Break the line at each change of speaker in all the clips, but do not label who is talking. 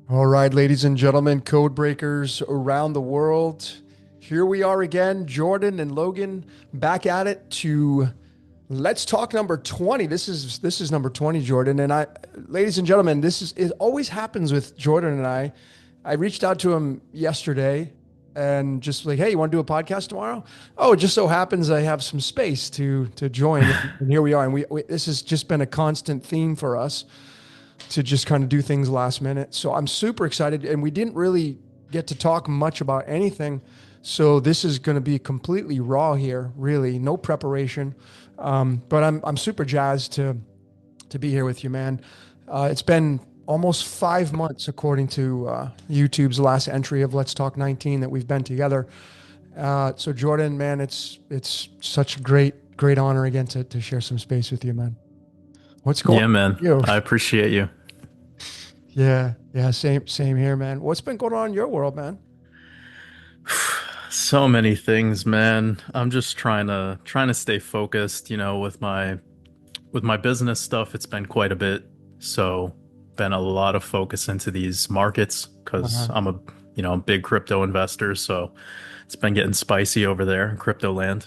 All right, ladies and gentlemen, code breakers around the world. Here we are again, Jordan and Logan back at it to let's talk number 20. This is number 20, Jordan. And ladies and gentlemen, it always happens with Jordan and I. I reached out to him yesterday and just like, hey, you want to do a podcast tomorrow? Oh, it just so happens I have some space to join. And here we are. And this has just been a constant theme for us to just kind of do things last minute. So I'm super excited. And we didn't really get to talk much about anything. So this is going to be completely raw here, really, no preparation. But I'm super jazzed to be here with you, man. It's been almost 5 months, according to YouTube's last entry of Let's Talk 19, that we've been together. So Jordan, man, it's such a great honor again to share some space with you, man. What's going
Yeah,
on
man.
with you?
I appreciate you.
Yeah, same here, man. What's been going on in your world, man?
So many things, man. I'm just trying to stay focused, with my business stuff, it's been quite a bit. So, been a lot of focus into these markets because
Uh-huh.
I'm a big crypto investor, so it's been getting spicy over there in crypto land.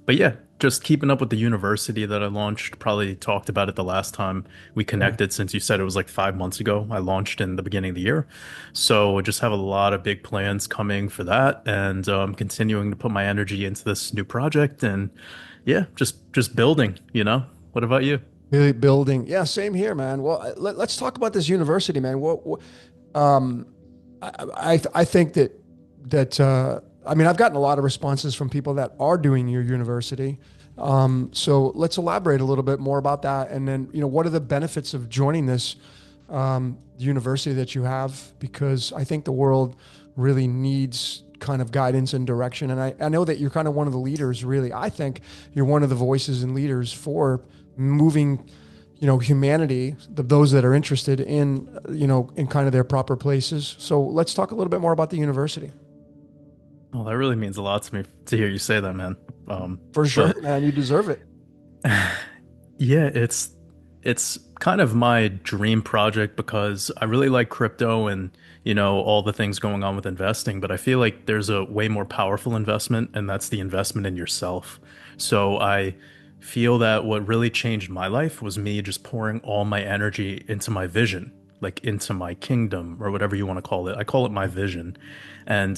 But yeah, just keeping up with the university that I launched. Probably talked about it the last time we
Yeah.
connected, since you said it was like 5 months ago. I launched in the beginning of the year. So I just have a lot of big plans coming for that, and continuing to put my energy into this new project. And yeah, just building, What about you?
Really building. Yeah, same here, man. Well, let's talk about this university, man. Um, I think that I mean, I've gotten a lot of responses from people that are doing your university. So let's elaborate a little bit more about that, and then what are the benefits of joining this university that you have? Because I think the world really needs kind of guidance and direction, and I know that you're kind of one of the leaders. Really, I think you're one of the voices and leaders for moving humanity, those that are interested in, in kind of their proper places. So let's talk a little bit more about the university.
Well, that really means a lot to me to hear you say that, man.
For sure,
But
man, you deserve it.
yeah, it's kind of my dream project because I really like crypto and all the things going on with investing, but I feel like there's a way more powerful investment, and that's the investment in yourself. So I feel that what really changed my life was me just pouring all my energy into my vision, like into my kingdom or whatever you want to call it. I call it my vision. And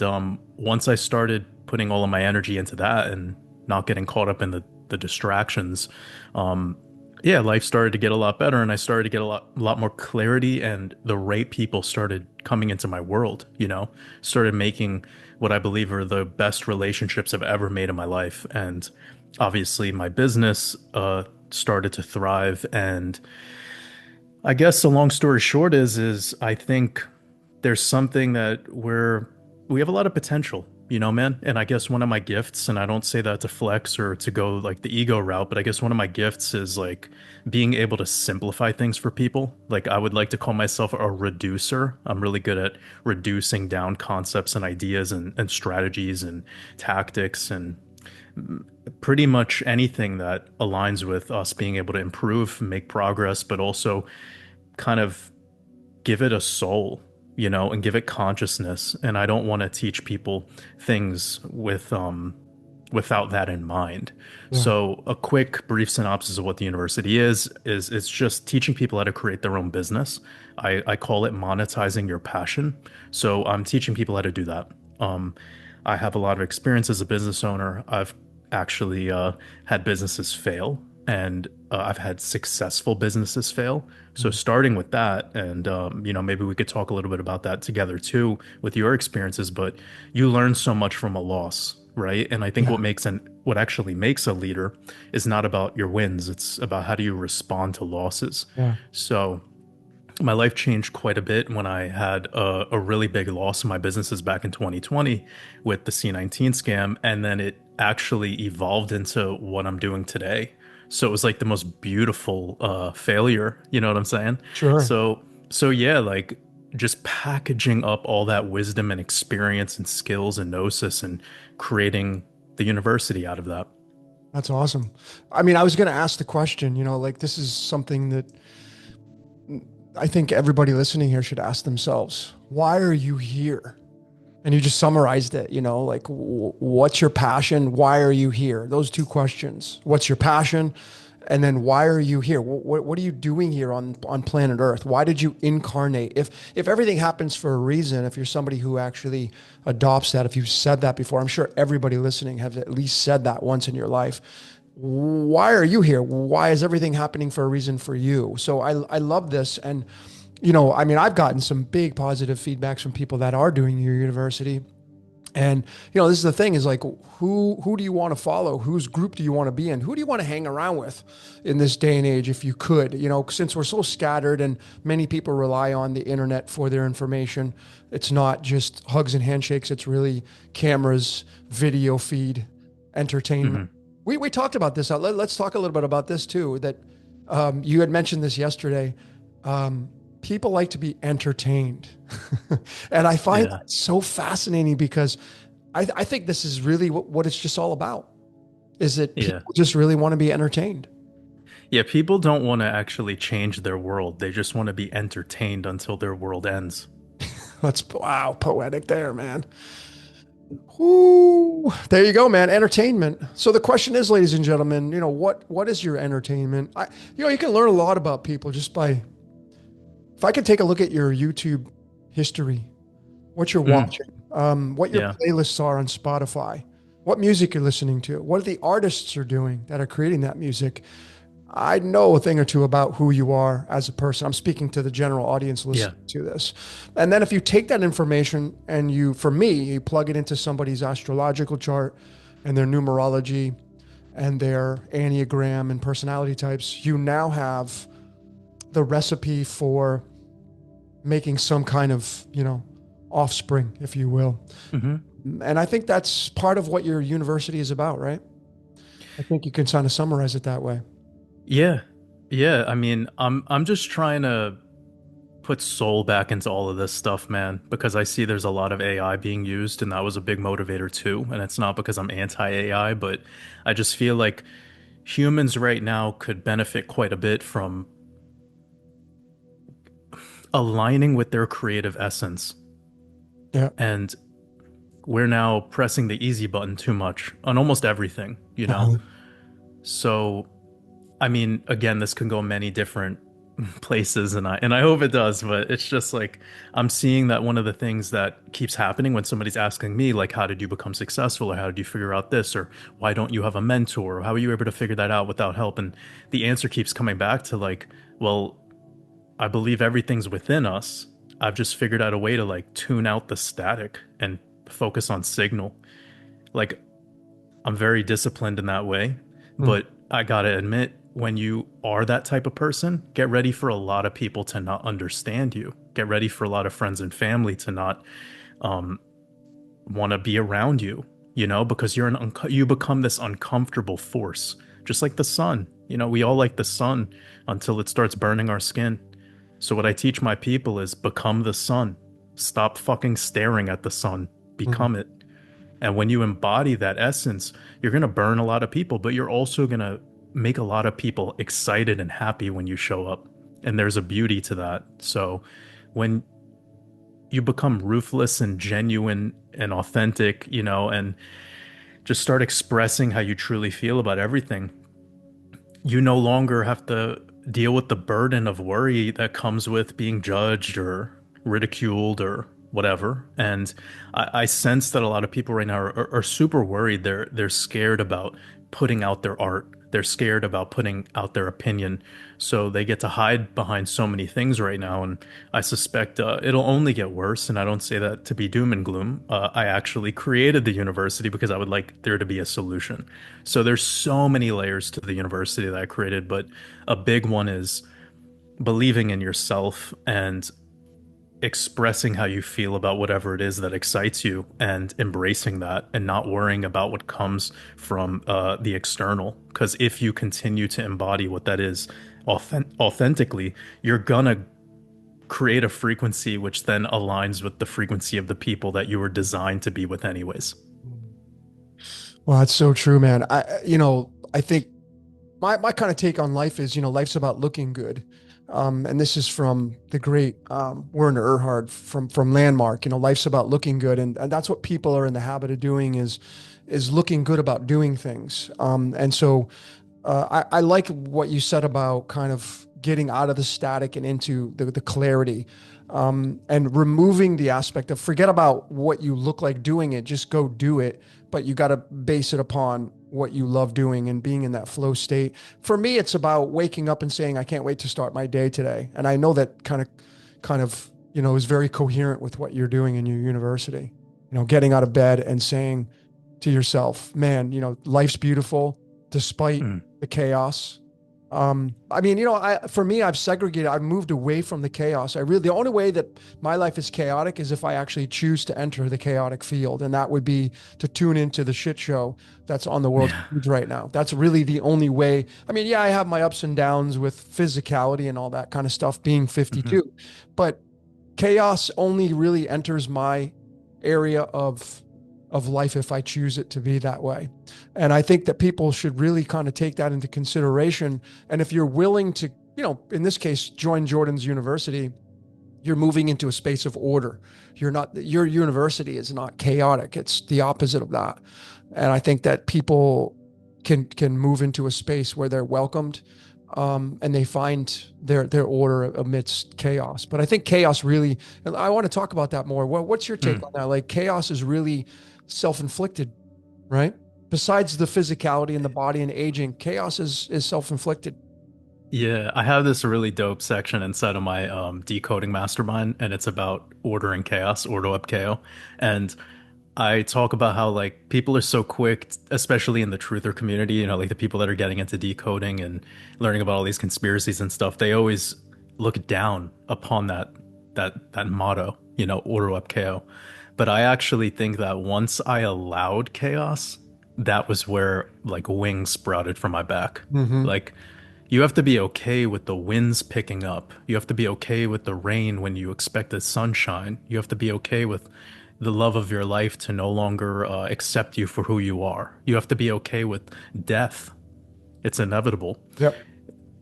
once I started putting all of my energy into that and not getting caught up in the distractions, um, yeah, life started to get a lot better, and I started to get a lot more clarity, and the right people started coming into my world, started making what I believe are the best relationships I've ever made in my life. And obviously my business started to thrive. And I guess a long story short is I think there's something that we have a lot of potential, man. And I guess one of my gifts, and I don't say that to flex or to go like the ego route, but I guess one of my gifts is like being able to simplify things for people. Like I would like to call myself a reducer. I'm really good at reducing down concepts and ideas and strategies and tactics and pretty much anything that aligns with us being able to improve, make progress, but also kind of give it a soul, and give it consciousness. And I don't want to teach people things without that in mind.
Yeah.
So a quick brief synopsis of what the university is it's just teaching people how to create their own business. I call it monetizing your passion. So I'm teaching people how to do that. Um, I have a lot of experience as a business owner. I've actually had businesses fail, and I've had successful businesses fail. So starting with that, and maybe we could talk a little bit about that together too with your experiences. But you learn so much from a loss, right? And I think
Yeah.
what actually makes a leader is not about your wins. It's about how do you respond to losses.
Yeah.
So my life changed quite a bit when I had a really big loss in my businesses back in 2020 with the C19 scam. And then it actually evolved into what I'm doing today. So it was like the most beautiful failure. You know what I'm saying?
Sure.
So yeah, like just packaging up all that wisdom and experience and skills and gnosis and creating the university out of that.
That's awesome. I mean, I was going to ask the question, like this is something that I think everybody listening here should ask themselves, why are you here? And you just summarized it, like what's your passion? Why are you here? Those two questions. What's your passion? And then why are you here? What are you doing here on planet Earth? Why did you incarnate? If everything happens for a reason, if you're somebody who actually adopts that, if you've said that before, I'm sure everybody listening has at least said that once in your life. Why are you here? Why is everything happening for a reason for you? So I love this. And, I mean, I've gotten some big positive feedbacks from people that are doing your university. And, this is the thing is like, who do you want to follow? Whose group do you want to be in? Who do you want to hang around with in this day and age if you could? Since we're so scattered and many people rely on the internet for their information, it's not just hugs and handshakes, it's really cameras, video feed, entertainment.
Hmm.
We talked about this. Let's talk a little bit about this too, that you had mentioned this yesterday. People like to be entertained. And I find
Yeah.
that so fascinating because I think this is really what it's just all about, is that
Yeah.
people just really want to be entertained.
Yeah. People don't want to actually change their world. They just want to be entertained until their world ends.
That's, wow, poetic there, man. Ooh, there you go, man. Entertainment. So the question is, ladies and gentlemen, what is your entertainment? You can learn a lot about people just by, if I could take a look at your YouTube history, what you're
Mm,
watching, what your
yeah.
playlists are on Spotify, what music you're listening to, what the artists are doing that are creating that music. I know a thing or two about who you are as a person. I'm speaking to the general audience
Yeah.
listening to this. And then if you take that information and for me, you plug it into somebody's astrological chart and their numerology and their Enneagram and personality types, you now have the recipe for making some kind of, offspring, if you will.
Hmm.
And I think that's part of what your university is about, right? I think you can kind of summarize it that way.
Yeah. Yeah. I mean, I'm just trying to put soul back into all of this stuff, man, because I see there's a lot of AI being used, and that was a big motivator too. And it's not because I'm anti-AI, but I just feel like humans right now could benefit quite a bit from aligning with their creative essence.
Yeah.
And we're now pressing the easy button too much on almost everything, you know?
Uh-huh.
So, I mean, again, this can go many different places, and I hope it does, but it's just like I'm seeing that one of the things that keeps happening when somebody's asking me like, how did you become successful, or how did you figure out this, or why don't you have a mentor, or how are you able to figure that out without help? And the answer keeps coming back to like, well, I believe everything's within us. I've just figured out a way to like tune out the static and focus on signal. Like, I'm very disciplined in that way,
Mm.
but I gotta admit, when you are that type of person, get ready for a lot of people to not understand you. Get ready for a lot of friends and family to not um, want to be around you, because you become this uncomfortable force, just like the sun. We all like the sun until it starts burning our skin. So what I teach my people is become the sun. Stop fucking staring at the sun.
Mm.
Become it. And when you embody that essence, you're going to burn a lot of people, but you're also going to make a lot of people excited and happy when you show up. And there's a beauty to that. So when you become ruthless and genuine and authentic, and just start expressing how you truly feel about everything, you no longer have to deal with the burden of worry that comes with being judged or ridiculed or whatever. And I sense that a lot of people right now are super worried. They're scared about putting out their art. They're scared about putting out their opinion. So they get to hide behind so many things right now. And I suspect it'll only get worse. And I don't say that to be doom and gloom. I actually created the university because I would like there to be a solution. So there's so many layers to the university that I created, but a big one is believing in yourself and expressing how you feel about whatever it is that excites you and embracing that and not worrying about what comes from the external. Because if you continue to embody what that is authentically, you're gonna create a frequency which then aligns with the frequency of the people that you were designed to be with anyways.
Well, that's so true, man. I think my kind of take on life is, life's about looking good. And this is from the great Werner Erhard from Landmark. You know, life's about looking good, and that's what people are in the habit of doing is looking good about doing things. And so I like what you said about kind of getting out of the static and into the clarity, and removing the aspect of forget about what you look like doing it, just go do it. But you got to base it upon what you love doing and being in that flow state. For me, it's about waking up and saying, I can't wait to start my day today. And I know that kind of, is very coherent with what you're doing in your university. Getting out of bed and saying to yourself, man, life's beautiful despite
Mm.
the chaos. I mean, for me, I've segregated, I've moved away from the chaos. The only way that my life is chaotic is if I actually choose to enter the chaotic field. And that would be to tune into the shit show that's on the world
Yeah.
stage right now. That's really the only way. I mean, yeah, I have my ups and downs with physicality and all that kind of stuff being
Mhm.
52, but chaos only really enters my area of life if I choose it to be that way. And I think that people should really kind of take that into consideration. And if you're willing to, in this case, join Jordan's university, you're moving into a space of order. Your university is not chaotic. It's the opposite of that. And I think that people can move into a space where they're welcomed, and they find their order amidst chaos. But I think chaos really, and I want to talk about that more. What's your take
Mm.
on that? Like chaos is really self-inflicted, right? Besides the physicality and the body and aging, chaos is self-inflicted.
Yeah, I have this really dope section inside of my decoding mastermind, and it's about order and chaos, ordo up KO. And I talk about how like people are so quick, especially in the truther community, like the people that are getting into decoding and learning about all these conspiracies and stuff, they always look down upon that motto, order up KO. But I actually think that once I allowed chaos, that was where like wings sprouted from my back.
Mm-hmm.
Like you have to be okay with the winds picking up. You have to be okay with the rain when you expect the sunshine. You have to be okay with the love of your life to no longer accept you for who you are. You have to be okay with death. It's inevitable.
Yep.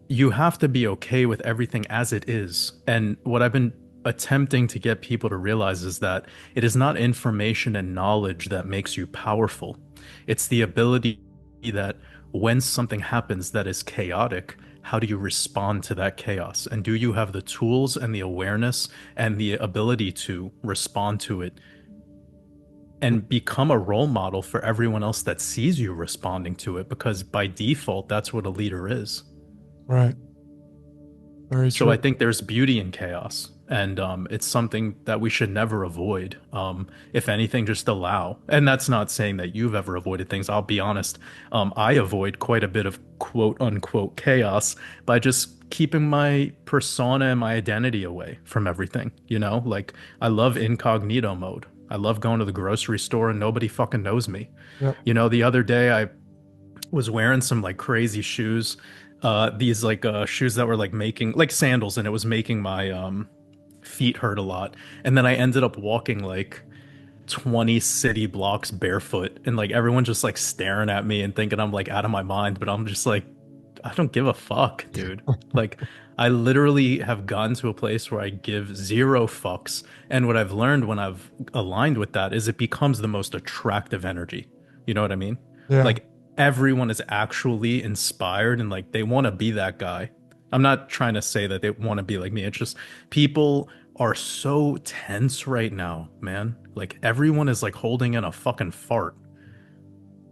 You have to be okay with everything as it is. And what I've been attempting to get people to realize is that it is not information and knowledge that makes you powerful. It's the ability that when something happens that is chaotic, how do you respond to that chaos? And do you have the tools and the awareness and the ability to respond to it and become a role model for everyone else that sees you responding to it? Because by default, that's what a leader is.
Right. Very
So I
true.
think there's beauty in chaos, and it's something that we should never avoid. If anything, just allow. And that's not saying that you've ever avoided things. I'll be honest. I avoid quite a bit of quote unquote chaos by just keeping my persona and my identity away from everything. Like I love incognito mode. I love going to the grocery store and nobody fucking knows me.
Yep.
The other day I was wearing some like crazy shoes, these like shoes that were like making like sandals, and it was making my feet hurt a lot. And then I ended up walking like 20 city blocks barefoot, and like everyone just like staring at me and thinking I'm like out of my mind, but I'm just like I don't give a fuck, dude. Like I literally have gotten to a place where I give zero fucks, and what I've learned when I've aligned with that is it becomes the most attractive energy. You know what I mean?
Yeah.
Like everyone is actually inspired and like they want to be that guy. I'm not trying to say that they want to be like me. It's just people are so tense right now, man. Like everyone is like holding in a fucking fart.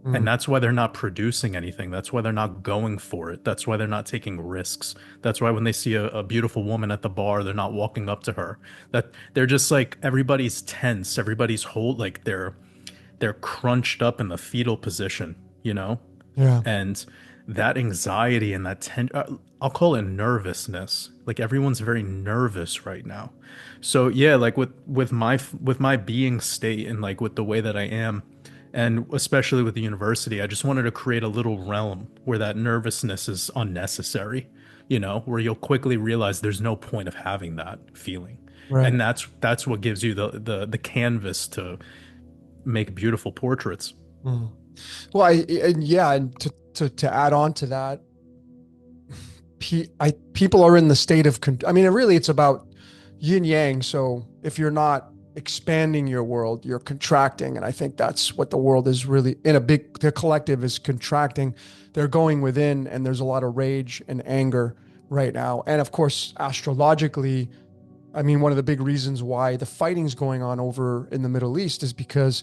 And
Mm.
that's why they're not producing anything. That's why they're not going for it. That's why they're not taking risks. That's why when they see a beautiful woman at the bar, they're not walking up to her. That they're just like everybody's tense. Everybody's hold like they're crunched up in the fetal position, you know?
Yeah.
And that anxiety and that I'll call it nervousness. Like everyone's very nervous right now. So yeah, like with my being state and like with the way that I am, and especially with the university, I just wanted to create a little realm where that nervousness is unnecessary, where you'll quickly realize there's no point of having that feeling.
Right.
And that's what gives you the canvas to make beautiful portraits.
Mm. Well, and yeah, and to add on to that, people are in the state of, I mean, really it's about yin yang. So if you're not expanding your world, you're contracting. And I think that's what the world is really in the collective is contracting. They're going within, and there's a lot of rage and anger right now. And of course, astrologically, I mean, one of the big reasons why the fighting's going on over in the Middle East is because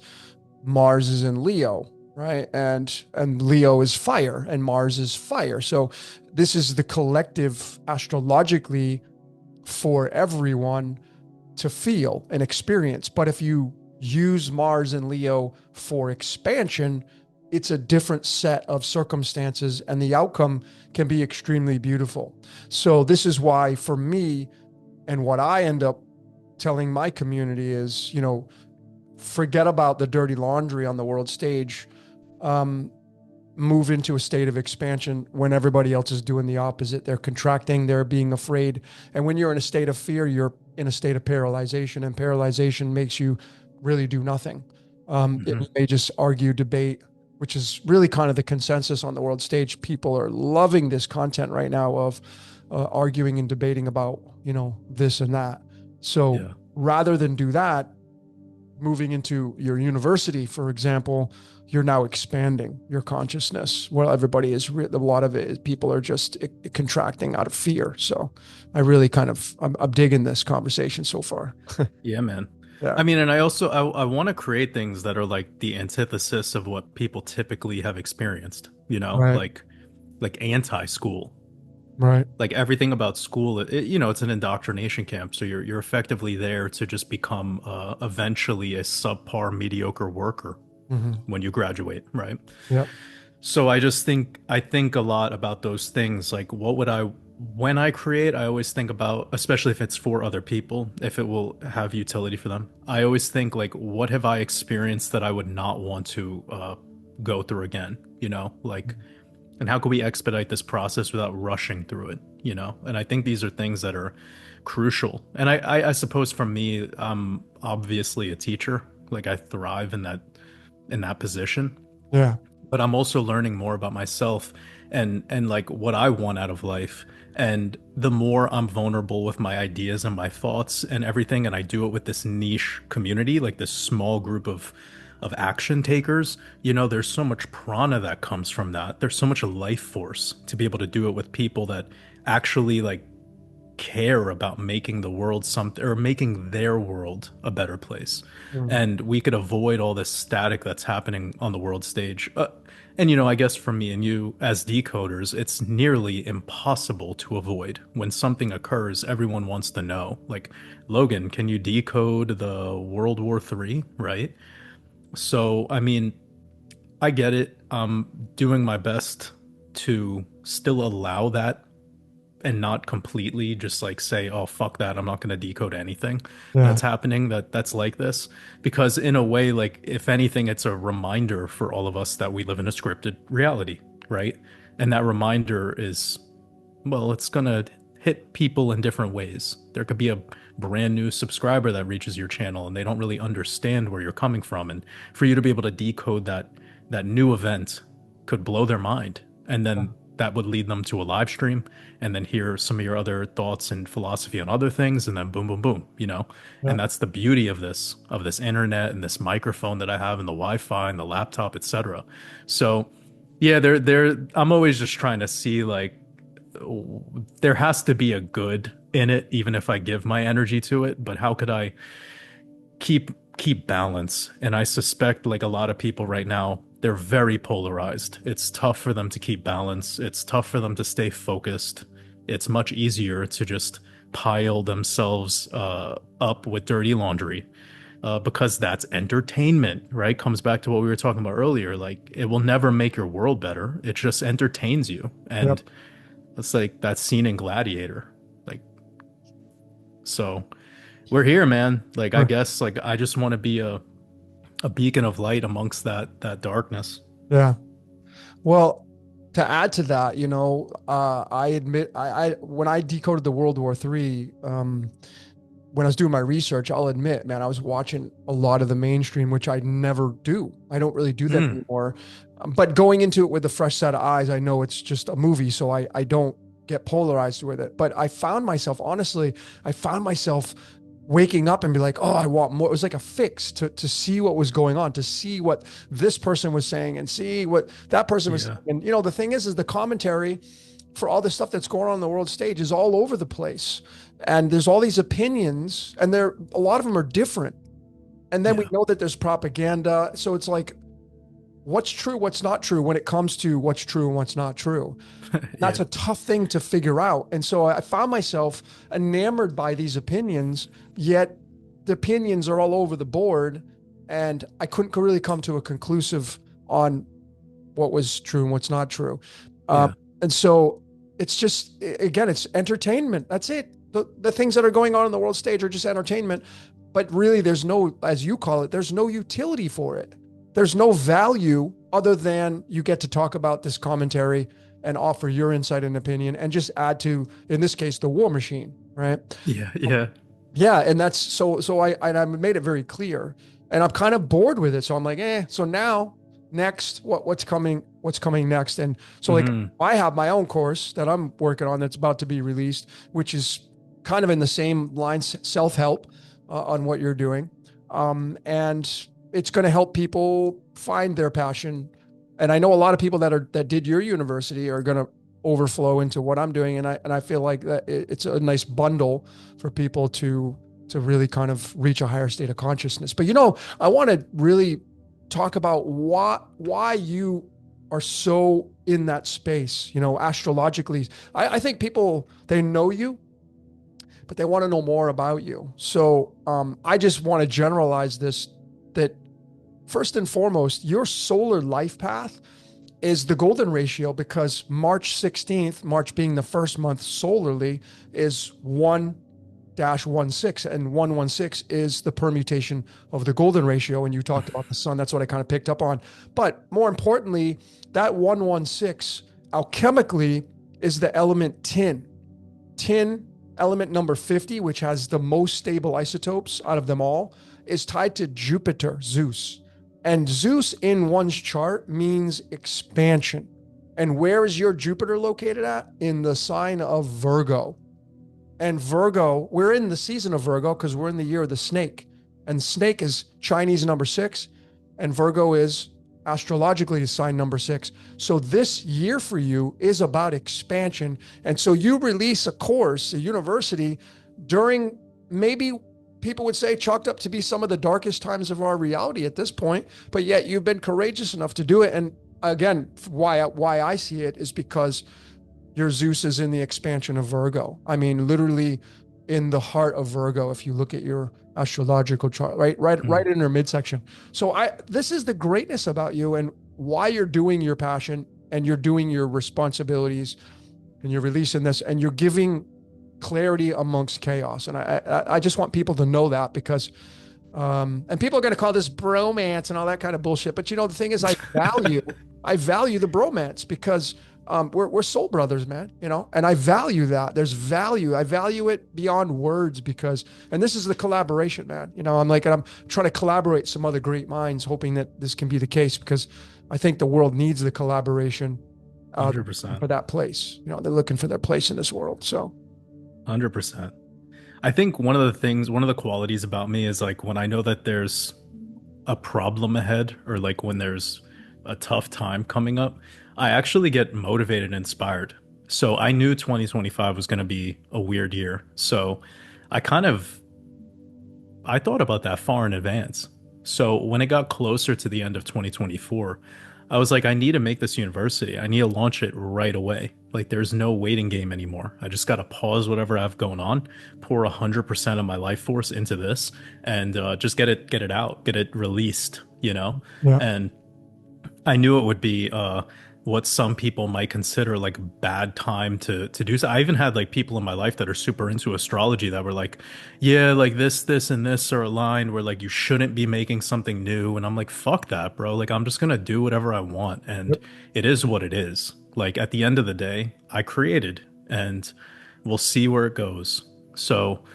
Mars is in Leo, right? And Leo is fire and Mars is fire. So this is the collective astrologically for everyone to feel and experience. But if you use Mars and Leo for expansion, it's a different set of circumstances and the outcome can be extremely beautiful. So this is why for me, and what I end up telling my community is, forget about the dirty laundry on the world stage. Move into a state of expansion when everybody else is doing the opposite. They're contracting, they're being afraid. And when you're in a state of fear, you're in a state of paralyzation, and paralyzation makes you really do nothing.
Mm-hmm.
It may just argue, debate, which is really kind of the consensus on the world stage. People are loving this content right now of arguing and debating about, this and that. So
Yeah.
rather than do that, moving into your university, for example, you're now expanding your consciousness. Well, everybody is, a lot of it, people are just contracting out of fear. So I really I'm digging this conversation so far.
Yeah, man.
Yeah.
I mean, and I want to create things that are like the antithesis of what people typically have experienced,
Right.
like anti-school.
Right.
Like everything about school, it's an indoctrination camp. So you're effectively there to just become eventually a subpar mediocre worker
Mm-hmm.
when you graduate, right?
Yep.
So I think a lot about those things. Like, when I create, I always think about, especially if it's for other people, if it will have utility for them. I always think like, what have I experienced that I would not want to go through again? Like, and how can we expedite this process without rushing through it? And I think these are things that are crucial. And I suppose for me, I'm obviously a teacher. Like I thrive in that position,
Yeah.
but I'm also learning more about myself and like what I want out of life. And the more I'm vulnerable with my ideas and my thoughts and everything, and I do it with this niche community, like this small group of action takers, there's so much prana that comes from that. There's so much life force to be able to do it with people that actually like care about making the world something or making their world a better place.
Mm.
And we could avoid all this static that's happening on the world stage. And I guess for me and you as decoders, it's nearly impossible to avoid. When something occurs, everyone wants to know. Like, Logan, can you decode the World War III, right? So, I mean, I get it. I'm doing my best to still allow that and not completely just like say, oh, fuck that, I'm not going to decode anything
Yeah.
that's happening that's like this. Because in a way, like, if anything, it's a reminder for all of us that we live in a scripted reality, right? And that reminder is, well, it's going to hit people in different ways. There could be a brand new subscriber that reaches your channel and they don't really understand where you're coming from. And for you to be able to decode that new event could blow their mind. And then that would lead them to a live stream and then hear some of your other thoughts and philosophy on other things. And then boom, boom, boom,
Yeah.
and that's the beauty of this internet and this microphone that I have and the Wi-Fi and the laptop, etc. So yeah, I'm always just trying to see like, there has to be a good in it, even if I give my energy to it. But how could I keep balance? And I suspect like a lot of people right now, they're very polarized. It's tough for them to keep balance. It's tough for them to stay focused. It's much easier to just pile themselves up with dirty laundry because that's entertainment, right? Comes back to what we were talking about earlier. Like, it will never make your world better. It just entertains you.
Yep.
And it's like that scene in Gladiator. Like, so we're here, man. Like, I
Huh.
guess like I just want to be a beacon of light amongst that darkness.
Yeah. Well, to add to that, I admit, when I decoded the World War III, when I was doing my research, I'll admit, man, I was watching a lot of the mainstream, which I never do. I don't really do that
Mm,
anymore. But going into it with a fresh set of eyes, I know it's just a movie, so I don't get polarized with it. But I found myself, honestly, I found myself waking up and be like, oh, I want more. It was like a fix to see what was going on, to see what this person was saying and see what that person was saying.
Yeah.
And, the thing is the commentary for all the stuff that's going on the world stage is all over the place. And there's all these opinions, and a lot of them are different. And then we
Yeah.
know that there's propaganda. So it's like, what's true, what's not true when it comes to what's true and what's not true. That's
Yeah.
a tough thing to figure out. And so I found myself enamored by these opinions, yet the opinions are all over the board. And I couldn't really come to a conclusive on what was true and what's not true. Um,
Yeah.
and so it's just, again, it's entertainment. That's it. The things that are going on in the world stage are just entertainment. But really, there's no, as you call it, there's no utility for it. There's no value other than you get to talk about this commentary and offer your insight and opinion and just add to, in this case, the war machine, right?
Yeah. Yeah.
Yeah, and that's so I made it very clear, and I'm kind of bored with it. So I'm like, so now next, what's coming next? And so like
Hmm.
I have my own course that I'm working on that's about to be released, which is kind of in the same lines, self-help on what you're doing, and it's going to help people find their passion. And I know a lot of people that did your university are going to overflow into what I'm doing, and I feel like that it's a nice bundle for people to really kind of reach a higher state of consciousness. But I want to really talk about why you are so in that space. Astrologically, I think people, they know you, but they want to know more about you. So I just want to generalize this, that first and foremost, your solar life path is the golden ratio, because March 16th, March being the first month solarly, is 1-16, and 116 is the permutation of the golden ratio. And you talked about the sun. That's what I kind of picked up on. But more importantly, that 116 alchemically is the element tin. Tin, element number 50, which has the most stable isotopes out of them all, is tied to Jupiter, Zeus. And Zeus in one's chart means expansion. And where is your Jupiter located at? In the sign of Virgo. And Virgo, we're in the season of Virgo because we're in the year of the snake. And snake is Chinese number 6, and Virgo is astrologically sign number 6. So this year for you is about expansion. And so you release a course, a university, during maybe people would say chalked up to be some of the darkest times of our reality at this point, but yet you've been courageous enough to do it. And again, why I see it is because your Zeus is in the expansion of Virgo. I mean, literally in the heart of Virgo, if you look at your astrological chart, right in their midsection. So this is the greatness about you and why you're doing your passion and you're doing your responsibilities and you're releasing this and you're giving clarity amongst chaos. And I just want people to know that, because and people are going to call this bromance and all that kind of bullshit. But the thing is, I value the bromance, because we're soul brothers, man, and I value that. There's value. I value it beyond words, because, and this is the collaboration, man. I'm trying to collaborate some other great minds, hoping that this can be the case, because I think the world needs the collaboration
100%.
for that place. They're looking for their place in this world. So
100%. I think one of the qualities about me is like when I know that there's a problem ahead, or like when there's a tough time coming up, I actually get motivated and inspired. So I knew 2025 was going to be a weird year. So I kind of I thought about that far in advance. So when it got closer to the end of 2024, I was like, I need to make this university. I need to launch it right away. Like, there's no waiting game anymore. I just got to pause whatever I have going on, pour 100% of my life force into this, and just get it out, get it released, you know?
yeah.
And I knew it would be what some people might consider like a bad time to do so. I even had like people in my life that are super into astrology that were like, yeah, like this, and this are aligned where like you shouldn't be making something new. And I'm like, fuck that, bro. Like I'm just gonna do whatever I want, and
Yep.
it is what it is. Like at the end of the day, I created, and we'll see where it goes. So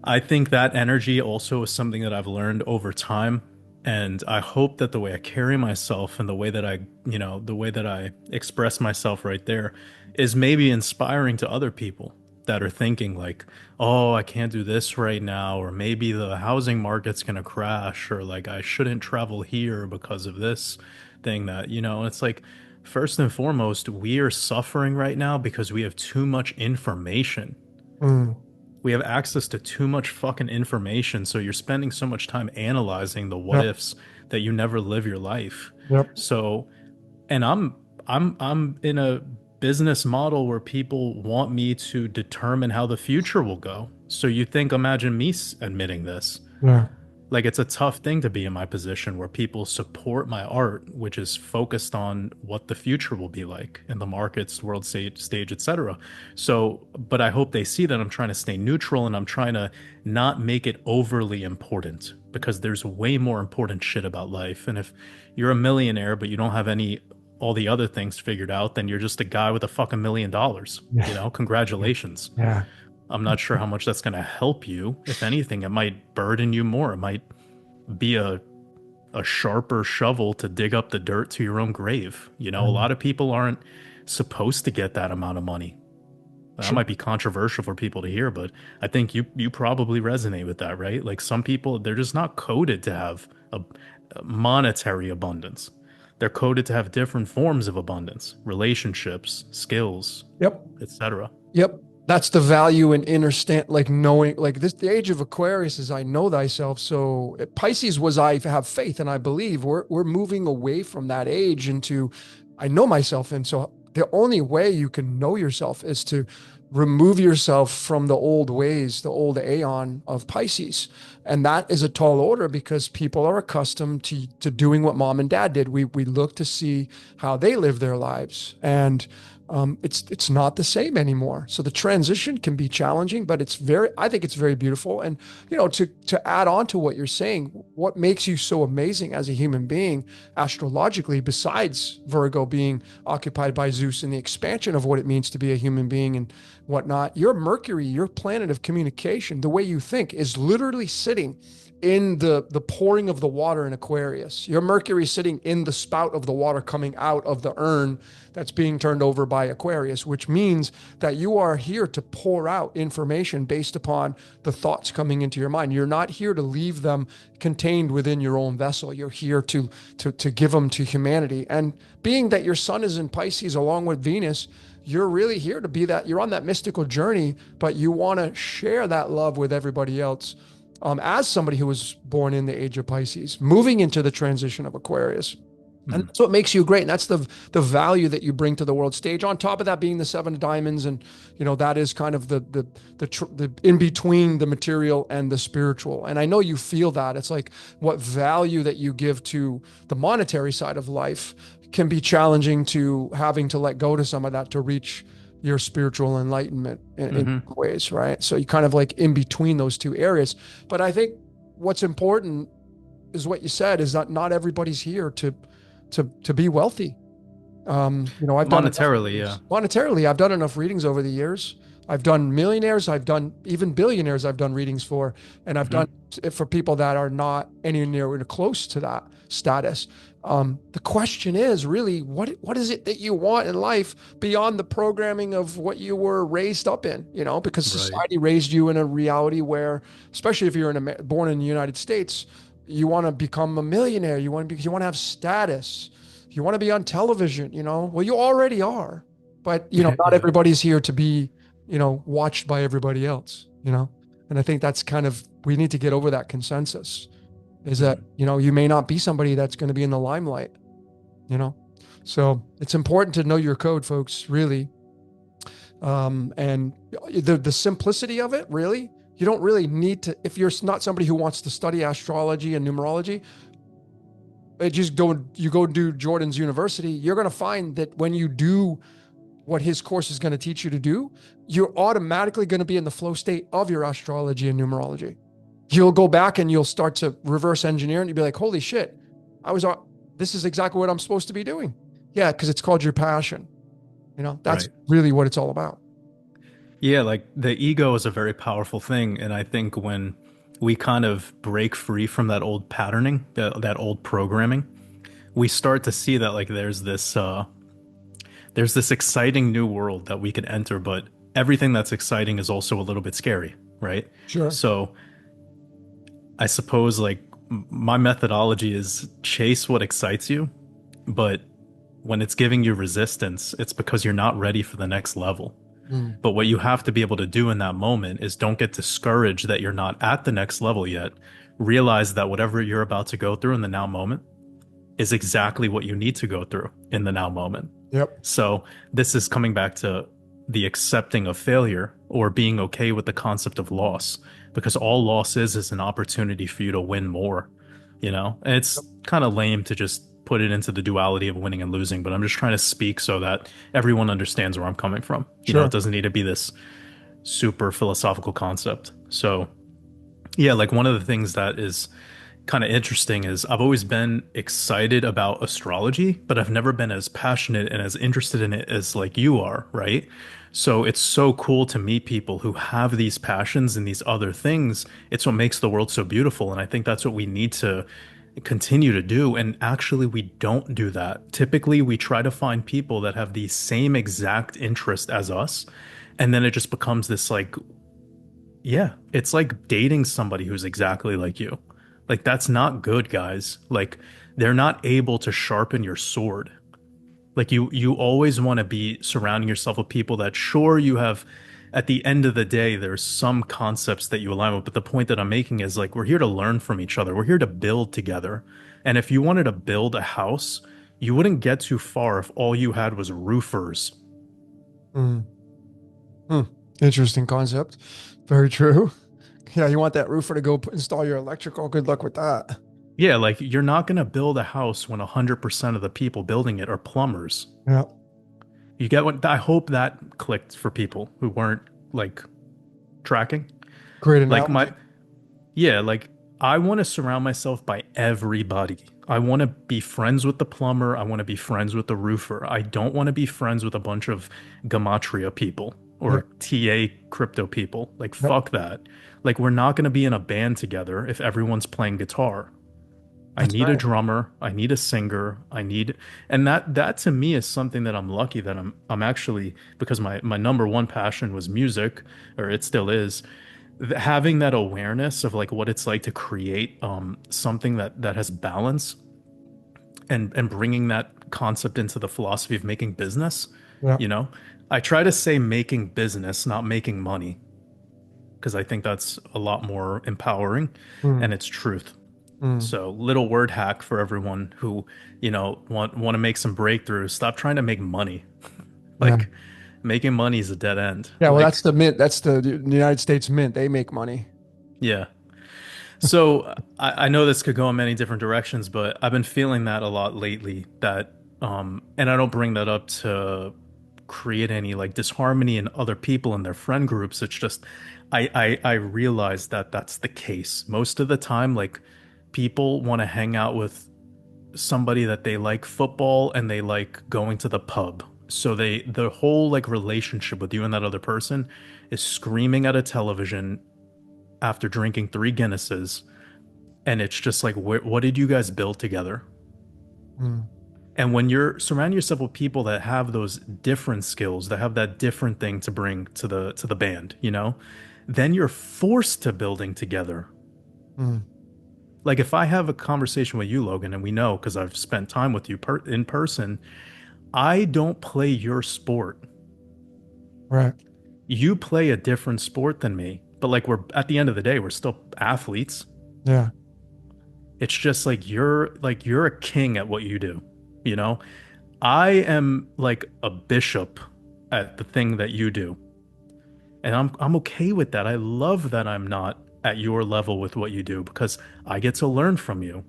I think that energy also is something that I've learned over time. And I hope that the way I carry myself and the way that the way that I express myself right there is maybe inspiring to other people that are thinking like, oh, I can't do this right now, or maybe the housing market's gonna crash, or like I shouldn't travel here because of this thing that, it's like, first and foremost, we are suffering right now because we have too much information.
Mm.
We have access to too much fucking information, so you're spending so much time analyzing the what
Yep.
ifs that you never live your life.
Yep.
So, and I'm in a business model where people want me to determine how the future will go. So you think, imagine me admitting this.
Yeah.
Like, it's a tough thing to be in my position where people support my art, which is focused on what the future will be like in the markets, world stage, etc. So, but I hope they see that I'm trying to stay neutral and I'm trying to not make it overly important, because there's way more important shit about life. And if you're a millionaire but you don't have all the other things figured out, then you're just a guy with a fucking $1 million.
Yeah.
Congratulations.
Yeah.
I'm not sure how much that's going to help you. If anything, it might burden you more. It might be a sharper shovel to dig up the dirt to your own grave. A lot of people aren't supposed to get that amount of money. That
Sure.
might be controversial for people to hear, but I think you probably resonate with that, right? Like, some people, they're just not coded to have a monetary abundance. They're coded to have different forms of abundance, relationships, skills,
Yep.
etc.
Yep. That's the value in inner stand, like knowing, like this, the age of Aquarius is I know thyself. So Pisces was I have faith and I believe. We're moving away from that age into I know myself. And so the only way you can know yourself is to remove yourself from the old ways, the old aeon of Pisces. And that is a tall order because people are accustomed to doing what mom and dad did. We look to see how they live their lives. And it's not the same anymore. So the transition can be challenging, but I think it's very beautiful. And to add on to what you're saying, what makes you so amazing as a human being, astrologically, besides Virgo being occupied by Zeus and the expansion of what it means to be a human being and whatnot, your Mercury, your planet of communication, the way you think, is literally sitting in the pouring of the water in Aquarius. Your Mercury sitting in the spout of the water coming out of the urn that's being turned over by Aquarius, which means that you are here to pour out information based upon the thoughts coming into your mind. You're not here to leave them contained within your own vessel. You're here to give them to humanity. And being that your sun is in Pisces along with Venus, you're really here to be that. You're on that mystical journey, but you want to share that love with everybody else. As somebody who was born in the age of Pisces, moving into the transition of Aquarius. And
Mm.
that's what makes you great. And that's the value that you bring to the world stage. On top of that being the seven of diamonds. And, that is kind of the in between the material and the spiritual. And I know you feel that. It's like what value that you give to the monetary side of life can be challenging to having to let go to some of that to reach your spiritual enlightenment in
Hmm.
ways, right? So you kind of like in between those two areas. But I think what's important is what you said is that not everybody's here to be wealthy. I've done enough
Monetarily, yeah.
readings. Monetarily, I've done enough readings over the years. I've done millionaires, I've done even billionaires, I've done readings for, and I've done
Hmm.
it for people that are not anywhere close to that status. The question is really, what is it that you want in life beyond the programming of what you were raised up in? Because
Right.
society raised you in a reality where, especially if you're born in the United States, you want to become a millionaire. You want to have status. You want to be on television. Well, you already are, but not
Yeah.
everybody's here to be watched by everybody else. And I think that's kind of we need to get over that consensus is that,
Mhm.
you may not be somebody that's going to be in the limelight, you know? So it's important to know your code, folks, really. And the simplicity of it, really, you don't really need to, if you're not somebody who wants to study astrology and numerology, you go do Jordan's university, you're going to find that when you do what his course is going to teach you to do, you're automatically going to be in the flow state of your astrology and numerology. You'll go back and you'll start to reverse engineer and you'll be like, holy shit, this is exactly what I'm supposed to be doing. Yeah, because it's called your passion. That's
Right.
really what it's all about.
Yeah, like the ego is a very powerful thing. And I think when we kind of break free from that old patterning, that old programming, we start to see that like there's this exciting new world that we could enter, but everything that's exciting is also a little bit scary, right?
Sure.
So I suppose like my methodology is chase what excites you, but when it's giving you resistance, it's because you're not ready for the next level.
Mm.
But what you have to be able to do in that moment is don't get discouraged that you're not at the next level yet. Realize that whatever you're about to go through in the now moment is exactly what you need to go through in the now moment.
Yep.
So this is coming back to the accepting of failure or being okay with the concept of loss, because all loss is an opportunity for you to win more, you know? And it's kind of lame to just put it into the duality of winning and losing, but I'm just trying to speak so that everyone understands where I'm coming from. You know, it
Sure.
doesn't need to be this super philosophical concept. So, yeah, like one of the things that is kind of interesting is I've always been excited about astrology, but I've never been as passionate and as interested in it as like you are, right? So it's so cool to meet people who have these passions and these other things. It's what makes the world so beautiful. And I think that's what we need to continue to do. And actually, we don't do that. Typically, we try to find people that have the same exact interest as us. And then it just becomes this like, yeah, it's like dating somebody who's exactly like you. Like that's not good, guys. Like they're not able to sharpen your sword. Like you always want to be surrounding yourself with people that sure you have at the end of the day there's some concepts that you align with, but the point that I'm making is like we're here to learn from each other. We're here to build together. And if you wanted to build a house, you wouldn't get too far if all you had was roofers.
Mm. Hmm. Interesting concept. Very true. Yeah, you want that roofer to go install your electrical. Good luck with that.
Yeah, like you're not going to build a house when 100% of the people building it are plumbers.
Yeah.
You get what I hope that clicked for people who weren't like tracking.
Great
Like my
analogy.
yeah, like I want to surround myself by everybody. I want to be friends with the plumber. I want to be friends with the roofer. I don't want to be friends with a bunch of gematria people or
Yep.
TA crypto people. Like
Yep.
fuck that. Like we're not going to be in a band together if everyone's playing guitar. I
That's
need a
right.
drummer, I need a singer, I need and that to me is something that I'm lucky that I'm actually because my number one passion was music, or it still is, having that awareness of like what it's like to create something that has balance and bringing that concept into the philosophy of making business,
Yeah.
you know. I try to say making business, not making money, because I think that's a lot more empowering
Mm.
and it's truth.
Mm.
So, little word hack for everyone who, want to make some breakthroughs. Stop trying to make money.
Yeah.
Like making money is a dead end.
Yeah. Well, that's
Like,
the mint. That's the United States Mint. They make money.
yeah. So I know this could go in many different directions, but I've been feeling that a lot lately that and I don't bring that up to create any like disharmony in other people in their friend groups. It's just I realize that that's the case. Most of the time, like people want to hang out with somebody that they like football and they like going to the pub. So the whole like relationship with you and that other person is screaming at a television after drinking 3 Guinnesses, and it's just like what did you guys build together?
Mm.
And when you're surrounding yourself with people that have those different skills, that have that different thing to bring to the band, then you're forced to building together.
Mm.
Like if I have a conversation with you, Logan, and we know because I've spent time with you in person, I don't play your sport.
Right.
You play a different sport than me, but like we're at the end of the day, we're still athletes.
Yeah.
It's just like you're a king at what you do, you know? I am like a bishop at the thing that you do. And I'm okay with that. I love that I'm not at your level with what you do because I get to learn from you.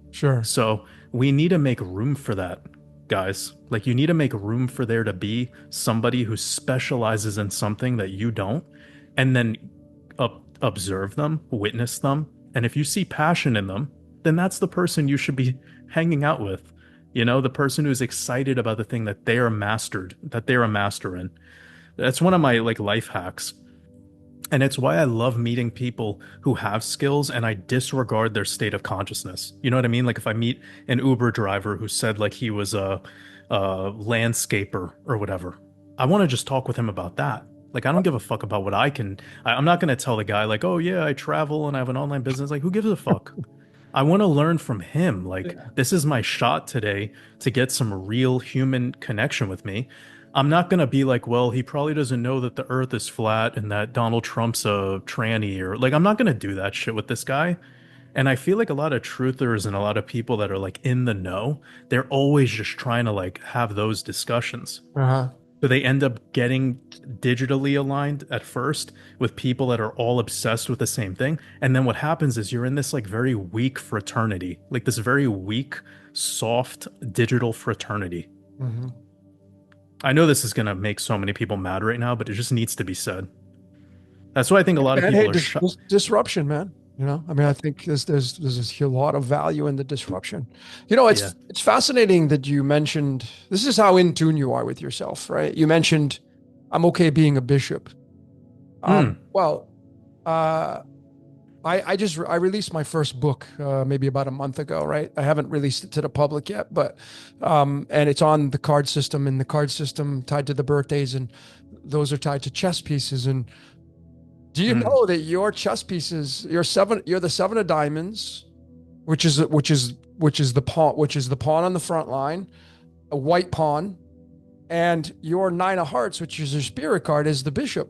Sure.
So we need to make room for that, guys. Like you need to make room for there to be somebody who specializes in something that you don't, and then observe them, witness them. And if you see passion in them, then that's the person you should be hanging out with. The person who's excited about the thing that they're a master in. That's one of my like life hacks And it's why I love meeting people who have skills and I disregard their state of consciousness. You know what I mean? Like if I meet an Uber driver who said like he was a landscaper or whatever, I want to just talk with him about that. Like I don't give a fuck about what I can. I'm not going to tell the guy like, oh yeah, I travel and I have an online business. Like who gives a fuck? I want to learn from him. Like,
Yeah.
this is my shot today to get some real human connection with me. I'm not going to be like, well, he probably doesn't know that the earth is flat and that Donald Trump's a tranny or like, I'm not going to do that shit with this guy. And I feel like a lot of truthers and a lot of people that are like in the know, they're always just trying to like have those discussions.
Uh-huh.
So they end up getting digitally aligned at first with people that are all obsessed with the same thing. And then what happens is you're in this like very weak fraternity, like this very weak, soft digital fraternity.
Hmm.
I know this is going to make so many people mad right now, but it just needs to be said. That's why I think a lot of
And hey,
people are shut.
disruption, man. You know, I mean, I think there's a lot of value in the disruption.
Yeah.
It's fascinating that you mentioned this is how in tune you are with yourself, right? You mentioned I'm okay being a bishop.
Hmm.
Well, uh, I released my first book maybe about a month ago, right? I haven't released it to the public yet, but and it's on the card system, and the card system tied to the birthdays, and those are tied to chess pieces. And do you
Hmm.
know that your chess pieces, you're the seven of diamonds, which is the pawn on the front line, a white pawn, and your nine of hearts, which is your spirit card, is the bishop.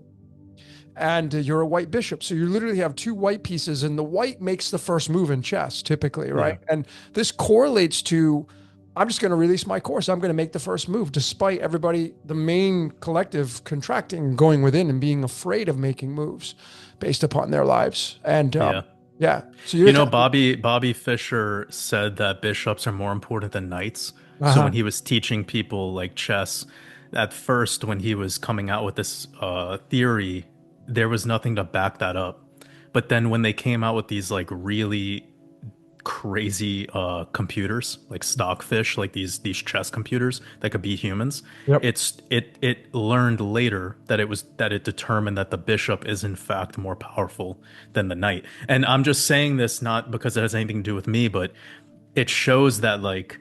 And you're a white bishop. So you literally have two white pieces, and the white makes the first move in chess, typically, right?
Yeah.
And this correlates to I'm just going to release my course. I'm going to make the first move, despite everybody, the main collective contracting, going within and being afraid of making moves based upon their lives. And
Yeah.
yeah, so
You
you're
know, Bobby Fischer said that bishops are more important than knights. So when
uh-huh.
he was teaching people like chess, at first when he was coming out with this theory, there was nothing to back that up. But then when they came out with these like really crazy computers, like stockfish, like these chess computers that could be humans,
Yep.
it learned later that it determined that the bishop is in fact more powerful than the knight. And I'm just saying this not because it has anything to do with me, but it shows that like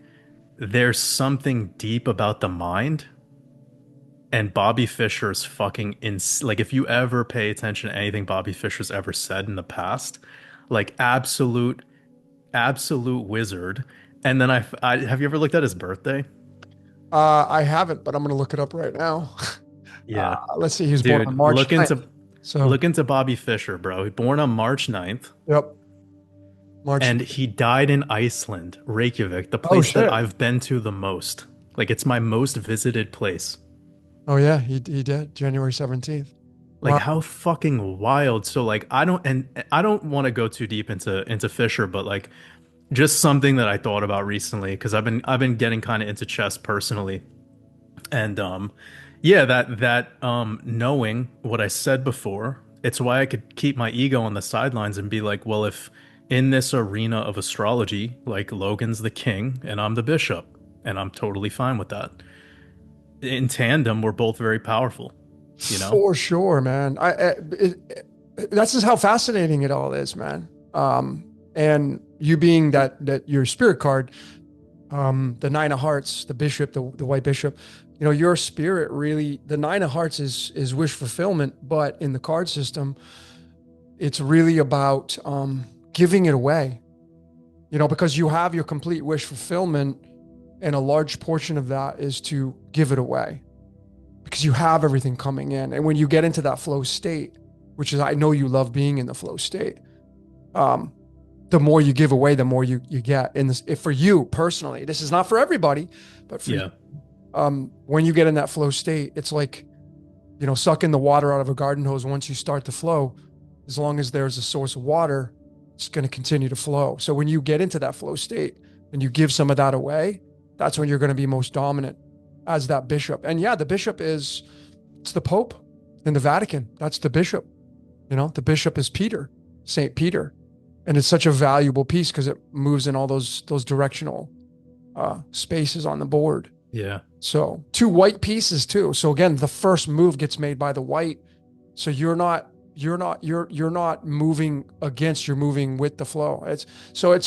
there's something deep about the mind. And Bobby Fischer's fucking like if you ever pay attention to anything Bobby Fischer's ever said in the past, like absolute wizard. And then I have you ever looked at his birthday?
I haven't, but I'm going to look it up right now.
Yeah.
Let's see. He was born on
Dude,
March 9th. So,
look into Bobby Fischer, bro. Born on March 9th,
yep, March.
and he died in Iceland, Reykjavik, the
Oh
place that
shit.
I've been to the most. Like it's my most visited place.
Oh yeah, he did January 17th.
Like
Wow.
how fucking wild. So like I don't want to go too deep into Fischer, but like just something that I thought about recently because I've been getting kind of into chess personally. And yeah, that knowing what I said before, it's why I could keep my ego on the sidelines and be like, well, if in this arena of astrology, like Logan's the king and I'm the bishop, and I'm totally fine with that. In tandem, we're both very powerful, you know?
For sure, man. That's just how fascinating it all is, man. And you being that your spirit card, the nine of hearts, the bishop, the white bishop, your spirit really, the nine of hearts is wish fulfillment, but in the card system, it's really about giving it away. Because you have your complete wish fulfillment, and a large portion of that is to give it away because you have everything coming in. And when you get into that flow state, which is, I know you love being in the flow state, um, the more you give away, the more you get. In this, if for you personally, this is not for everybody, but for you,
Yeah.
when you get in that flow state, it's like, sucking the water out of a garden hose. Once you start to flow, as long as there's a source of water, it's going to continue to flow. So when you get into that flow state and you give some of that away, that's when you're going to be most dominant as that bishop. And yeah, the bishop it's the Pope in the Vatican. That's the bishop. The bishop is Peter, Saint Peter. And it's such a valuable piece because it moves in all those directional spaces on the board.
Yeah.
So two white pieces too. So again, the first move gets made by the white. So you're not you're not moving against, you're moving with the flow. It's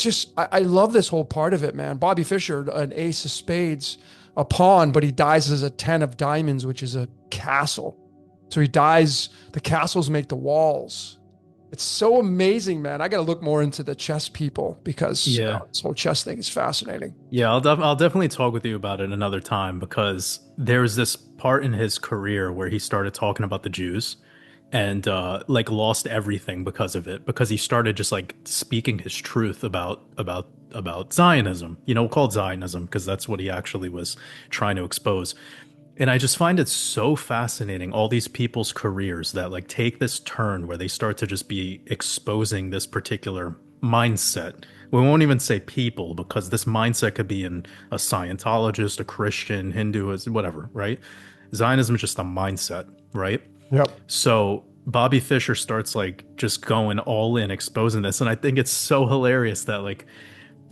just I love this whole part of it, man. Bobby Fischer, an ace of spades, a pawn, but he dies as a 10 of diamonds, which is a castle. So he dies, the castles make the walls. It's so amazing, man. I got to look more into the chess people because
Yeah.
this whole chess thing is fascinating.
Yeah, I'll definitely talk with you about it another time because there's this part in his career where he started talking about the Jews and like lost everything because of it because he started just like speaking his truth about Zionism, called Zionism because that's what he actually was trying to expose. And I just find it so fascinating, all these people's careers that like take this turn where they start to just be exposing this particular mindset. We won't even say people because this mindset could be in a Scientologist, a Christian, Hinduist, whatever, right? Zionism is just a mindset, right?
Yep.
So Bobby Fischer starts like just going all in, exposing this. And I think it's so hilarious that like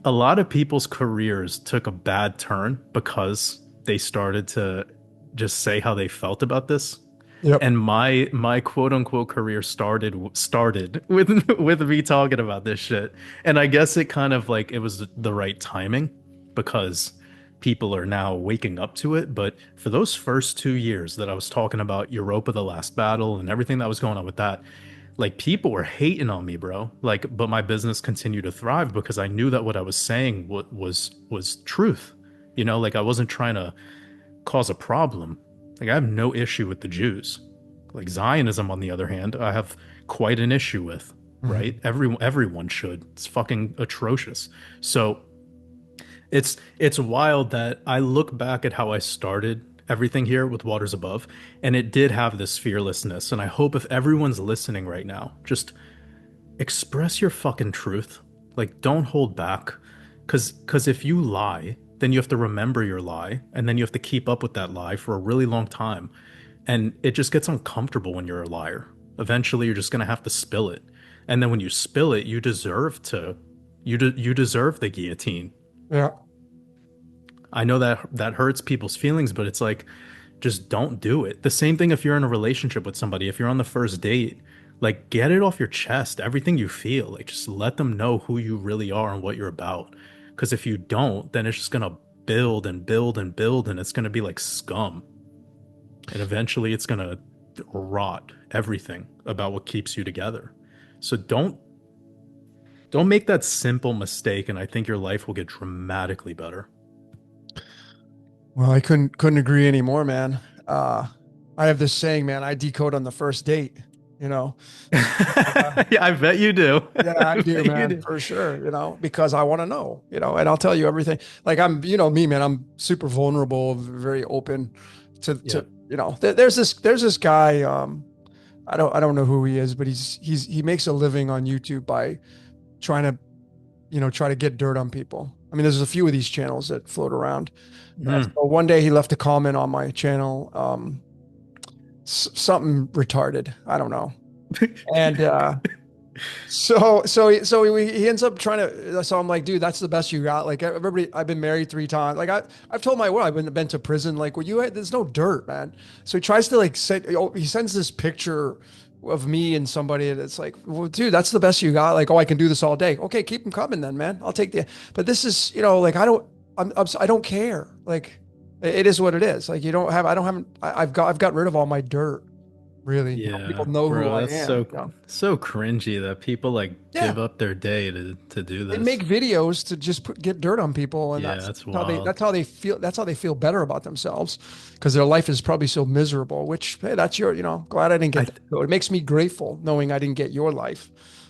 a lot of people's careers took a bad turn because they started to just say how they felt about this.
Yep.
And my quote unquote career started with with me talking about this shit. And I guess it kind of like it was the right timing because people are now waking up to it. But for those first 2 years that I was talking about Europa, the last battle, and everything that was going on with that, like people were hating on me, bro. Like, but my business continued to thrive because I knew that what I was saying was truth. Like I wasn't trying to cause a problem. Like I have no issue with the Jews. Like Zionism, on the other hand, I have quite an issue with.
Mhm.
Right? Everyone should. It's fucking atrocious. So it's wild that I look back at how I started everything here with Waters Above, and it did have this fearlessness. And I hope if everyone's listening right now, just express your fucking truth. Like don't hold back. Cause if you lie, then you have to remember your lie, and then you have to keep up with that lie for a really long time. And it just gets uncomfortable when you're a liar. Eventually you're just gonna have to spill it. And then when you spill it, you deserve the guillotine.
Yeah.
I know that that hurts people's feelings, but it's like, just don't do it. The same thing if you're in a relationship with somebody, if you're on the first date, like get it off your chest, everything you feel. Like just let them know who you really are and what you're about. Because if you don't, then it's just gonna build and build and build, and it's gonna be like scum. And eventually it's gonna rot everything about what keeps you together. So don't make that simple mistake, and I think your life will get dramatically better.
Well, I couldn't agree anymore, man. I have this saying, man, I decode on the first date, you know.
Yeah, I bet you do.
Yeah, I
I
do,
bet you
man,
do.
for sure, because I want to know, and I'll tell you everything. Like I'm, me, man, I'm super vulnerable, very open
Yeah.
there's this guy, I don't know who he is, but he makes a living on YouTube by trying to, try to get dirt on people. I mean, there's a few of these channels that float around.
Mm.
So one day he left a comment on my channel, something retarded. I don't know. And he ends up trying to. So I'm like, dude, that's the best you got. Like everybody, I've been married 3 times. Like I've told my wife I've been to prison. Like, there's no dirt, man. So he tries to like he sends this picture of me and somebody, and it's like, well, dude, that's the best you got. Like, oh, I can do this all day. Okay, keep them coming then, man. I'll take the. But this is, like I don't care. Like, it is what it is. Like I don't have. I've got rid of all my dirt. Really, people
Yeah,
know who
bro,
I
that's
am.
so cringy that people like
Yeah.
give up their day to do
They make
this.
videos to just get dirt on people, and
Yeah,
that's
that's
how they
wild.
that's how they feel. That's how they feel better about themselves because their life is probably so miserable. Which, hey, that's glad I didn't
I
get that.
th
So it makes me grateful knowing I didn't get your life.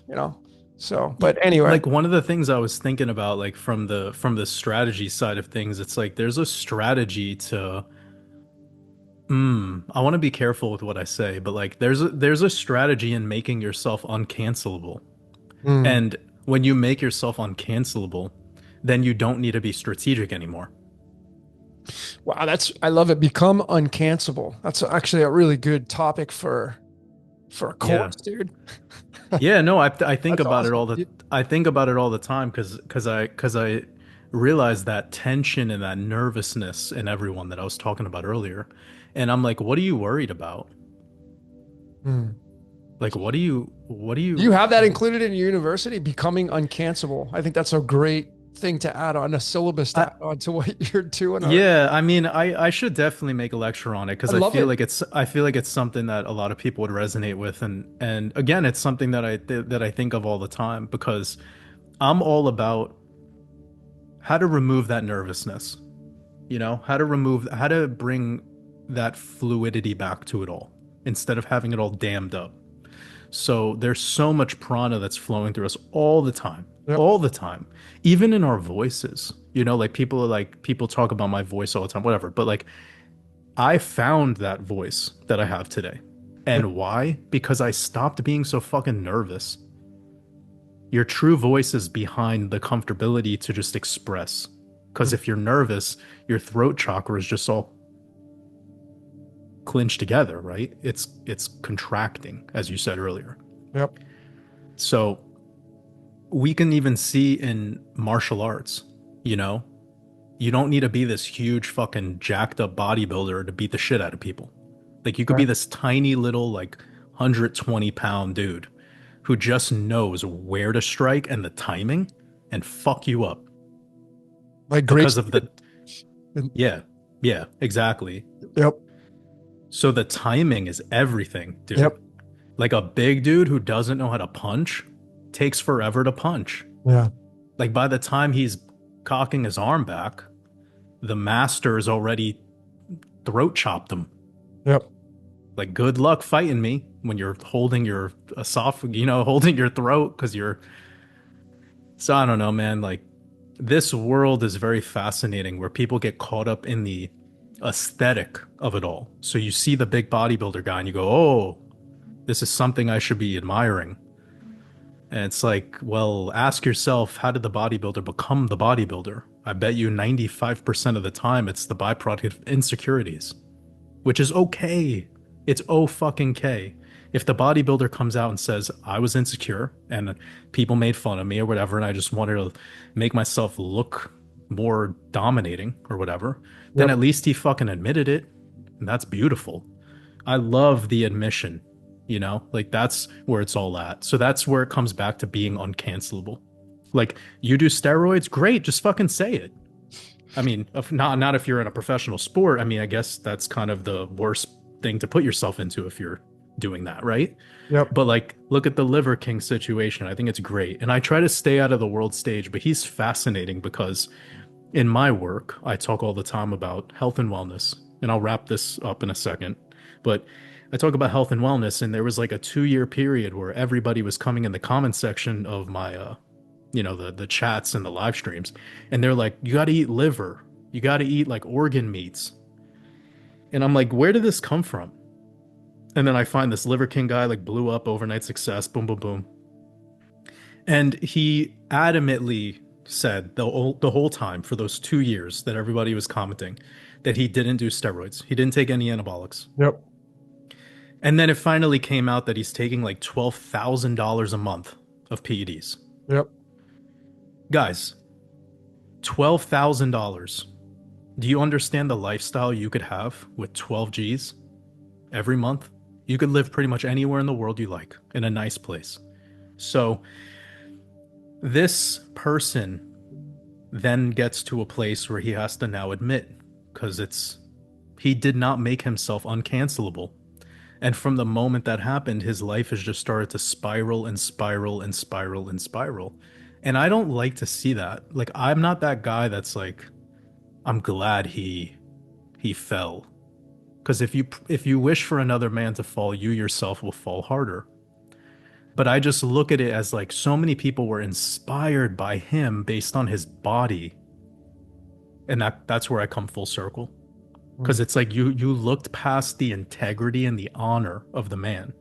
You know. So, but anyway,
like one of the things I was thinking about, like from the strategy side of things, it's like there's a strategy to. I want to be careful with what I say, but like there's a strategy in making yourself uncancelable.
hmm.
And when you make yourself uncancelable, then you don't need to be strategic anymore.
Wow, I love it. Become uncancelable. That's actually a really good topic for a
Yeah.
course, dude.
Yeah, no, I think
That's
about it
awesome.
all the I think about it all the time because I realize that tension and that nervousness in everyone that I was talking about earlier. And I'm like, what are you worried about?
Hmm.
Like, what do
Do you
you,
have that included in your university? Becoming uncancelable. I think that's a great thing to add on a syllabus to
I,
add on to what you're doing already.
yeah, I mean, I should definitely make a lecture on it
I
because
love it.
I feel like it's something that a lot of people would resonate with, and again, it's something that I think of all the time because I'm all about how to remove that nervousness, how to bring that fluidity back to it all instead of having it all dammed up. So there's so much prana that's flowing through us
Yep.
all the time, even in our voices. Like people talk about my voice all the time, whatever. But like I found that voice that I have today.
Yep.
And why? Because I stopped being so fucking nervous. Your true voice is behind the comfortability to just express. Because if you're nervous, your throat chakra is just all clinched together, right? It's contracting, as you said earlier.
Yep.
So we can even see in martial arts, you know, you don't need to be this huge fucking jacked up bodybuilder to beat the shit out of people. Like you could be
Right.
this tiny little like 120-pound dude who just knows where to strike and the timing and fuck you up
Like great.
because of the yeah, yeah, exactly.
Yep.
So the timing is everything, dude.
Yep.
Like a big dude who doesn't know how to punch takes forever to punch.
Yeah.
Like by the time he's cocking his arm back, the master's already throat chopped him.
Yep.
Like good luck fighting me when you're holding your holding your throat because you're. So I don't know, man. Like this world is very fascinating where people get caught up in the aesthetic of it all. So you see the big bodybuilder guy and you go, "Oh, this is something I should be admiring." And it's like, well, ask yourself, how did the bodybuilder become the bodybuilder? I bet you 95% of the time it's the byproduct of insecurities, which is okay. It's oh fucking K. If the bodybuilder comes out and says, I was insecure and people made fun of me or whatever, and I just wanted to make myself look more dominating or whatever, then
Yep.
at least he fucking admitted it. And that's beautiful. I love the admission, like that's where it's all at. So that's where it comes back to being uncancelable. Like you do steroids, great, just fucking say it. I mean, if not if you're in a professional sport. I mean, I guess that's kind of the worst thing to put yourself into if you're doing that, right?
Yep.
But like, look at the Liver King situation. I think it's great. And I try to stay out of the world stage, but he's fascinating because in my work, I talk all the time about health and wellness. And I'll wrap this up in a second. But I talk about health and wellness, and there was like a 2 year period where everybody was coming in the comment section of my the chats and the live streams, and they're like, you got to eat liver, you got to eat like organ meats, and I'm like, where did this come from? And then I find this Liver King guy like blew up, overnight success, boom boom boom, and he adamantly said the whole time for those 2 years that everybody was commenting that he didn't do steroids, he didn't take any anabolics.
Yep.
And then it finally came out that he's taking like $12,000 a month of PEDs.
Yep.
Guys, $12,000. Do you understand the lifestyle you could have with 12 G's every month? You could live pretty much anywhere in the world you like in a nice place. So this person then gets to a place where he has to now admit, because he did not make himself uncancelable. And from the moment that happened, his life has just started to spiral and spiral and spiral and spiral. And I don't like to see that. Like I'm not that guy that's like, I'm glad he fell. Because if you wish for another man to fall, you yourself will fall harder. But I just look at it as like so many people were inspired by him based on his body. And that's where I come full circle. Because it's like you looked past the integrity and the honor of the man.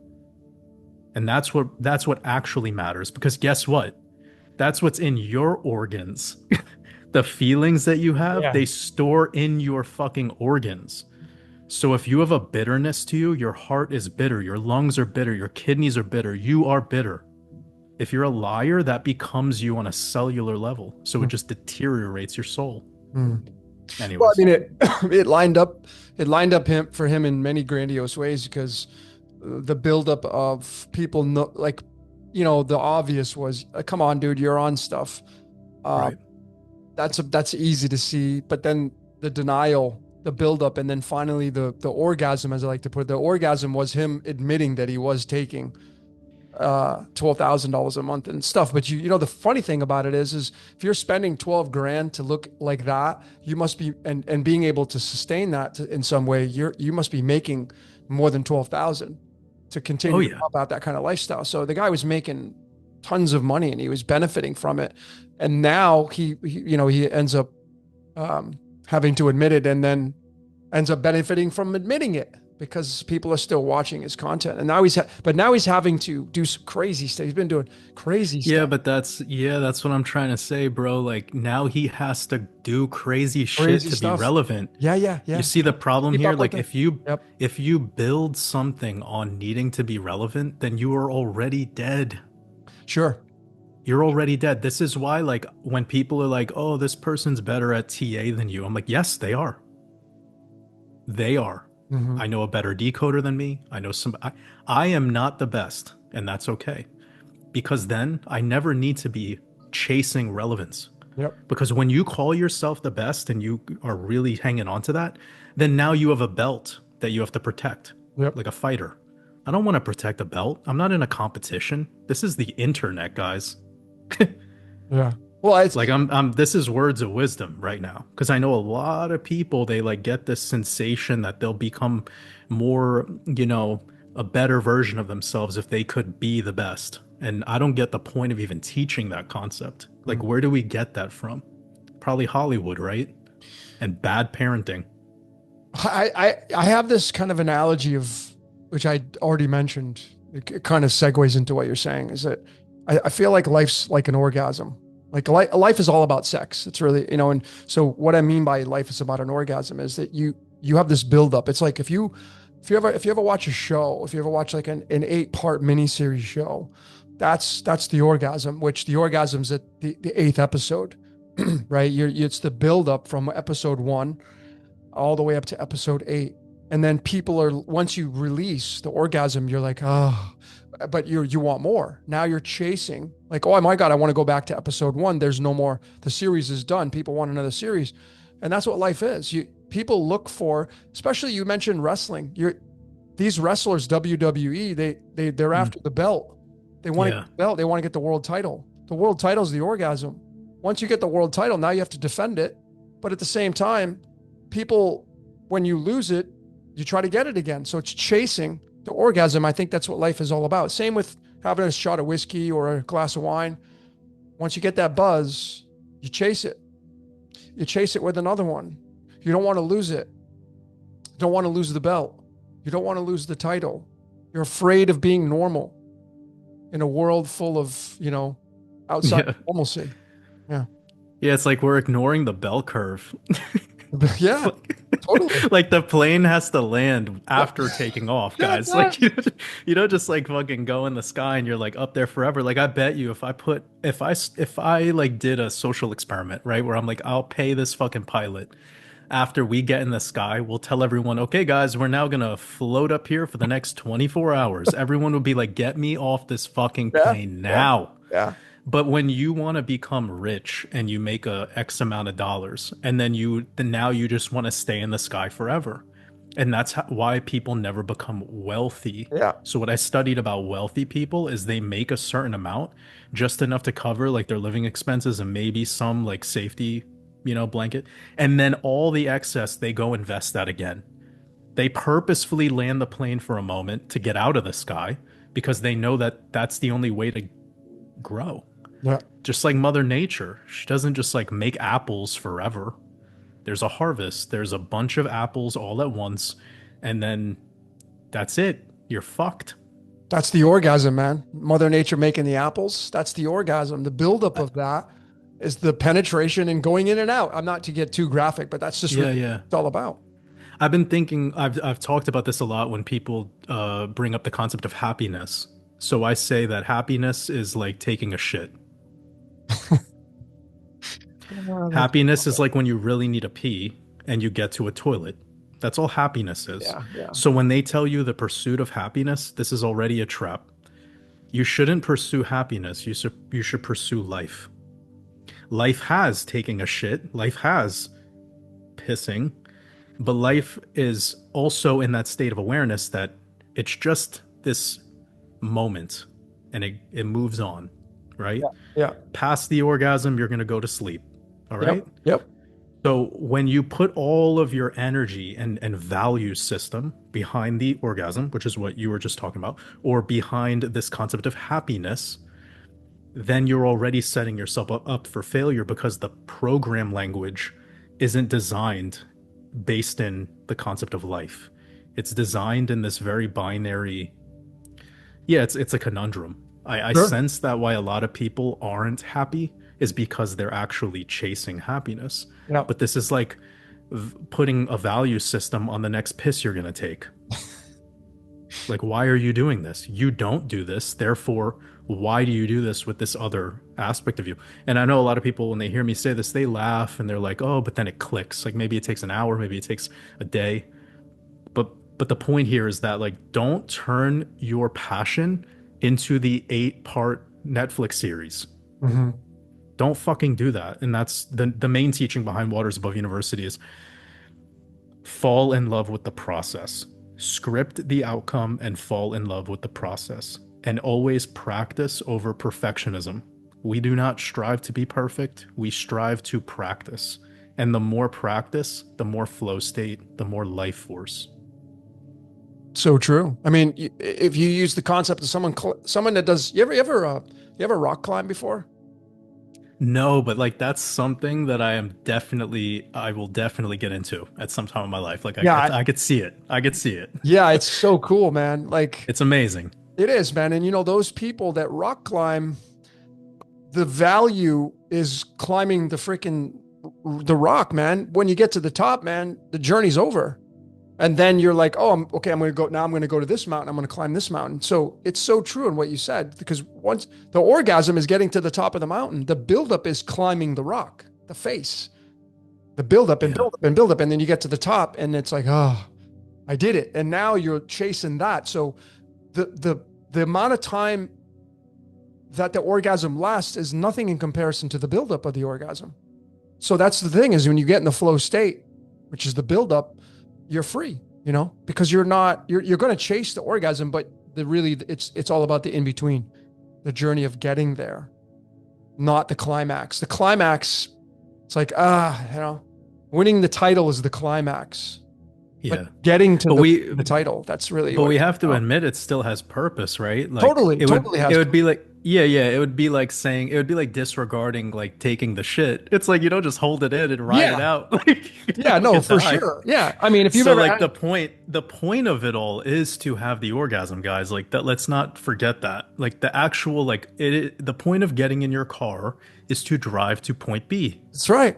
And that's what actually matters. Because guess what? That's what's in your organs. The feelings that you have,
Yeah.
they store in your fucking organs. So if you have a bitterness to you, your heart is bitter, your lungs are bitter, your kidneys are bitter, you are bitter. If you're a liar, that becomes you on a cellular level. So it just deteriorates your soul.
Mm. Well, I
Anyways.
mean, it it lined up him for him in many grandiose ways because the buildup of people know, like, the obvious was, come on, dude, you're on stuff. Um,
Right.
that's easy to see, but then the denial, the buildup, and then finally the orgasm, as I like to put it, the orgasm was him admitting that he was taking $12,000 a month and stuff. But the funny thing about it is if you're spending 12 grand to look like that, you must be, and being able to sustain that in some way, you must be making more than 12,000 to
Oh
continue to
yeah.
pump out that kind of lifestyle. So the guy was making tons of money and he was benefiting from it. And now he ends up having to admit it, and then ends up benefiting from admitting it because people are still watching his content. And now he's having to do some crazy stuff. He's been doing crazy
Yeah,
stuff,
but that's what I'm trying to say, bro. Like now he has to do crazy shit
crazy
to be
stuff.
relevant.
Yeah, yeah,
You
yeah.
see the problem
Keep
here?
up with
Like
it. Yep.
if you build something on needing to be relevant, then you are already dead.
Sure.
You're already dead. This is why like when people are like, "Oh, this person's better at TA than you." I'm like, "Yes, they are. They are.
Hmm.
I know a better decoder than me. I am not the best, and that's okay. Because then I never need to be chasing relevance.
Yep.
Because when you call yourself the best and you are really hanging on to that, then now you have a belt that you have to protect,
Yep.
like a fighter. I don't want to protect a belt. I'm not in a competition. This is the internet, guys.
Yeah. Well, it's
Like this is words of wisdom right now because I know a lot of people they like get this sensation that they'll become more, a better version of themselves if they could be the best. And I don't get the point of even teaching that concept. Like where do we get that from? Probably Hollywood, right? And bad parenting.
I have this kind of analogy of, which I already mentioned. It kind of segues into what you're saying, is that I feel like life's like an orgasm. Like life is all about sex. It's really, and so what I mean by life is about an orgasm is that you have this buildup. It's like if you ever watch a show, if you ever watch like an 8-part miniseries show, that's the orgasm, which the orgasm's at the eighth episode, right? It's the buildup from episode 1 all the way up to episode 8. And then people are, once you release the orgasm, you're like, oh, but you want more. Now you're chasing, like, oh my God, I want to go back to episode 1. There's no more. The series is done. People want another series. And that's what life is. People look for, especially you mentioned wrestling. These wrestlers, WWE, they're
Mm.
after the belt. They want to
Yeah.
get the belt. They want to get the world title. The world title is the orgasm. Once you get the world title, now you have to defend it. But at the same time, people, when you lose it, you try to get it again. So it's chasing the orgasm. I think that's what life is all about. Same with having a shot of whiskey or a glass of wine. Once you get that buzz, you chase it. You chase it with another one. You don't want to lose it. You don't want to lose the belt. You don't want to lose the title. You're afraid of being normal in a world full of, outside
Yeah.
normalcy. Yeah.
Yeah, it's like we're ignoring the bell curve.
Yeah, totally.
Like the plane has to land
Yep.
after taking off,
Yeah,
guys.
yeah.
Like you don't just like fucking go in the sky and you're like up there forever. Like I bet you if I like did a social experiment, right, where I'm like I'll pay this fucking pilot after we get in the sky, we'll tell everyone, "Okay guys, we're now going to float up here for the next 24 hours." Everyone would be like, "Get me off this fucking
Yeah.
plane
Yeah.
now."
Yeah.
But when you want to become rich and you make a X amount of dollars, and then now you just want to stay in the sky forever, and that's why people never become wealthy.
Yeah.
So what I studied about wealthy people is they make a certain amount, just enough to cover like their living expenses and maybe some like safety, blanket, and then all the excess they go invest that again. They purposefully land the plane for a moment to get out of the sky because they know that that's the only way to grow.
Yeah.
Just like Mother Nature, she doesn't just like make apples forever. There's a harvest, there's a bunch of apples all at once, and then that's it. You're fucked.
That's the orgasm, man. Mother Nature making the apples. That's the orgasm. The buildup of that is the penetration and going in and out. I'm not to get too graphic, but that's just
Yeah,
really
yeah.
what it's all about.
I've been thinking, I've talked about this a lot when people bring up the concept of happiness. So I say that happiness is like taking a shit.
Oh,
Happiness is like when you really need a pee and you get to a toilet. That's all happiness is.
Yeah, yeah.
So when they tell you the pursuit of happiness, this is already a trap. You shouldn't pursue happiness. You should pursue life. Life has taking a shit. Life has pissing. But life is also in that state of awareness that it's just this moment and it moves on, right?
Yeah, yeah.
Past the orgasm, you're going to go to sleep. All right.
Yep, yep.
So when you put all of your energy and value system behind the orgasm, which is what you were just talking about, or behind this concept of happiness, then you're already setting yourself up for failure because the program language isn't designed based in the concept of life. It's designed in this very binary. Yeah, it's a conundrum. I
Sure.
sense that why a lot of people aren't happy is because they're actually chasing happiness.
Yep.
But this is like putting a value system on the next piss you're going to take. Like, why are you doing this? You don't do this. Therefore, why do you do this with this other aspect of you? And I know a lot of people, when they hear me say this, they laugh and they're like, oh, but then it clicks. Like maybe it takes an hour, maybe it takes a day. But the point here is that, like, don't turn your passion into the 8-part Netflix series.
Hmm.
Don't fucking do that. And that's the main teaching behind Waters Above University is fall in love with the process. Script the outcome and fall in love with the process. And always practice over perfectionism. We do not strive to be perfect. We strive to practice. And the more practice, the more flow state, the more life force.
So true. I mean, if you use the concept of someone that does, you ever rock climb before?
No, but like that's something that I will definitely get into at some time in my life. Like
Yeah,
I could see it. I could see it.
yeah, it's so cool, man. Like
It's amazing.
it is, man. And you know, those people that rock climb, the value is climbing the rock, man. When you get to the top, man, the journey's over. And then you're like, oh, okay, I'm going to go to this mountain. I'm going to climb this mountain. So it's so true in what you said, because once the orgasm is getting to the top of the mountain, the buildup is climbing the rock, the face, the buildup and
Yeah.
buildup and buildup. And then you get to the top and it's like, oh, I did it. And now you're chasing that. So the amount of time that the orgasm lasts is nothing in comparison to the buildup of the orgasm. So that's the thing, is when you get in the flow state, which is the buildup, you're free, you know, because you're going to chase the orgasm, but it's all about the in between, the journey of getting there, not the climax. The climax, it's like, you know, winning the title is the climax.
Yeah.
But getting to
But
the title, that's really
But
what
we
it's
have to
about.
admit it still has purpose, right? Like
Totally,
it would
totally has
it would be like yeah, it would be like saying it would be like disregarding like taking the shit. It's like you don't just hold it in and ride it
Yeah.
out. Like
Yeah,
you
no, for
die.
sure. Yeah. I mean, if you've
So
ever
like
had,
the point of it all is to have the orgasm, guys. Like that, let's not forget that. Like the actual like the point of getting in your car is to drive to point B.
that's right.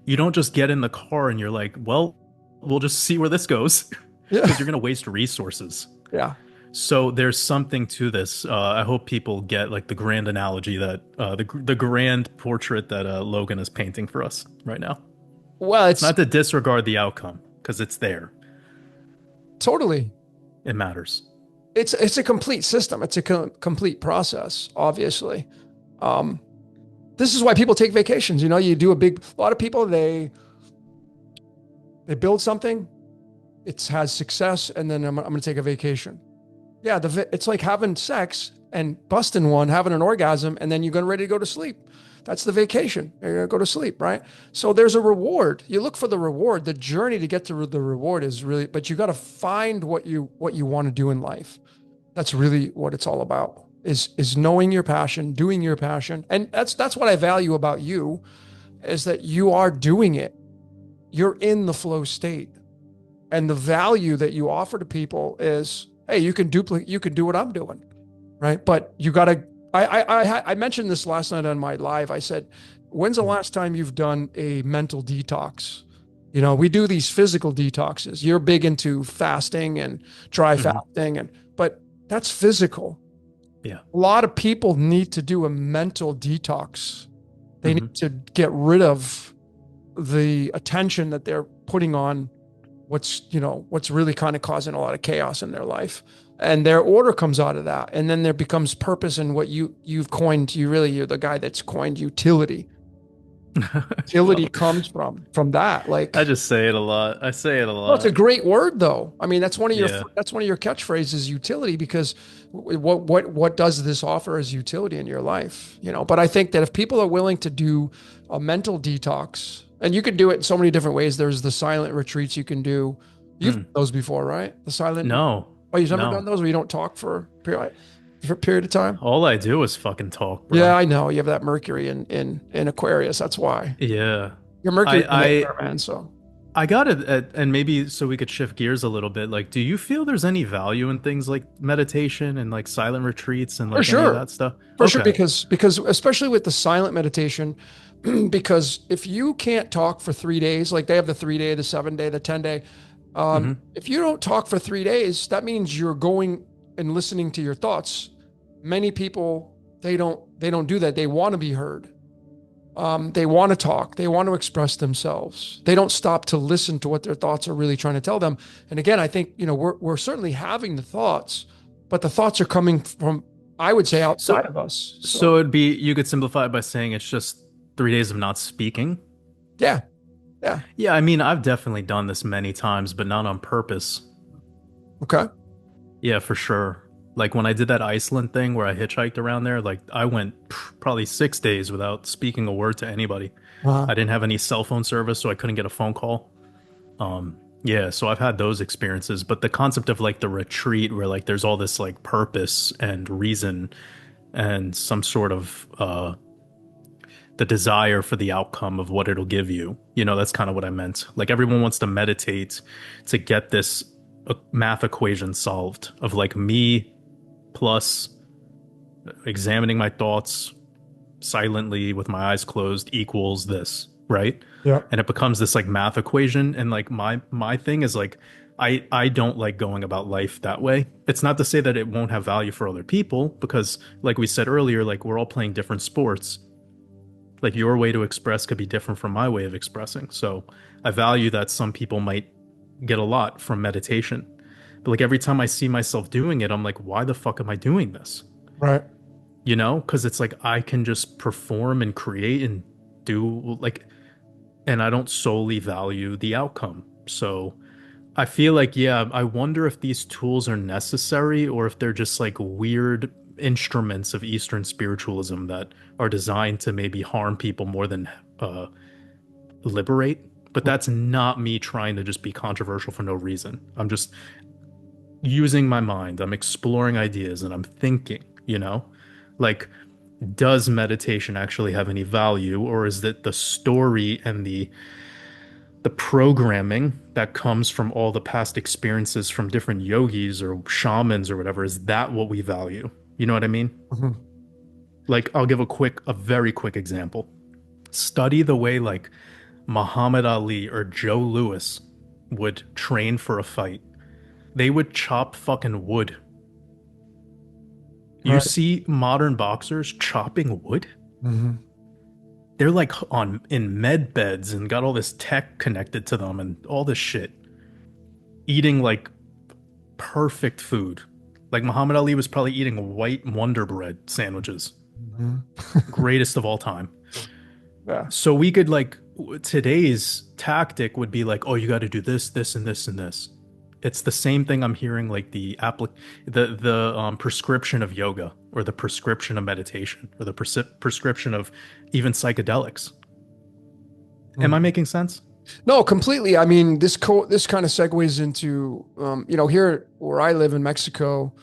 You don't just get in the car and you're like, well, we'll just see where this goes
Yeah.
because you're gonna waste resources.
Yeah.
So there's something to this. I hope people get like the grand analogy that the grand portrait that Logan is painting for us right now.
Well,
It's
it's
not to disregard the outcome because it's there.
totally,
It matters.
it's a complete system. It's a complete process, obviously. Um, this is why people take vacations. You know, you do a lot of people, they build something, it has success, and then I'm going to take a vacation. Yeah, it's like having sex and busting one, having an orgasm, and then you're ready to go to sleep. That's the vacation. You're going to go to sleep, right? So there's a reward. You look for the reward. The journey to get to the reward is really, but you got to find what you want to do in life. That's really what it's all about. Is knowing your passion, doing your passion, and that's what I value about you, is that you are doing it. You're in the flow state, and the value that you offer to people is, hey, you can do what I'm doing, right? But you got to. I mentioned this last night on my live. I said, when's the last time you've done a mental detox? You know, we do these physical detoxes. You're big into fasting and dry fasting, but that's physical.
Yeah.
A lot of people need to do a mental detox. They need to get rid of the attention that they're putting on what's really kind of causing a lot of chaos in their life. And their order comes out of that. And then there becomes purpose in what you've coined. You're the guy that's coined utility. Utility
Well,
comes from that. Like,
I just say it a lot. I say it a
well, it's a
lot.
great word though. I mean,
Yeah.
that's one of your catchphrases, utility, because what does this offer as utility in your life? But I think that if people are willing to do a mental detox, and you can do it in so many different ways. There's the silent retreats you can do. You've done
Mm.
those before, right? The silent.
No,
Oh, you've never done
no.
those where you don't talk for a period of time?
All I do is fucking talk,
Yeah,
bro.
I know. You have that Mercury in Aquarius. That's why.
Yeah.
Your Mercury's in
I
there, man. So
I got it, and maybe so we could shift gears a little bit. Like, do you feel there's any value in things like meditation and like silent retreats and
for
like any of
sure.
that stuff?
For sure,
Okay.
because especially with the silent meditation, because if you can't talk for 3 days, like they have the 3 day, the 7 day, the 10 day,
Hmm.
if you don't talk for 3 days, that means you're going and listening to your thoughts. Many people they don't do that. They want to be heard. They want to talk. They want to express themselves. They don't stop to listen to what their thoughts are really trying to tell them. And again, I think we're certainly having the thoughts, but the thoughts are coming from, I would say, outside
So,
of us.
so
So
it'd be you could simplify it by saying it's just 3 days of not speaking.
yeah, yeah,
Yeah, I mean, I've definitely done this many times, but not on purpose.
okay,
Yeah, for sure. Like when I did that Iceland thing where I hitchhiked around there, like I went probably 6 days without speaking a word to anybody.
uh,
I didn't have any cell phone service, so I couldn't get a phone call. Yeah, so I've had those experiences, but the concept of like the retreat where like there's all this like purpose and reason and some sort of the desire for the outcome of what it'll give you. That's kind of what I meant. Like everyone wants to meditate to get this math equation solved of like me plus examining my thoughts silently with my eyes closed equals this, right?
yeah,
And it becomes this like math equation. And like my thing is like I don't like going about life that way. It's not to say that it won't have value for other people, because like we said earlier, like we're all playing different sports. Like your way to express could be different from my way of expressing. So I value that some people might get a lot from meditation. But like every time I see myself doing it, I'm like, why the fuck am I doing this?
right.
Because it's like I can just perform and create and do like, and I don't solely value the outcome. So I feel like, yeah, I wonder if these tools are necessary or if they're just like weird instruments of Eastern spiritualism that are designed to maybe harm people more than liberate. But that's not me trying to just be controversial for no reason. I'm just using my mind. I'm exploring ideas and I'm thinking. Like, does meditation actually have any value, or is it the story and the programming that comes from all the past experiences from different yogis or shamans or whatever? Is that what we value? You know what I mean?
Mhm.
Like, I'll give a very quick example. Study the way like Muhammad Ali or Joe Louis would train for a fight. They would chop fucking wood. You
Right.
see modern boxers chopping wood?
Mhm.
They're like on in med beds and got all this tech connected to them and all this shit. Eating like perfect food. Like Muhammad Ali was probably eating white Wonder Bread sandwiches.
Mhm.
Greatest of all time.
Yeah.
So we could like today's tactic would be like, oh, you got to do this, this, and this, and this. It's the same thing I'm hearing like the prescription of yoga or the prescription of meditation or the prescription of even psychedelics. Am I
Mhm.
making sense?
No, completely. I mean, this kind of segues into, here where I live in Mexico.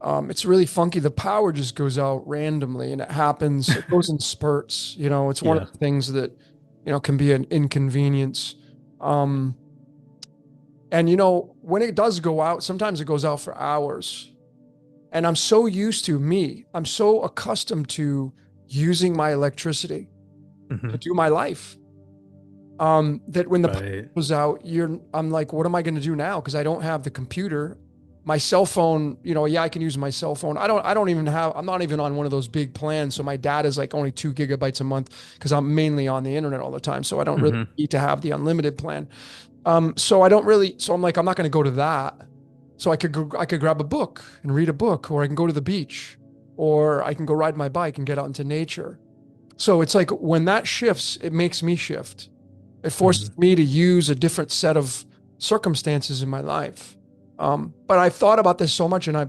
It's really funky. The power just goes out randomly, and it happens. It goes in spurts. It's one
Yeah.
of the things that can be an inconvenience. Um, and when it does go out, sometimes it goes out for hours. And I'm so accustomed to using my electricity to
Hmm.
do my life. That when the power
Right.
goes out, I'm like, what am I going to do now? Because I don't have the computer. My cell phone, yeah, I can use my cell phone. I'm not even on one of those big plans. So my data is like only 2 GB a month because I'm mainly on the internet all the time. So I don't really
Hmm.
need to have the unlimited plan. So I don't really, so I'm like, I'm not going to go to that. So I could grab a book and read a book, or I can go to the beach, or I can go ride my bike and get out into nature. So it's like when that shifts, it makes me shift. It forces
Hmm.
me to use a different set of circumstances in my life. But I've thought about this so much, and I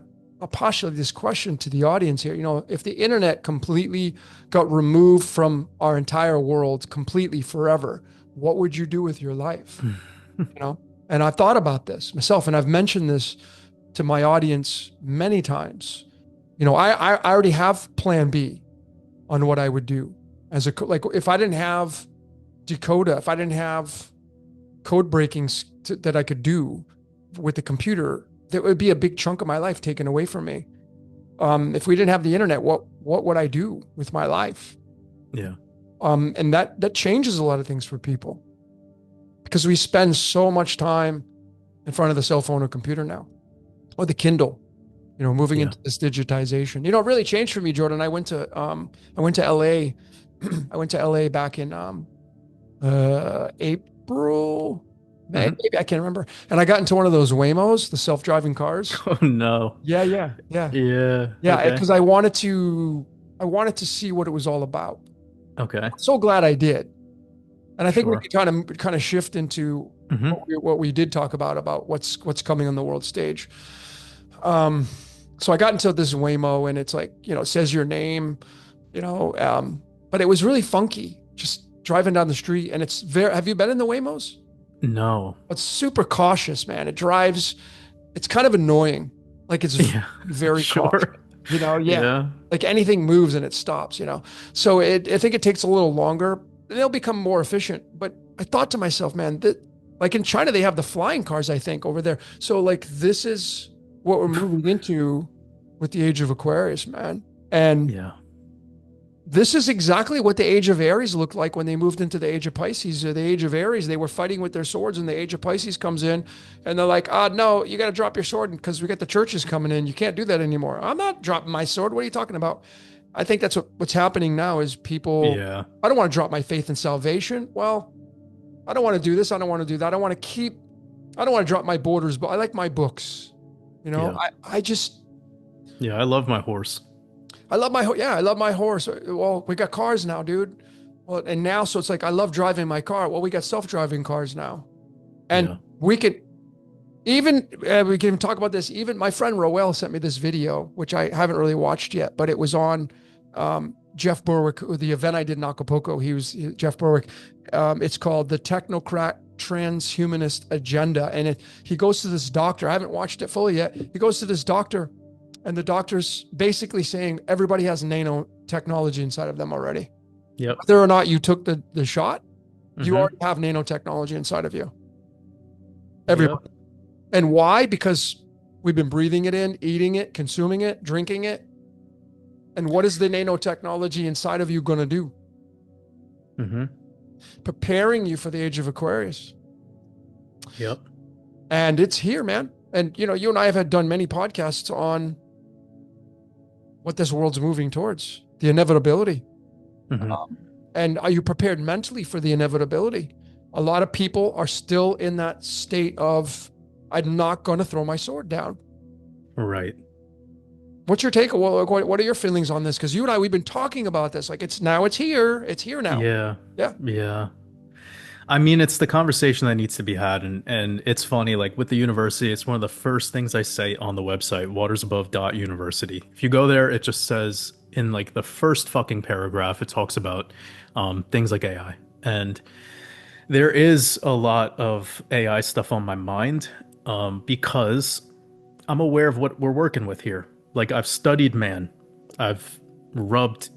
postulate this question to the audience here. You know, if the internet completely got removed from our entire world completely forever, what would you do with your life? You know, and I've thought about this myself, and I've mentioned this to my audience many times. You know, I already have plan B on what I would do as a like if I didn't have Dakota, if I didn't have code breakings that I could do with the computer, there would be a big chunk of my life taken away from me. If we didn't have the internet, what would I do with my life?
Yeah.
And that changes a lot of things for people because we spend so much time in front of the cell phone or computer now, or the Kindle. You know, moving
Yeah.
into this digitization. You know, it really changed for me, Jordan. I went to LA. I went to LA back in April, May,
Hmm.
maybe I can't remember. And I got into one of those Waymos, the self-driving cars.
Oh no.
Yeah,
Yeah.
yeah.
Okay.
Because I wanted to see what it was all about.
Okay.
So glad I did. And I think we
Sure.
could kind of shift into
Hmm.
what we did talk about what's coming on the world stage. Um, so I got into this Waymo, and it's like, you know, it says your name, you know, but it was really funky just driving down the street. And it's very, have you been in the Waymos?
No.
It's super cautious, man. It drives, it's kind of annoying. Like it's
Yeah.
very cautious,
Sure.
you know? Yeah.
Yeah.
Like anything moves and it stops, you know? So I think it takes a little longer. They'll become more efficient. But I thought to myself, man, that like in China, they have the flying cars, I think, over there. So like this is what we're moving into with the age of Aquarius, man. And
Yeah.
this is exactly what the age of Aries looked like when they moved into the age of Pisces or the age of Aries. They were fighting with their swords, and the age of Pisces comes in, and they're like, no, you got to drop your sword because we got the churches coming in. You can't do that anymore. I'm not dropping my sword. What are you talking about? I think that's what's happening now is people,
Yeah.
I don't want to drop my faith in salvation. Well, I don't want to do this. I don't want to do that. I don't want to drop my borders, but I like my books. You know,
Yeah.
I just,
Yeah. I love my horse.
I love my horse. Well, we got cars now, dude. Well, and now, so it's like I love driving my car. Well, we got self-driving cars now,
Yeah.
and we can even talk about this. Even my friend Roel sent me this video, which I haven't really watched yet, but it was on Jeff Berwick, the event I did in Acapulco. Jeff Berwick. It's called the Technocrat Transhumanist Agenda, and he goes to this doctor. I haven't watched it fully yet. He goes to this doctor, and the doctor's basically saying everybody has nanotechnology inside of them already.
Yep.
Whether or not you took the shot, you
Hmm.
already have nanotechnology inside of you.
Yep.
Everybody. And why? Because we've been breathing it in, eating it, consuming it, drinking it. And what is the nanotechnology inside of you going to do?
Hmm.
Preparing you for the age of Aquarius.
Yep.
And it's here, man. And you know, you and I have had done many podcasts on what this world's moving towards, the inevitability.
Hmm.
And are you prepared mentally for the inevitability? A lot of people are still in that state of, I'm not going to throw my sword down.
Right.
What's your take? Well, what are your feelings on this? Because you and I, we've been talking about this. Like it's here. It's here now.
Yeah.
Yeah.
Yeah. I mean, it's the conversation that needs to be had, and it's funny, like with the university, it's one of the first things I say on the website, watersabove.university. If you go there, it just says in like the first fucking paragraph, it talks about things like AI. And there is a lot of AI stuff on my mind because I'm aware of what we're working with here. Like I've studied man. I've rubbed,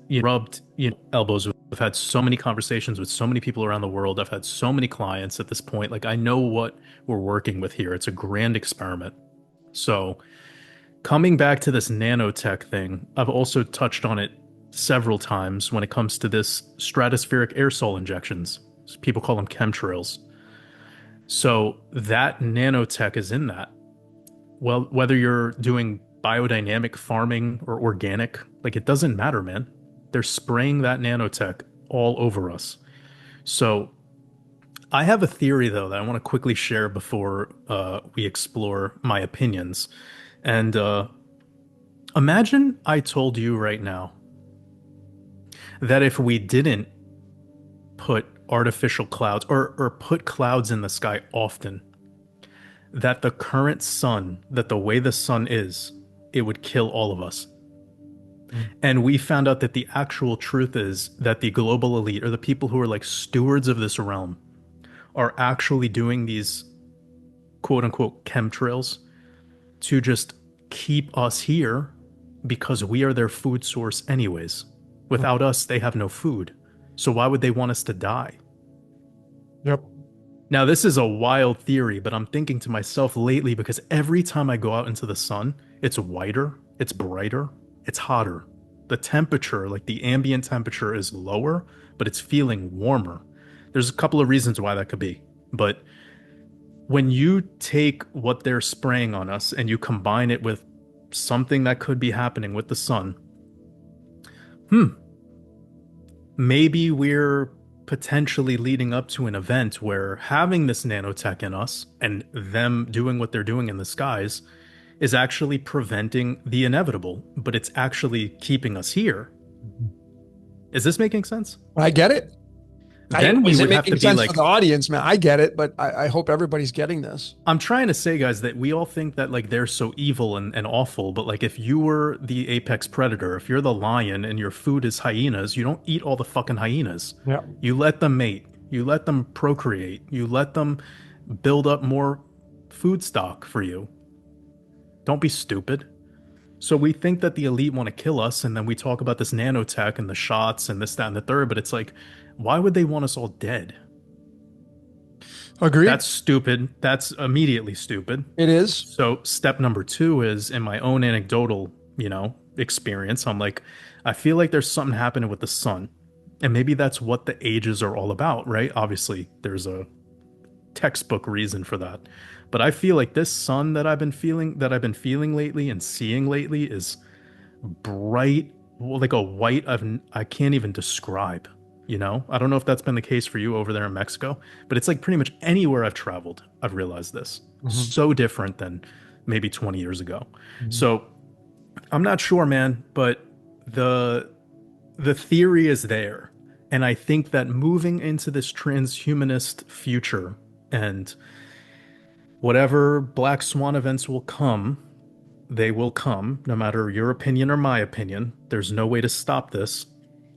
elbows with. I've had so many conversations with so many people around the world. I've had so many clients at this point. Like I know what we're working with here. It's a grand experiment. So coming back to this nanotech thing, I've also touched on it several times when it comes to this stratospheric aerosol injections. People call them chemtrails. So that nanotech is in that. Well, whether you're doing biodynamic farming or organic, like it doesn't matter, man. They're spraying that nanotech all over us. So I have a theory though that I want to quickly share before we explore my opinions. And imagine I told you right now that if we didn't put artificial clouds or put clouds in the sky often, that the current sun, that the way the sun is, it would kill all of us.
Mm.
And we found out that the actual truth is that the global elite, or the people who are like stewards of this realm, are actually doing these quote unquote chemtrails to just keep us here because we are their food source anyways. Without us, they have no food. So why would they want us to die?
Yep.
Now, this is a wild theory, but I'm thinking to myself lately because every time I go out into the sun, it's whiter, it's brighter, it's hotter. The temperature, like the ambient temperature, is lower, but it's feeling warmer. There's a couple of reasons why that could be. But when you take what they're spraying on us and you combine it with something that could be happening with the sun, maybe we're potentially leading up to an event where having this nanotech in us and them doing what they're doing in the skies is actually preventing the inevitable, but it's actually keeping us here. Is this making sense?
I get it.
Then we
Is it
would have to
making
be
sense
like,
for the audience, man? I get it, but I hope everybody's getting this.
I'm trying to say, guys, that we all think that like they're so evil and awful, but like if you were the apex predator, if you're the lion and your food is hyenas, you don't eat all the fucking hyenas.
Yeah.
You let them mate, you let them procreate, you let them build up more food stock for you. Don't be stupid. So we think that the elite want to kill us, and then we talk about this nanotech and the shots and this, that, and the third, but it's like, why would they want us all dead?
Agreed.
That's stupid. That's immediately stupid.
It is.
So step number two is in my own anecdotal, experience, I'm like, I feel like there's something happening with the sun. And maybe that's what the ages are all about, right? Obviously, there's a textbook reason for that. But I feel like this sun that I've been feeling lately and seeing lately is bright, well, like a white I can't even describe. I don't know if that's been the case for you over there in Mexico, but it's like pretty much anywhere I've traveled, I've realized this.
Mhm.
So different than maybe 20 years ago.
Mhm.
So I'm not sure, man, but the theory is there. And I think that moving into this transhumanist future and whatever black swan events will come, they will come, no matter your opinion or my opinion. There's no way to stop this.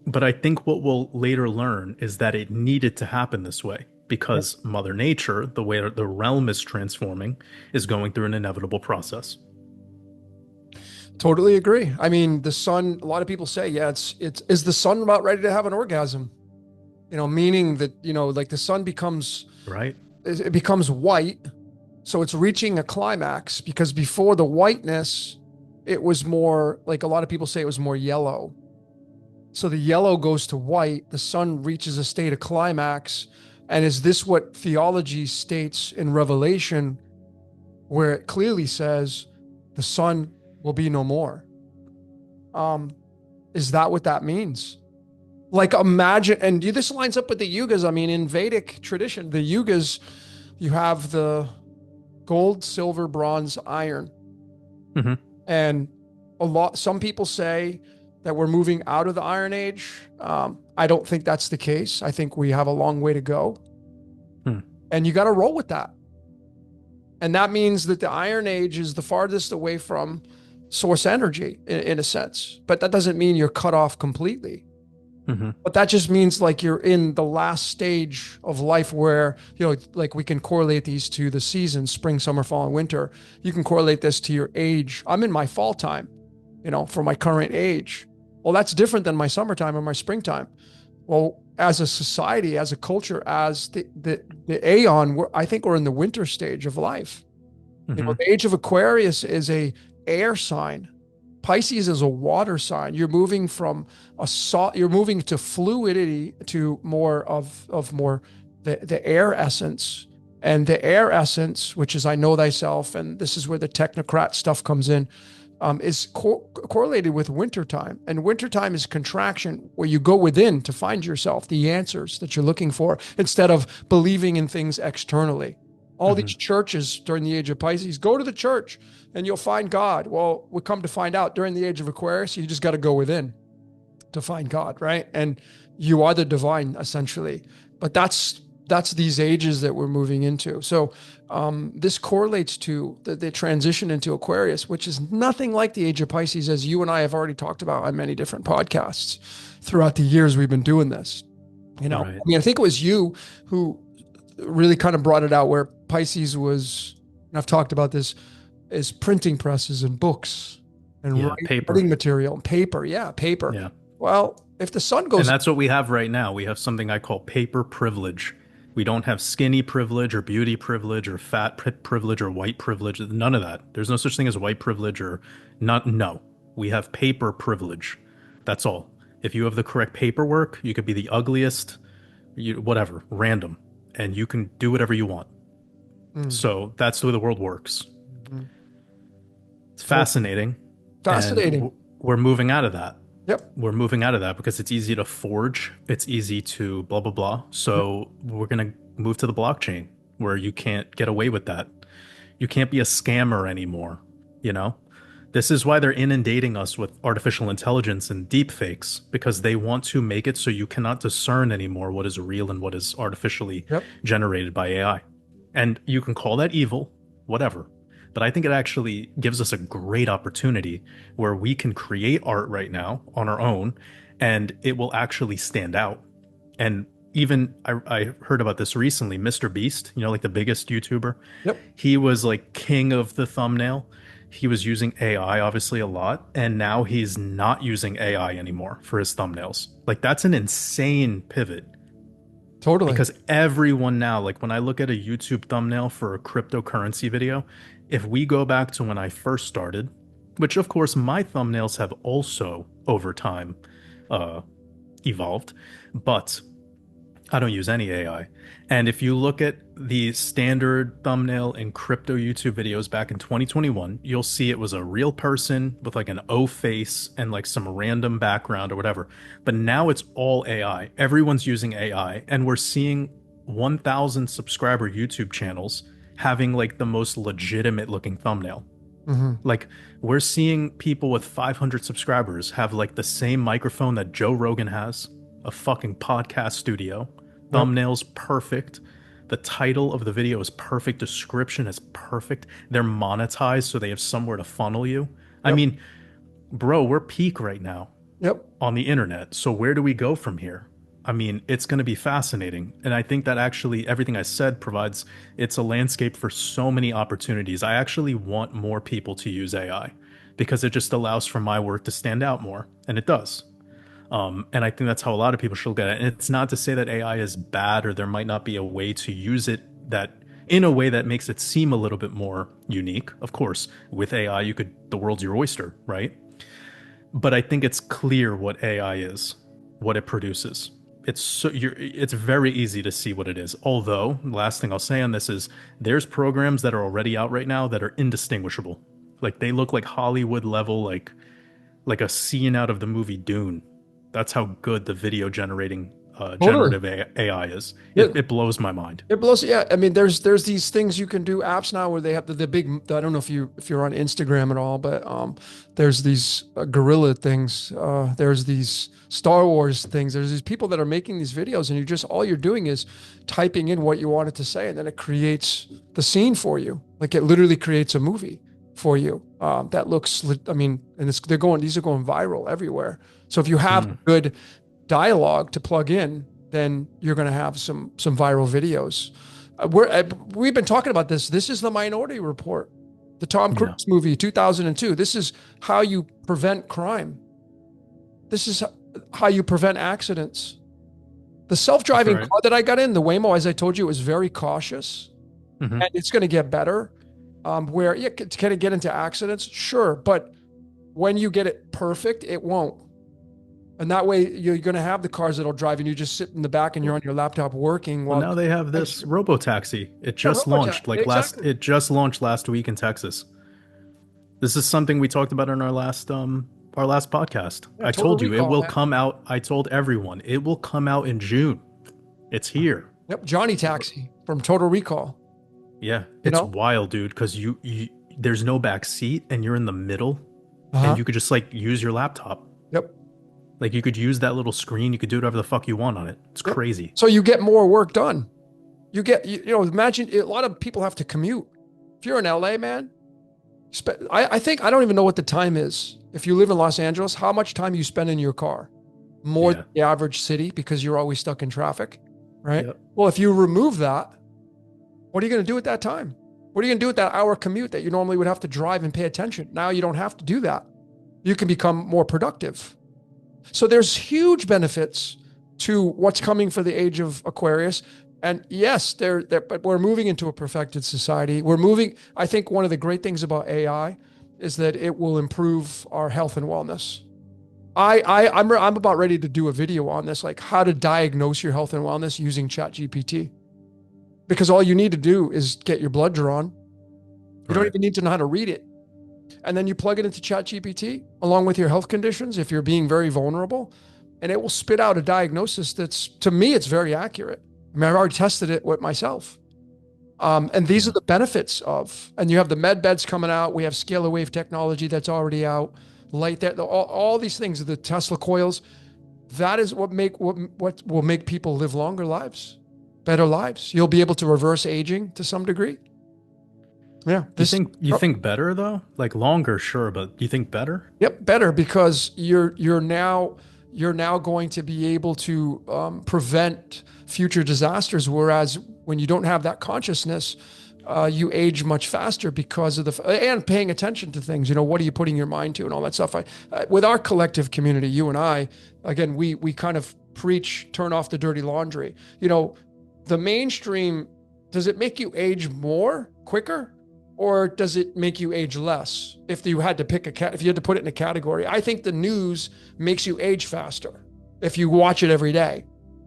But I think what we'll later learn is that it needed to happen this way because Mother Nature, the way the realm is transforming, is going through an inevitable process.
Totally agree. I mean, the sun, a lot of people say, yeah, is the sun about ready to have an orgasm? Meaning that, like the sun
Right?
it becomes white. So it's reaching a climax because before the whiteness, it was more like a lot of people say it was more yellow. So the yellow goes to white, the sun reaches a state of climax. And is this what theology states in Revelation, where it clearly says the sun will be no more? Is that what that means? Like imagine, and this lines up with the yugas. I mean, in Vedic tradition, the yugas, you have the gold, silver, bronze, iron.
Mm-hmm.
And some people say that we're moving out of the Iron Age. I don't think that's the case. I think we have a long way to go. And you got to roll with that. And that means that the Iron Age is the farthest away from source energy in a sense. But that doesn't mean you're cut off completely.
Mm-hmm.
But that just means like you're in the last stage of life where, like we can correlate these to the seasons, spring, summer, fall, and winter. You can correlate this to your age. I'm in my fall time, for my current age. Well, that's different than my summertime or my springtime. Well, as a society, as a culture, as the aeon, I think we're in the winter stage of life.
Mm-hmm.
The age of Aquarius is a air sign. Pisces is a water sign. You're moving from you're moving to fluidity to more of more the air essence. And the air essence, which is I know thyself, and this is where the technocrat stuff comes in. is correlated with wintertime. And wintertime is contraction, where you go within to find yourself, the answers that you're looking for, instead of believing in things externally. All these churches during the age of Pisces, go to the church and you'll find God. Well, we come to find out during the age of Aquarius, you just got to go within to find God, right? And you are the divine, essentially. But that's these ages that we're moving into. So this correlates to the transition into Aquarius, which is nothing like the age of Pisces, as you and I have already talked about on many different podcasts throughout the years we've been doing this. Right. I mean, I think it was you who really kind of brought it out, where Pisces was, and I've talked about this, is printing presses and books and writing material and paper. Yeah, paper.
Yeah.
Well, if the sun goes...
And that's what we have right now. We have something I call paper privilege. We don't have skinny privilege or beauty privilege or fat privilege or white privilege. None of that. There's no such thing as white privilege or not. No, we have paper privilege. That's all. If you have the correct paperwork, you could be the ugliest, whatever, random, and you can do whatever you want. So that's the way the world works. It's fascinating.
Fascinating.
We're moving out of that.
Yep.
We're moving out of that because it's easy to forge. It's easy to blah, blah, blah. So we're going to move to the blockchain, where you can't get away with that. You can't be a scammer anymore. You know, this is why they're inundating us with artificial intelligence and deep fakes, because they want to make it so you cannot discern anymore what is real and what is artificially generated by AI. And you can call that evil, whatever. But I think it actually gives us a great opportunity where we can create art right now on our own, and it will actually stand out. And even I heard about this recently, Mr. Beast, you know, like the biggest YouTuber.
Yep.
He was like king of the thumbnail. He was using AI obviously a lot, and now he's not using AI anymore for his thumbnails. Like, that's an insane pivot.
Totally.
Because everyone now, like when I look at a YouTube thumbnail for a cryptocurrency video, if we go back to when I first started, which of course my thumbnails have also over time evolved, but I don't use any AI. And if you look at the standard thumbnail in crypto YouTube videos back in 2021, you'll see it was a real person with like an O face and like some random background or whatever. But now it's all AI. Everyone's using AI, and we're seeing 1,000 subscriber YouTube channels having like the most legitimate looking thumbnail. Like, we're seeing people with 500 subscribers have like the same microphone that Joe Rogan has, a fucking podcast studio. Thumbnail's perfect. The title of the video is perfect. Description is perfect. They're monetized, so they have somewhere to funnel you. I mean, bro, we're peak right now on the internet. So where do we go from here? I mean, it's going to be fascinating. And I think that actually everything I said provides, it's a landscape for so many opportunities. I actually want more people to use AI because it just allows for my work to stand out more. And it does. And I think that's how a lot of people should look at it. And it's not to say that AI is bad, or there might not be a way to use it that in a way that makes it seem a little bit more unique. Of course, with AI, the world's your oyster, right? But I think it's clear what AI is, what it produces. It's very easy to see what it is. Although, last thing I'll say on this is there's programs that are already out right now that are indistinguishable. Like, they look like Hollywood level, like a scene out of the movie Dune. That's how good the video generating generative AI is. It blows my mind.
It blows. Yeah. I mean, there's these things you can do, apps now where they have the big, I don't know if you're on Instagram at all, but there's these gorilla things. There's these Star Wars things. There's these people that are making these videos, and all you're doing is typing in what you want it to say, and then it creates the scene for you. Like, it literally creates a movie for you. That looks, I mean, and these are going viral everywhere. So if you have good dialogue to plug in, then you're going to have some viral videos. We've been talking about this. This is the Minority Report, the Tom Cruise movie, 2002. This is how you prevent crime. This is how you prevent accidents. The self-driving car that I got in, the Waymo, as I told you, was very cautious, and it's going to get better. Can it get into accidents? Sure, but when you get it perfect, it won't. And that way, you're going to have the cars that'll drive, and you just sit in the back and you're on your laptop working.
Well, now they have this robotaxi. It just launched It just launched last week in Texas. This is something we talked about in our last podcast.
Yeah,
I
total
told you it
recall,
will
man.
come out. I told everyone it will come out in June. It's here.
Yep, Johnny Taxi from Total Recall.
Yeah,
You
it's
know?
wild, dude, because you there's no back seat and you're in the middle and
Uh-huh.
you could just like use your laptop.
Yep.
Like you could use that little screen, you could do whatever the fuck you want on it. It's
Yep.
crazy.
So you get more work done. Imagine a lot of people have to commute. If you're in LA, man, I think, I don't even know what the time is. If you live in Los Angeles, how much time you spend in your car? More
Yeah.
than the average city because you're always stuck in traffic, right?
Yep.
Well, if you remove that, what are you going to do at that time? What are you going to do with that hour commute that you normally would have to drive and pay attention? Now you don't have to do that. You can become more productive. So there's huge benefits to what's coming for the age of Aquarius. And yes, but we're moving into a perfected society. We're moving. I think one of the great things about AI is that it will improve our health and wellness. I'm about ready to do a video on this, like how to diagnose your health and wellness using ChatGPT. Because all you need to do is get your blood drawn. You don't
Right.
even need to know how to read it. And then you plug it into ChatGPT along with your health conditions if you're being very vulnerable, and it will spit out a diagnosis that's, to me, it's very accurate. I mean, I've already tested it with myself. And these are
Yeah.
the benefits of, and you have the med beds coming out. We have scalar wave technology that's already out, light that, all these things, the Tesla coils. That is what will make people live longer lives, better lives. You'll be able to reverse aging to some degree. Yeah.
You think better though? Like longer, sure, but you think better?
Yep, better because you're now going to be able to prevent future disasters. Whereas when you don't have that consciousness, you age much faster because of and paying attention to things. What are you putting your mind to and all that stuff. With our collective community, you and I, again, we kind of preach turn off the dirty laundry. The mainstream, does it make you age more quicker? Or does it make you age less? If you had to if you had to put it in a category, I think the news makes you age faster if you watch it every day,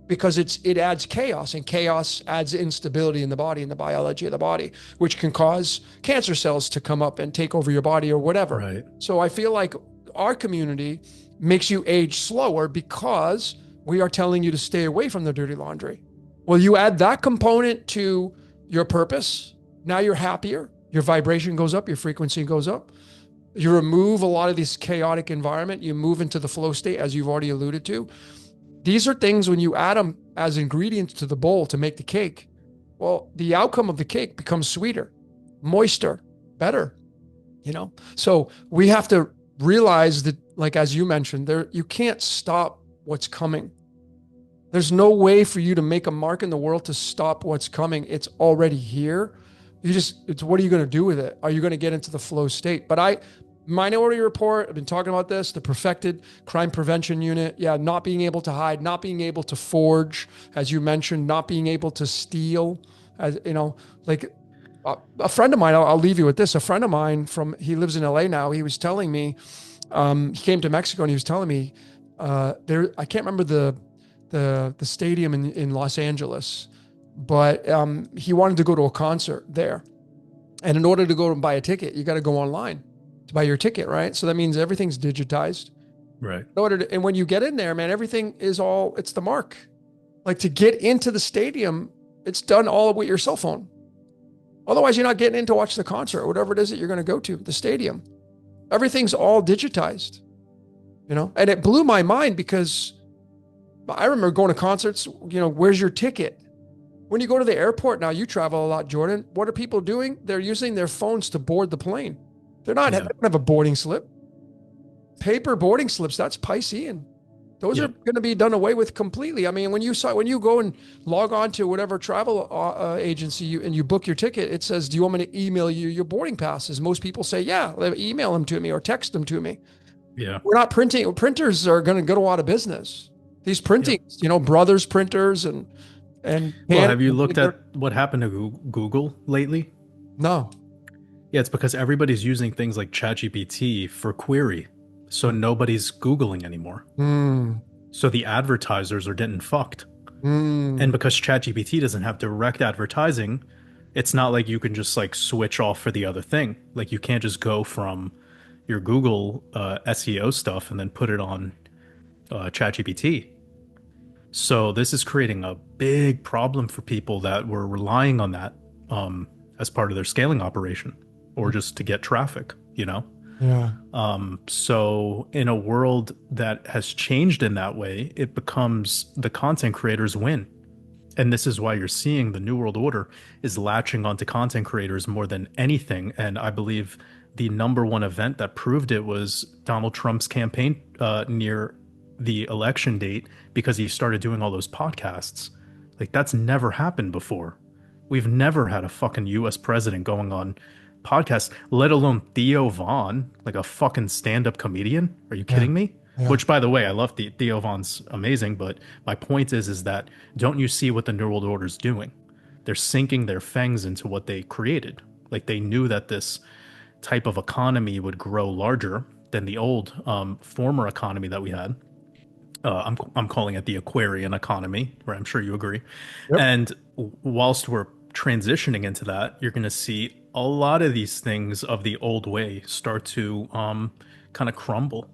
because it adds chaos, and chaos adds instability in the body and the biology of the body, which can cause cancer cells to come up and take over your body or whatever.
Right.
So I feel like our community makes you age slower because we are telling you to stay away from the dirty laundry. Well, you add that component to your purpose. Now you're happier. Your vibration goes up, your frequency goes up. You remove a lot of this chaotic environment. You move into the flow state, as you've already alluded to. These are things when you add them as ingredients to the bowl to make the cake. Well, the outcome of the cake becomes sweeter, moister, better. So we have to realize that, like as you mentioned, you can't stop what's coming. There's no way for you to make a mark in the world to stop what's coming. It's already here. It's what are you going to do with it? Are you going to get into the flow state? But Minority Report, I've been talking about this, the perfected crime prevention unit. Yeah, not being able to hide, not being able to forge, as you mentioned, not being able to steal. Like a friend of mine, I'll leave you with this. A friend of mine he lives in LA now. He was telling me, he came to Mexico and he was telling me, I can't remember the stadium in Los Angeles, but he wanted to go to a concert there. And in order to go and buy a ticket, you got to go online to buy your ticket, right? So that means everything's digitized.
Right.
And when you get in there, man, everything it's the mark. Like to get into the stadium, it's done all with your cell phone. Otherwise, you're not getting in to watch the concert or whatever it is that you're going to go to, the stadium. Everything's all digitized, And it blew my mind because I remember going to concerts, where's your ticket? When you go to the airport now, you travel a lot, Jordan. What are people doing? They're using their phones to board the plane. They don't have a boarding slip. Paper boarding slips, that's Piscian. Those are going to be done away with completely. I mean, when you go and log on to whatever travel agency and you book your ticket, it says, do you want me to email you your boarding passes? Most people say, yeah, email them to me or text them to me.
Yeah.
We're not printing. Printers are going to go out of business. These printings, Brothers printers and
well, have you looked at what happened to Google lately?
No.
Yeah, it's because everybody's using things like ChatGPT for query. So nobody's Googling anymore. So the advertisers are getting fucked. And because ChatGPT doesn't have direct advertising, it's not like you can just like switch off for the other thing. Like you can't just go from your Google SEO stuff and then put it on ChatGPT. So this is creating a big problem for people that were relying on that as part of their scaling operation or just to get traffic, you know?
Yeah.
So in a world that has changed in that way, it becomes the content creators win. And this is why you're seeing the New World Order is latching onto content creators more than anything. And I believe the number one event that proved it was Donald Trump's campaign near the election date because he started doing all those podcasts. Like that's never happened before. We've never had a fucking US president going on podcasts, let alone Theo Vaughn, like a fucking stand-up comedian. Are you
Yeah.
kidding me?
Yeah.
Which, by the way, I love Theo Vaughn's amazing, but my point is that don't you see what the New World Order's doing? They're sinking their fangs into what they created. Like they knew that this type of economy would grow larger than the old former economy that we had. I'm calling it the Aquarian economy, where I'm sure you agree.
Yep.
And whilst we're transitioning into that, you're going to see a lot of these things of the old way start to kind of crumble.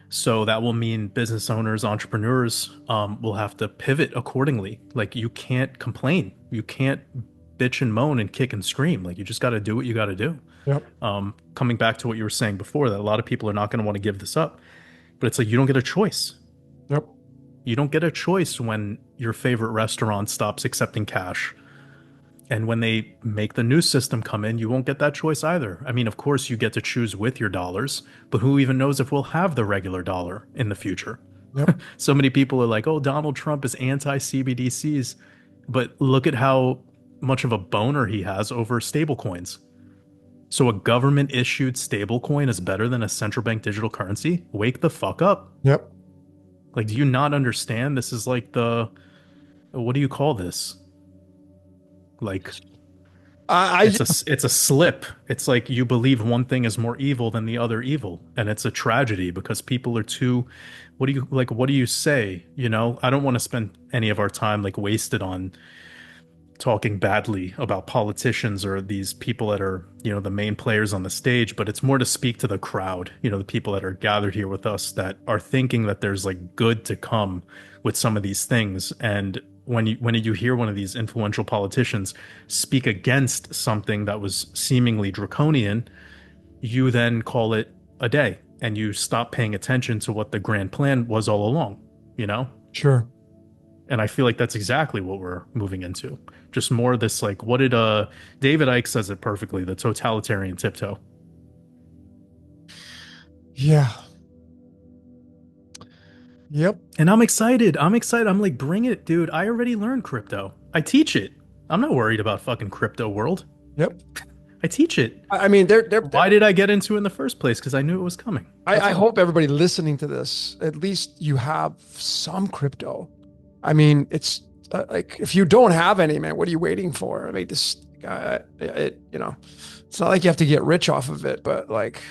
So that will mean business owners, entrepreneurs will have to pivot accordingly. Like you can't complain, you can't bitch and moan and kick and scream. Like you just got to do what you got to do.
Yep.
Coming back to what you were saying before, that a lot of people are not going to want to give this up, but it's like you don't get a choice.
Yep.
You don't get a choice when your favorite restaurant stops accepting cash. And when they make the new system come in, you won't get that choice either. I mean, of course, you get to choose with your dollars, but who even knows if we'll have the regular dollar in the future?
Yep.
So many people are like, oh, Donald Trump is anti CBDCs. But look at how much of a boner he has over stablecoins. So a government issued stablecoin is better than a central bank digital currency? Wake the fuck up.
Yep.
Like, do you not understand? This is like what do you call this? Like,
I
it's a slip. It's like you believe one thing is more evil than the other evil, and it's a tragedy because people are too. What do you say? You know, I don't want to spend any of our time like wasted on talking badly about politicians or these people that are, you know, the main players on the stage, but it's more to speak to the crowd, you know, the people that are gathered here with us that are thinking that there's like good to come with some of these things. And when you hear one of these influential politicians speak against something that was seemingly draconian, you then call it a day and you stop paying attention to what the grand plan was all along, you know?
sure.
And I feel like that's exactly what we're moving into. Just more of this, like, what did David Icke says it perfectly, the totalitarian tiptoe.
Yeah. Yep.
And I'm excited. I'm excited. I'm like, bring it, dude. I already learned crypto. I teach it. I'm not worried about fucking crypto world.
Yep.
I teach it.
I mean,
Why did I get into it in the first place? Because I knew it was coming.
I hope everybody listening to this, at least you have some crypto. I mean, it's like if you don't have any, man, what are you waiting for? I mean, you know, it's not like you have to get rich off of it, but like,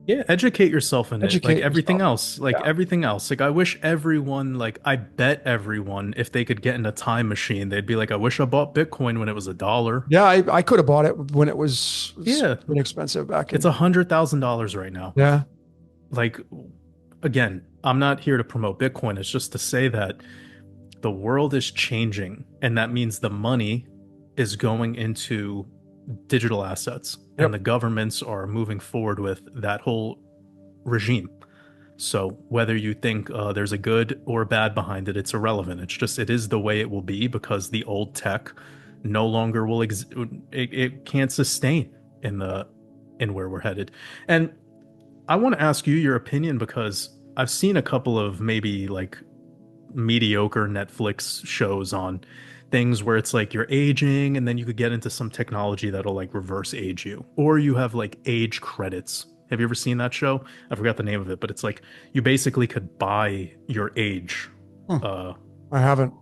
Yeah, educate yourself in it. Like
educate
everything
yourself.
else. Like
Yeah.
everything else. Like I wish everyone, like I bet everyone, if they could get in a time machine, they'd be like, I wish I bought Bitcoin when it was $1.
Yeah. I could have bought it when it was
Yeah,
inexpensive back
it's
in.
$100,000 right now.
Yeah.
Like, again, I'm not here to promote Bitcoin. It's just to say that the world is changing, and that means the money is going into digital assets, and
Yep.
the governments are moving forward with that whole regime. So whether you think there's a good or bad behind it, it's irrelevant. It's just it is the way it will be because the old tech no longer will it can't sustain in where we're headed. And I want to ask you your opinion because I've seen a couple of maybe like mediocre Netflix shows on things where it's like you're aging and then you could get into some technology that'll like reverse age you. Or you have like age credits. Have you ever seen that show? I forgot the name of it, but it's like you basically could buy your age.
Hmm.
Uh,
I haven't.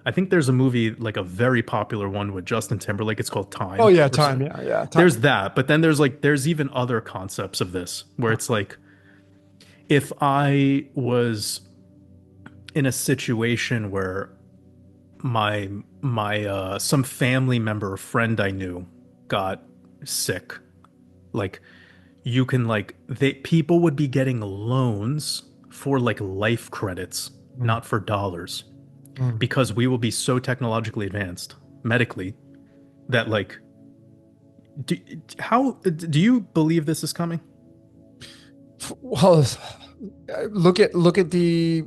I think there's a movie, like a very popular one with Justin Timberlake. It's called
Oh
Time.
yeah.
Or so.
Time. Yeah. Yeah. Time.
There's that, but then there's even other concepts of this where it's like if I was in a situation where my some family member or friend I knew got sick, like you can like people would be getting loans for like life credits,
Mm,
not for dollars,
mm.
because we will be so technologically advanced medically that like do, how do you believe this is coming?
Well, look at the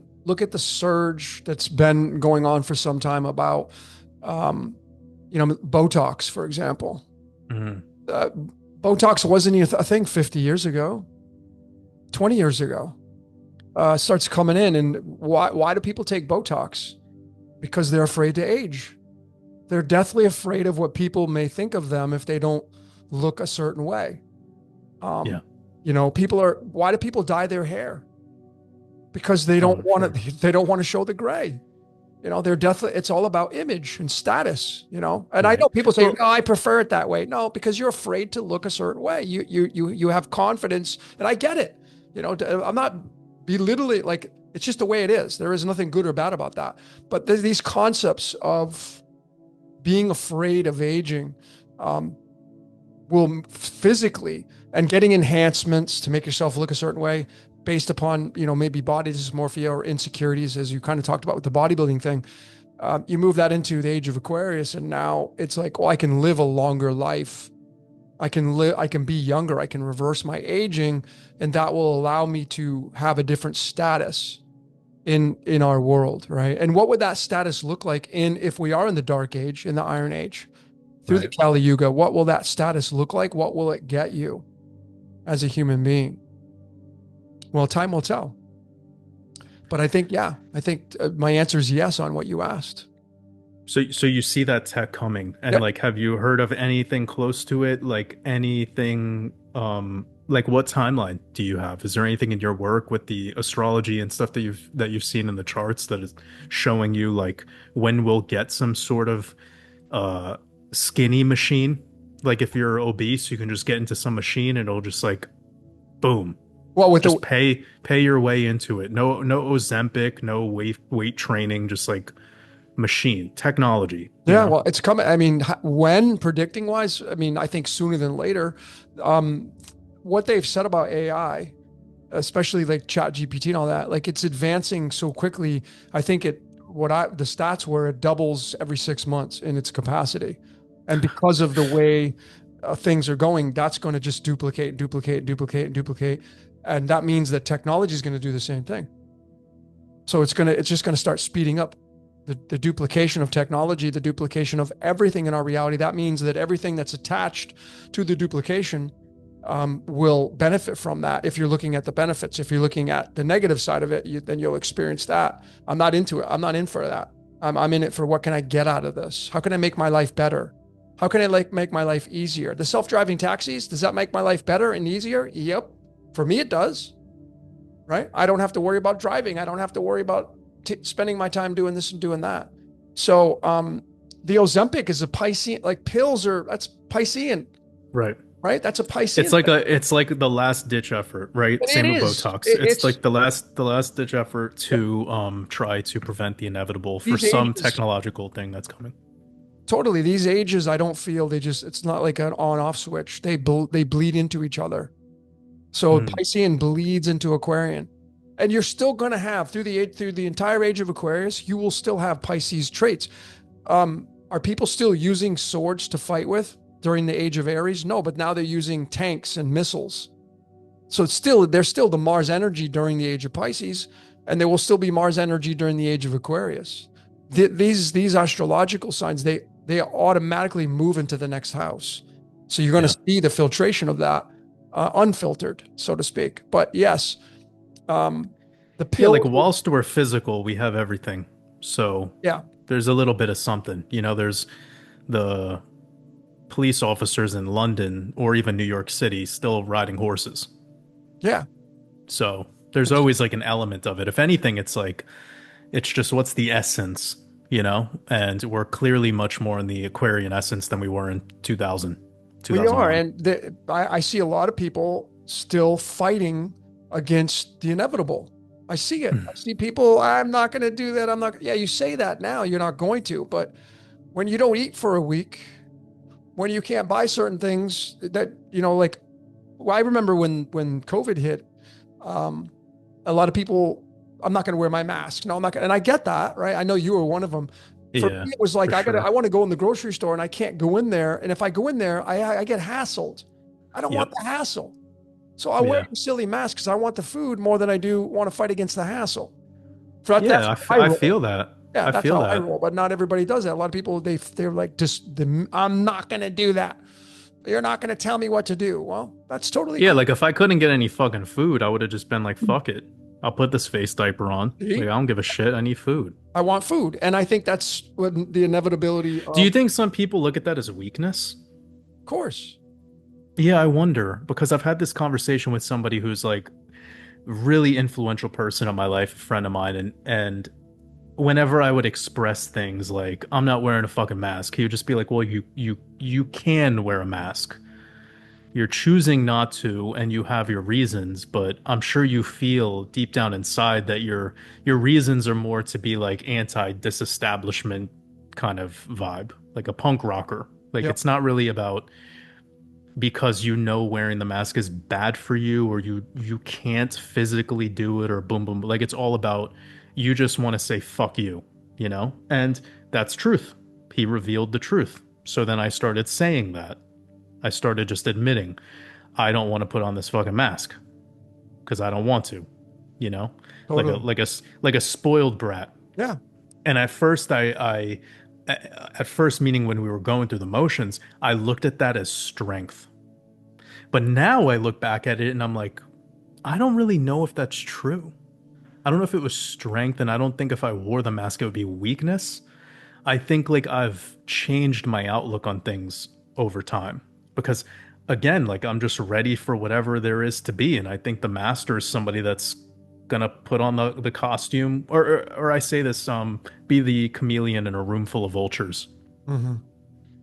surge that's been going on for some time about, um, Botox, for example.
Mhm.
Uh, Botox wasn't even a thing 50 years ago, 20 years ago. Starts coming in, and why do people take Botox? Because they're afraid to age. They're deathly afraid of what people may think of them if they don't look a certain way.
Yeah.
Um, why do people dye their hair? Because
Oh, I'm sure.
they don't want to show the gray. They're definitely, it's all about image and status, and I
Right.
know people say, no,
Well,
I prefer it that way. No, because you're afraid to look a certain way. You have confidence, and I get it. I'm not belittling, like, it's just the way it is. There is nothing good or bad about that. But there's these concepts of being afraid of aging, um, will physically, and getting enhancements to make yourself look a certain way based upon, maybe body dysmorphia or insecurities, as you kind of talked about with the bodybuilding thing. You move that into the age of Aquarius, and now it's like, well, I can live a longer life. I can be younger. I can reverse my aging, and that will allow me to have a different status in our world, right? And what would that status look like if we are in the dark age, in the Iron Age, through the
right.
Kali Yuga? What will that status look like? What will it get you as a human being? Well, time will tell. But I think my answer is yes on what you asked.
So you see that tech coming, and
Yep.
like, have you heard of anything close to it? Like anything, like what timeline do you have? Is there anything in your work with the astrology and stuff that you've seen in the charts that is showing you like when we'll get some sort of uh skinny machine? Like if you're obese, you can just get into some machine and it'll just like boom,
Well, with the
just pay your way into it. No Ozempic, no weight training, just like machine technology, you
Yeah,
know?
well, it's coming. I mean, when predicting wise, I mean, I think sooner than later. Um, what they've said about AI, especially like Chat GPT and all that, like it's advancing so quickly. I think the stats were it doubles every 6 months in its capacity. And because of the way things are going, that's going to just duplicate, duplicate, duplicate, and duplicate. And that means that technology is going to do the same thing. So it's just going to start speeding up the duplication of technology, the duplication of everything in our reality. That means that everything that's attached to the duplication will benefit from that. If you're looking at the benefits, if you're looking at the negative side of it, then you'll experience that. I'm not into it. I'm not in for that. I'm in it for what can I get out of this? How can I make my life better? How can I make my life easier? The self-driving taxis, does that make my life better and easier? Yep. For me, it does, right? I don't have to worry about driving. I don't have to worry about spending my time doing this and doing that. So, the Ozempic is a Piscean, like pills that's Piscean,
Right.
right? That's a
It's
Piscean
like
thing.
it's like the last ditch effort, right?
And it
Same with
is.
Botox. It's
It's
like the last ditch effort to try to prevent the inevitable for
these
some
ages,
technological thing that's coming.
totally. These ages, I don't feel it's not like an on-off switch. They bleed into each other. So
Mm,
Piscean bleeds into Aquarian. And you're still going to have through the entire age of Aquarius, you will still have Pisces traits. Are people still using swords to fight with during the age of Aries? No, but now they're using tanks and missiles. So there's still the Mars energy during the age of Pisces, and there will still be Mars energy during the age of Aquarius. These astrological signs, they automatically move into the next house. So you're going
yeah.
to see the filtration of that, unfiltered, so to speak. But yes, um, the
Yeah, like
pill,
whilst we're physical, we have everything. So
yeah,
there's a little bit of something. There's the police officers in London or even New York City still riding horses.
yeah.
So there's always like an element of it. If anything, it's like it's just what's the essence, you know? And we're clearly much more in the Aquarian essence than we were in 2000,
We are,
2001.
and I see a lot of people still fighting against the inevitable. I see it. I see people. I'm not going to do that. I'm not. Yeah, you say that now. You're not going to, but when you don't eat for a week, when you can't buy certain things that like Well, I remember when COVID hit, um, a lot of people, I'm not going to wear my mask. No, I'm not gonna, and I get that, right? I know you were one of them. For
Yeah,
me, it was like,
for
I
sure.
want to go in the grocery store and I can't go in there. And if I go in there, I get hassled. I don't want
Yep.
the hassle. So I wear
Yeah.
a silly mask because I want the food more than I do want to fight against the hassle. So that's
Yeah,
how I
I
roll.
feel that.
Yeah,
I
that's
feel
how I
that.
roll. But not everybody does that. A lot of people, they're like, just I'm not going to do that. You're not going to tell me what to do. Well, that's totally
Yeah,
cool.
like if I couldn't get any fucking food, I would have just been like, fuck it. I'll put this face diaper on. Like, I
See?
don't give a shit. I need food.
I want food. And I think that's what the inevitability
Do you
of
think some people look at that as weakness?
course.
Yeah, I wonder because I've had this conversation with somebody who's like really influential person in my life, a friend of mine, and whenever I would express things like I'm not wearing a fucking mask, he would just be like, "Well, you can wear a mask. You're choosing not to, and you have your reasons, but I'm sure you feel deep down inside that your reasons are more to be like anti-disestablishment kind of vibe, like a punk rocker. Like
Yep.
it's not really about because you know wearing the mask is bad for you or you can't physically do it or boom boom. Like it's all about you just want to say fuck you, you know? And that's truth. He revealed the truth. So then I started saying that. I started just admitting I don't want to put on this fucking mask because I don't want to, you know? Like a
Totally.
like a spoiled brat.
Yeah.
And at first at first meaning when we were going through the motions, I looked at that as strength. But now I look back at it and I'm like, I don't really know if that's true. I don't know if it was strength, and I don't think if I wore the mask it would be weakness. I think like I've changed my outlook on things over time because again, like I'm just ready for whatever there is to be. And I think the master is somebody that's gonna put on the costume or I say this, be the chameleon in a room full of vultures.
Hmm.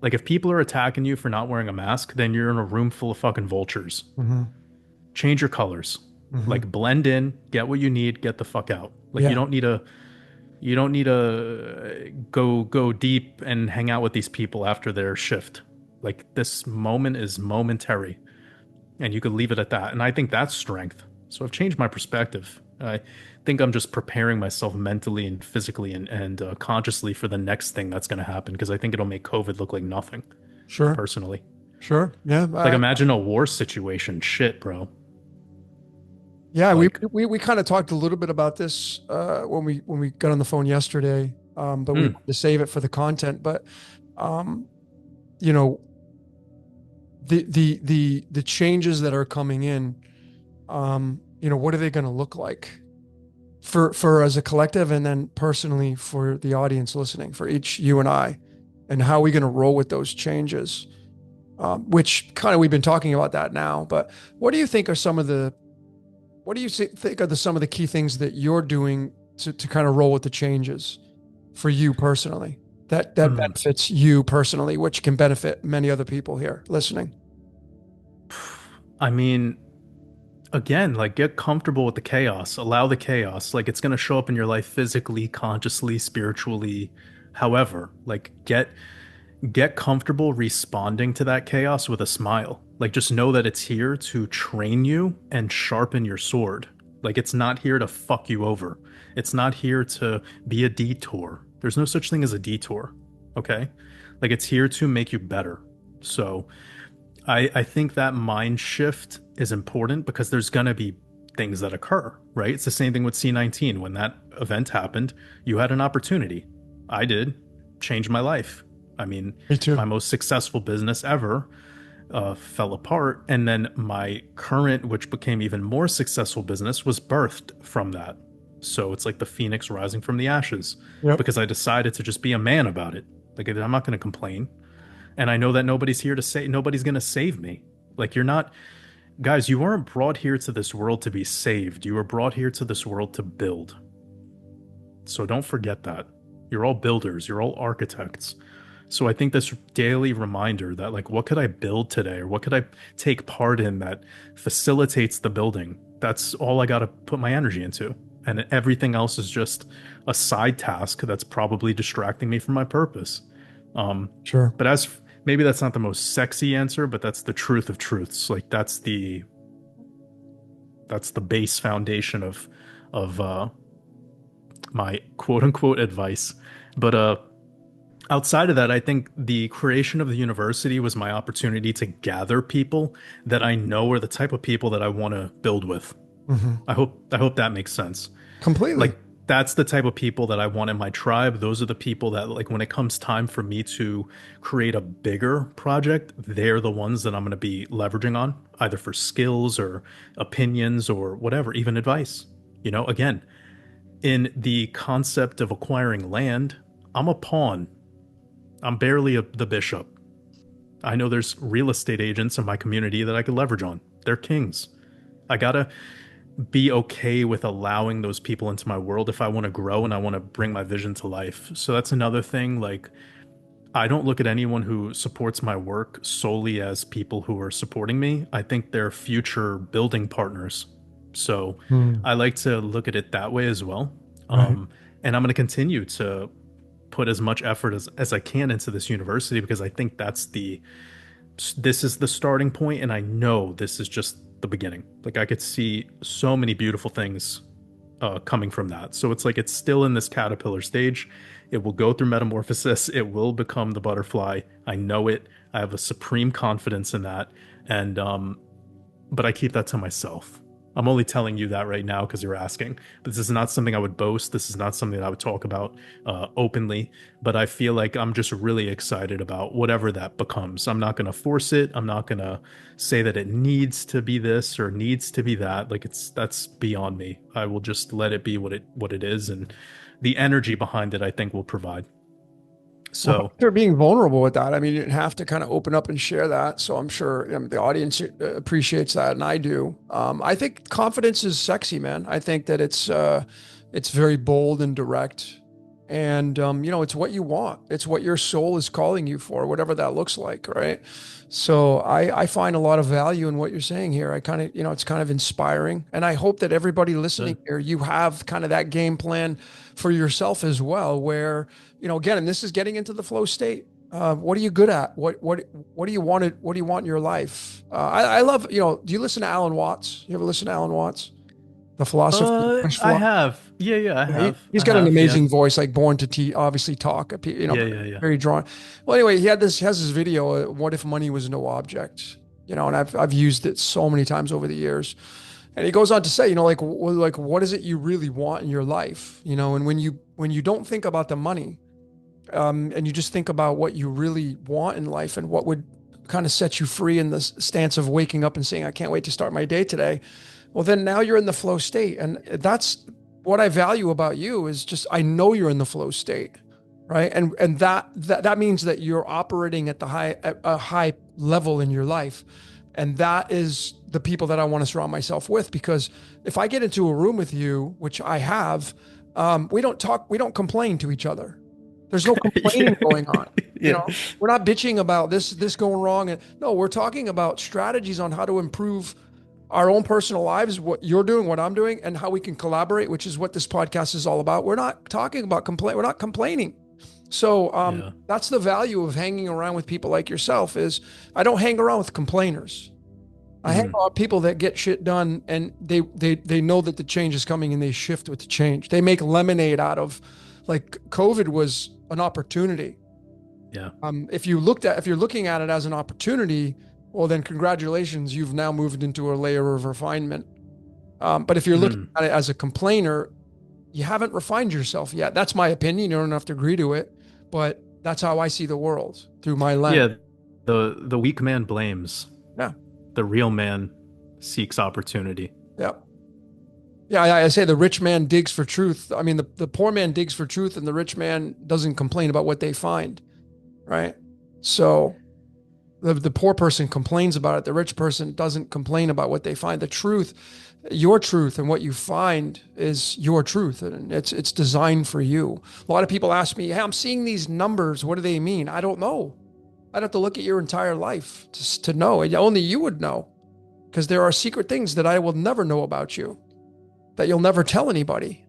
Like if people are attacking you for not wearing a mask, then you're in a room full of fucking vultures.
Hmm.
Change your colors.
Hmm.
Like blend in, get what you need, get the fuck out. Like
Yeah.
you don't need to go deep and hang out with these people after their shift. Like this moment is momentary and you could leave it at that. And I think that's strength. So I've changed my perspective. I think I'm just preparing myself mentally and physically and consciously for the next thing that's going to happen because I think it'll make COVID look like nothing,
Sure.
personally.
Sure. Yeah.
Like imagine a war situation. Shit, bro.
Yeah. We,
Like,
we, we kind of talked a little bit about this when we got on the phone yesterday, but we
mm,
wanted to save it for the content. But um, you know, the changes that are coming in, what are they going to look like for as a collective, and then personally for the audience listening, for each you and I, and how are we going to roll with those changes? Which kind of we've been talking about that now, but what do you think are some of the what do you think are some of the key things that you're doing to kind of roll with the changes for you personally that
mm.
benefits you personally, which can benefit many other people here listening?
I mean, again, like get comfortable with the chaos, allow the chaos. Like it's going to show up in your life physically, consciously, spiritually, however. Like get comfortable responding to that chaos with a smile. Like just know that it's here to train you and sharpen your sword. Like it's not here to fuck you over. It's not here to be a detour. There's no such thing as a detour, okay? Like it's here to make you better. So, I think that mind shift is important because there's gonna be things that occur, right? It's the same thing with C19. When that event happened, you had an opportunity. I did. Changed my life. I mean,
Me too.
my most successful business ever fell apart. And then my current, which became even more successful business, was birthed from that. So it's like the phoenix rising from the ashes
Yep.
because I decided to just be a man about it. Like, I'm not going to complain. And I know that nobody's going to save me. Like, you're not, guys, you weren't brought here to this world to be saved. You were brought here to this world to build. So don't forget that. You're all builders, you're all architects. So I think this daily reminder that, like, what could I build today or what could I take part in that facilitates the building? That's all I got to put my energy into. And everything else is just a side task that's probably distracting me from my purpose. Um,
Sure.
but maybe that's not the most sexy answer, but that's the truth of truths. Like that's the base foundation of my quote unquote advice. But outside of that, I think the creation of the university was my opportunity to gather people that I know are the type of people that I want to build with.
Hmm.
I hope that makes sense.
Completely.
Like that's the type of people that I want in my tribe. Those are the people that like when it comes time for me to create a bigger project, they're the ones that I'm going to be leveraging on either for skills or opinions or whatever, even advice. Again, in the concept of acquiring land, I'm a pawn. I'm barely the bishop. I know there's real estate agents in my community that I could leverage on. They're kings. I gotta be okay with allowing those people into my world if I want to grow and I want to bring my vision to life. So that's another thing. Like, I don't look at anyone who supports my work solely as people who are supporting me. I think they're future building partners. So
Mm,
I like to look at it that way as well.
right.
And I'm going to continue to put as much effort as I can into this university because I think this is the starting point, and I know this is just the beginning. Like I could see so many beautiful things coming from that. So it's like it's still in this caterpillar stage. It will go through metamorphosis. It will become the butterfly. I know it. I have a supreme confidence in that, and but I keep that to myself. I'm only telling you that right now because you're asking. But this is not something I would boast. This is not something that I would talk about openly. But I feel like I'm just really excited about whatever that becomes. I'm not going to force it. I'm not going to say that it needs to be this or needs to be that. Like that's beyond me. I will just let it be what it is, and the energy behind it, I think, will provide.
Well,
So
they're being vulnerable with that. I mean, you didn't have to kind of open up and share that. So I'm sure the audience appreciates that, and I do. I think confidence is sexy, man. I think that it's very bold and direct, and it's what you want. It's what your soul is calling you for, whatever that looks like, right? So I find a lot of value in what you're saying here. I kind of, it's kind of inspiring, and I hope that everybody listening here, you have kind of that game plan for yourself as well, where again, and this is getting into the flow state. What are you good at? What do you want? What do you want in your life? I love. Do you listen to Alan Watts? You ever listen to Alan Watts, the philosopher, French
I
philosopher?
have. Yeah, I
Yeah,
have.
he's
I
got an
have. Yeah.
amazing voice, like born to obviously talk.
Yeah, yeah, yeah.
Very drawn. Well, anyway, has this video. What if money was no object? And I've used it so many times over the years. And he goes on to say, like what is it you really want in your life? And when you don't think about the money, and you just think about what you really want in life and what would kind of set you free in the stance of waking up and saying, I can't wait to start my day today. Well, then now you're in the flow state. And that's what I value about you is just, I know you're in the flow state. Right. And that means that you're operating at a high level in your life. And that is the people that I want to surround myself with, because if I get into a room with you, which I have, we don't talk, we don't complain to each other. There's no complaining going on.
Yeah.
We're not bitching about this going wrong. And no, we're talking about strategies on how to improve our own personal lives, what you're doing, what I'm doing, and how we can collaborate, which is what this podcast is all about. We're not talking about complaint. We're not complaining. So
Yeah.
that's the value of hanging around with people like yourself. Is I don't hang around with complainers. I hang
Mhm.
around with people that get shit done, and they know that the change is coming, and they shift with the change. They make lemonade out of, like, COVID was an opportunity.
Yeah.
If you're looking at it as an opportunity, well, then congratulations, you've now moved into a layer of refinement. But if you're looking
Mhm.
at it as a complainer, you haven't refined yourself yet. That's my opinion. You don't have to agree to it, but that's how I see the world through my lens.
Yeah. The weak man blames.
Yeah.
The real man seeks opportunity.
Yeah. Yeah. I say the rich man digs for truth. I mean, the poor man digs for truth, and the rich man doesn't complain about what they find. Right. So the poor person complains about it. The rich person doesn't complain about what they find. The truth, your truth, and what you find is your truth, and it's designed for you. A lot of people ask me, "Hey, I'm seeing these numbers. What do they mean?" I don't know. I'd have to look at your entire life to know. And only you would know, because there are secret things that I will never know about you, that you'll never tell anybody.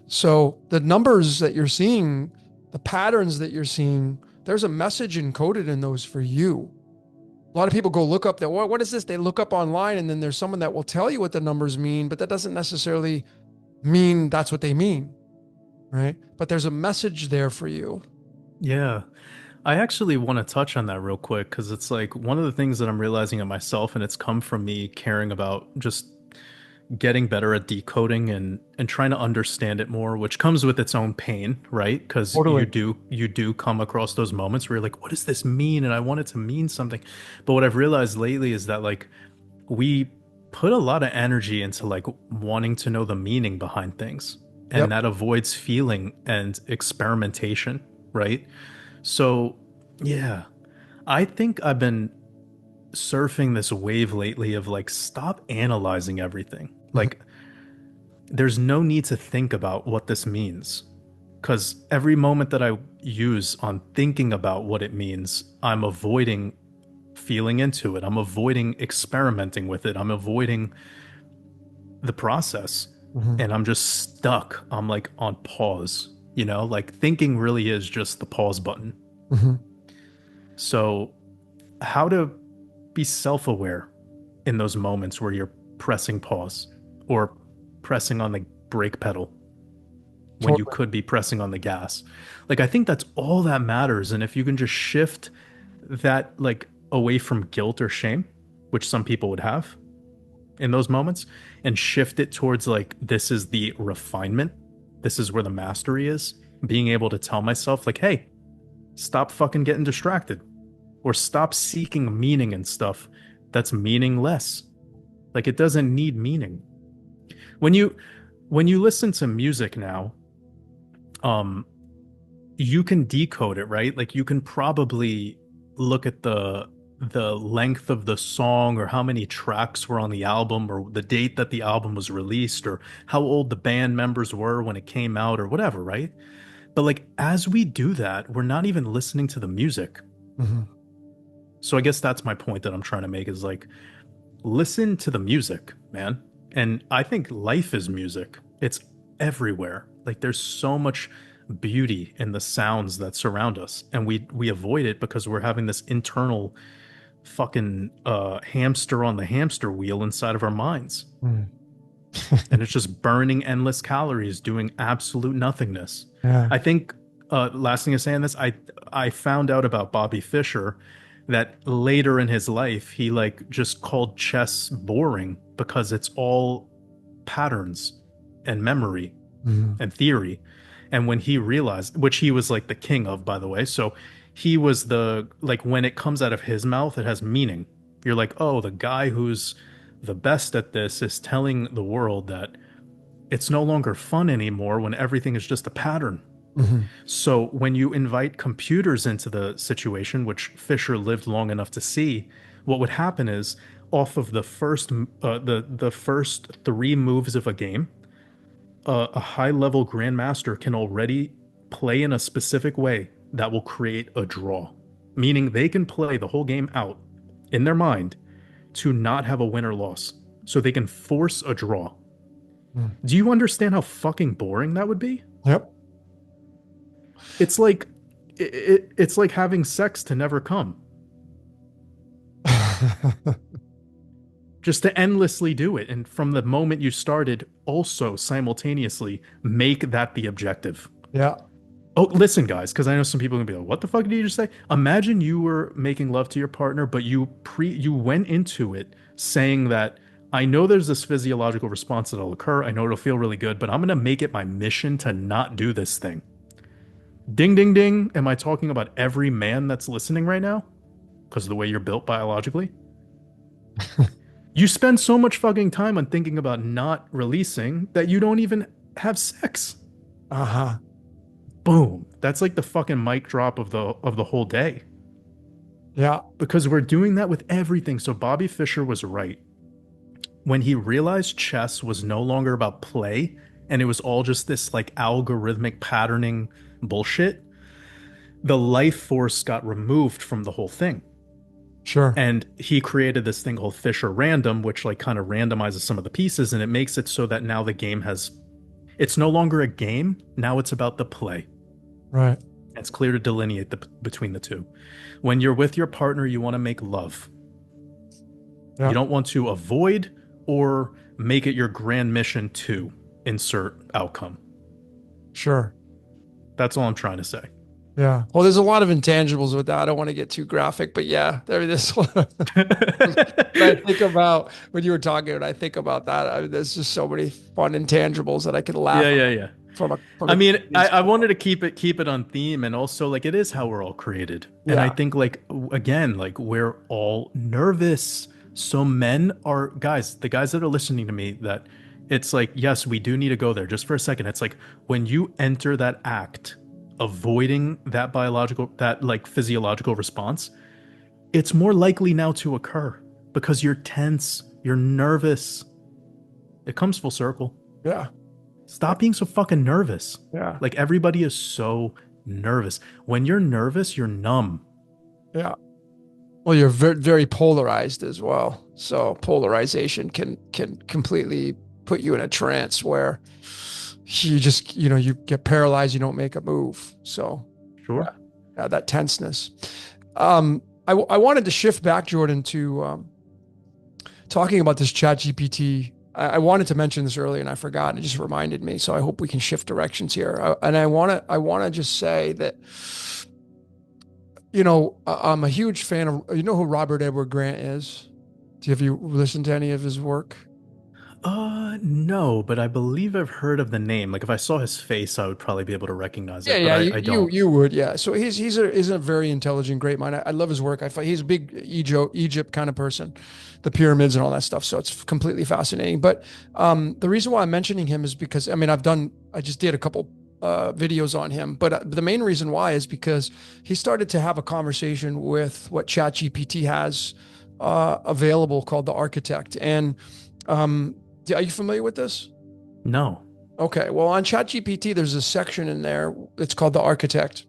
So the numbers that you're seeing, the patterns that you're seeing, there's a message encoded in those for you. A lot of people go look up that, what is this? They look up online and then there's someone that will tell you what the numbers mean, but that doesn't necessarily mean that's what they mean, right? But there's a message there for you.
Yeah. I actually want to touch on that real quick because it's like one of the things that I'm realizing in myself, and it's come from me caring about just getting better at decoding and trying to understand it more, which comes with its own pain, right? Because
Totally.
you do come across those moments where you're like, what does this mean? And I want it to mean something. But what I've realized lately is that like we put a lot of energy into like wanting to know the meaning behind things. And
Yep.
that avoids feeling and experimentation, right? So, yeah, I think I've been surfing this wave lately of like, stop analyzing everything.
Mhm.
Like, there's no need to think about what this means. Because every moment that I use on thinking about what it means, I'm avoiding feeling into it. I'm avoiding experimenting with it. I'm avoiding the process.
Mhm.
And I'm just stuck. I'm like on pause, like thinking really is just the pause button.
Mhm.
So, how to be self aware in those moments where you're pressing pause or pressing on the brake pedal when you
Totally.
could be pressing on the gas. Like, I think that's all that matters. And if you can just shift that, like, away from guilt or shame, which some people would have in those moments, and shift it towards, like, this is the refinement, this is where the mastery is, being able to tell myself, like, hey, stop fucking getting distracted or stop seeking meaning in stuff that's meaningless. Like it doesn't need meaning. When you when you listen to music now, um you can decode it, right? Like you can probably look at the length of the song or how many tracks were on the album or the date that the album was released or how old the band members were when it came out or whatever, right? But like as we do that, we're not even listening to the music.
Mhm.
So I guess that's my point that I'm trying to make is like listen to the music, man. And I think life is music. It's everywhere. Like there's so much beauty in the sounds that surround us and we avoid it because we're having this internal fucking hamster on the hamster wheel inside of our minds.
Mm.
And it's just burning endless calories doing absolute nothingness.
Yeah.
I think last thing I say on this, I found out about Bobby Fischer that later in his life he like just called chess boring because it's all patterns and memory
Mhm.
and theory. And when he realized, which he was like the king of, by the way, so he was the like when it comes out of his mouth, it has meaning. You're like, oh, the guy who's the best at this is telling the world that it's no longer fun anymore when everything is just a pattern.
Mhm.
So when you invite computers into the situation, which Fisher lived long enough to see, what would happen is off of the first three moves of a game, a high level grandmaster can already play in a specific way that will create a draw, meaning they can play the whole game out in their mind to not have a win or loss, so they can force a draw.
Mm.
Do you understand how fucking boring that would be?
Yep.
It's like it's like having sex to never come, just to endlessly do it, and from the moment you started, also simultaneously make that the objective.
Yeah.
Oh, listen, guys, because I know some people are gonna be like, "What the fuck did you just say?" Imagine you were making love to your partner, but you went into it saying that I know there's this physiological response that'll occur. I know it'll feel really good, but I'm gonna make it my mission to not do this thing. Ding, ding, ding. Am I talking about every man that's listening right now? Because of the way you're built biologically? You spend so much fucking time on thinking about not releasing that you don't even have sex.
Uh-huh.
Boom. That's like the fucking mic drop of the whole day.
Yeah.
Because we're doing that with everything. So Bobby Fischer was right. When he realized chess was no longer about play and it was all just this like algorithmic patterning bullshit, the life force got removed from the whole thing.
Sure.
And he created this thing called Fisher Random, which like kind of randomizes some of the pieces and it makes it so that now the game has it's no longer a game. Now it's about the play.
Right.
It's clear to delineate between the two. When you're with your partner, you want to make love. You
Yeah,
don't want to avoid or make it your grand mission to insert outcome.
sure.
That's all I'm trying to say.
Yeah. Well, there's a lot of intangibles with that. I don't want to get too graphic, but yeah, there's when I think about when you were talking, and I think about that. There's just so many fun intangibles that I could
Yeah,
laugh
yeah,
at
yeah.
from
I
a
mean,
kid's
I
point.
wanted to keep it on theme, and also like it is how we're all created. And I
Yeah.
think like again, like we're all nervous. So men are guys, the guys that are listening to me, that it's like, yes, we do need to go there just for a second. It's like when you enter that act, avoiding that biological, that like physiological response, it's more likely now to occur because you're tense, you're nervous. It comes full circle.
Yeah.
Stop being so fucking nervous.
Yeah.
Like everybody is so nervous. When you're nervous, you're numb.
Yeah. Well, you're very polarized as well. So polarization can completely put you in a trance where you just, you get paralyzed, you don't make a move. So
Sure.
yeah, that tenseness. I wanted to shift back, Jordan, to talking about this chat GPT. I wanted to mention this earlier and I forgot, and it just reminded me. So I hope we can shift directions here. And I want to just say that, I'm a huge fan of, who Robert Edward Grant is? Have you listened to any of his work?
No, but I believe I've heard of the name. Like if I saw his face, I would probably be able to recognize
Yeah,
it, but
yeah,
I don't.
you would, yeah. So he's a very intelligent, great mind. I love his work. I find he's a big Egypt kind of person, the pyramids and all that stuff. So it's completely fascinating. But the reason why I'm mentioning him is because I mean I just did a couple videos on him, but the main reason why is because he started to have a conversation with what ChatGPT has available called the Architect. And are you familiar with this?
No.
Okay, well, on ChatGPT, there's a section in there. It's called the Architect,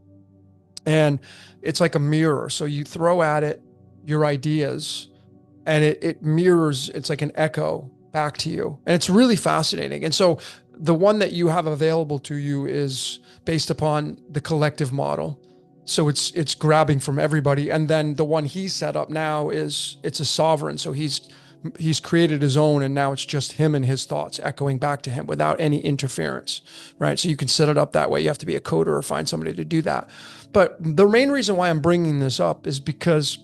and it's like a mirror. So you throw at it your ideas, and it mirrors. It's like an echo back to you, and it's really fascinating. And so the one that you have available to you is based upon the collective model. So it's grabbing from everybody, and then the one he set up now is it's a sovereign. So he's created his own, and now it's just him and his thoughts echoing back to him without any interference, right? So you can set it up that way. You have to be a coder or find somebody to do that. But the main reason why I'm bringing this up is because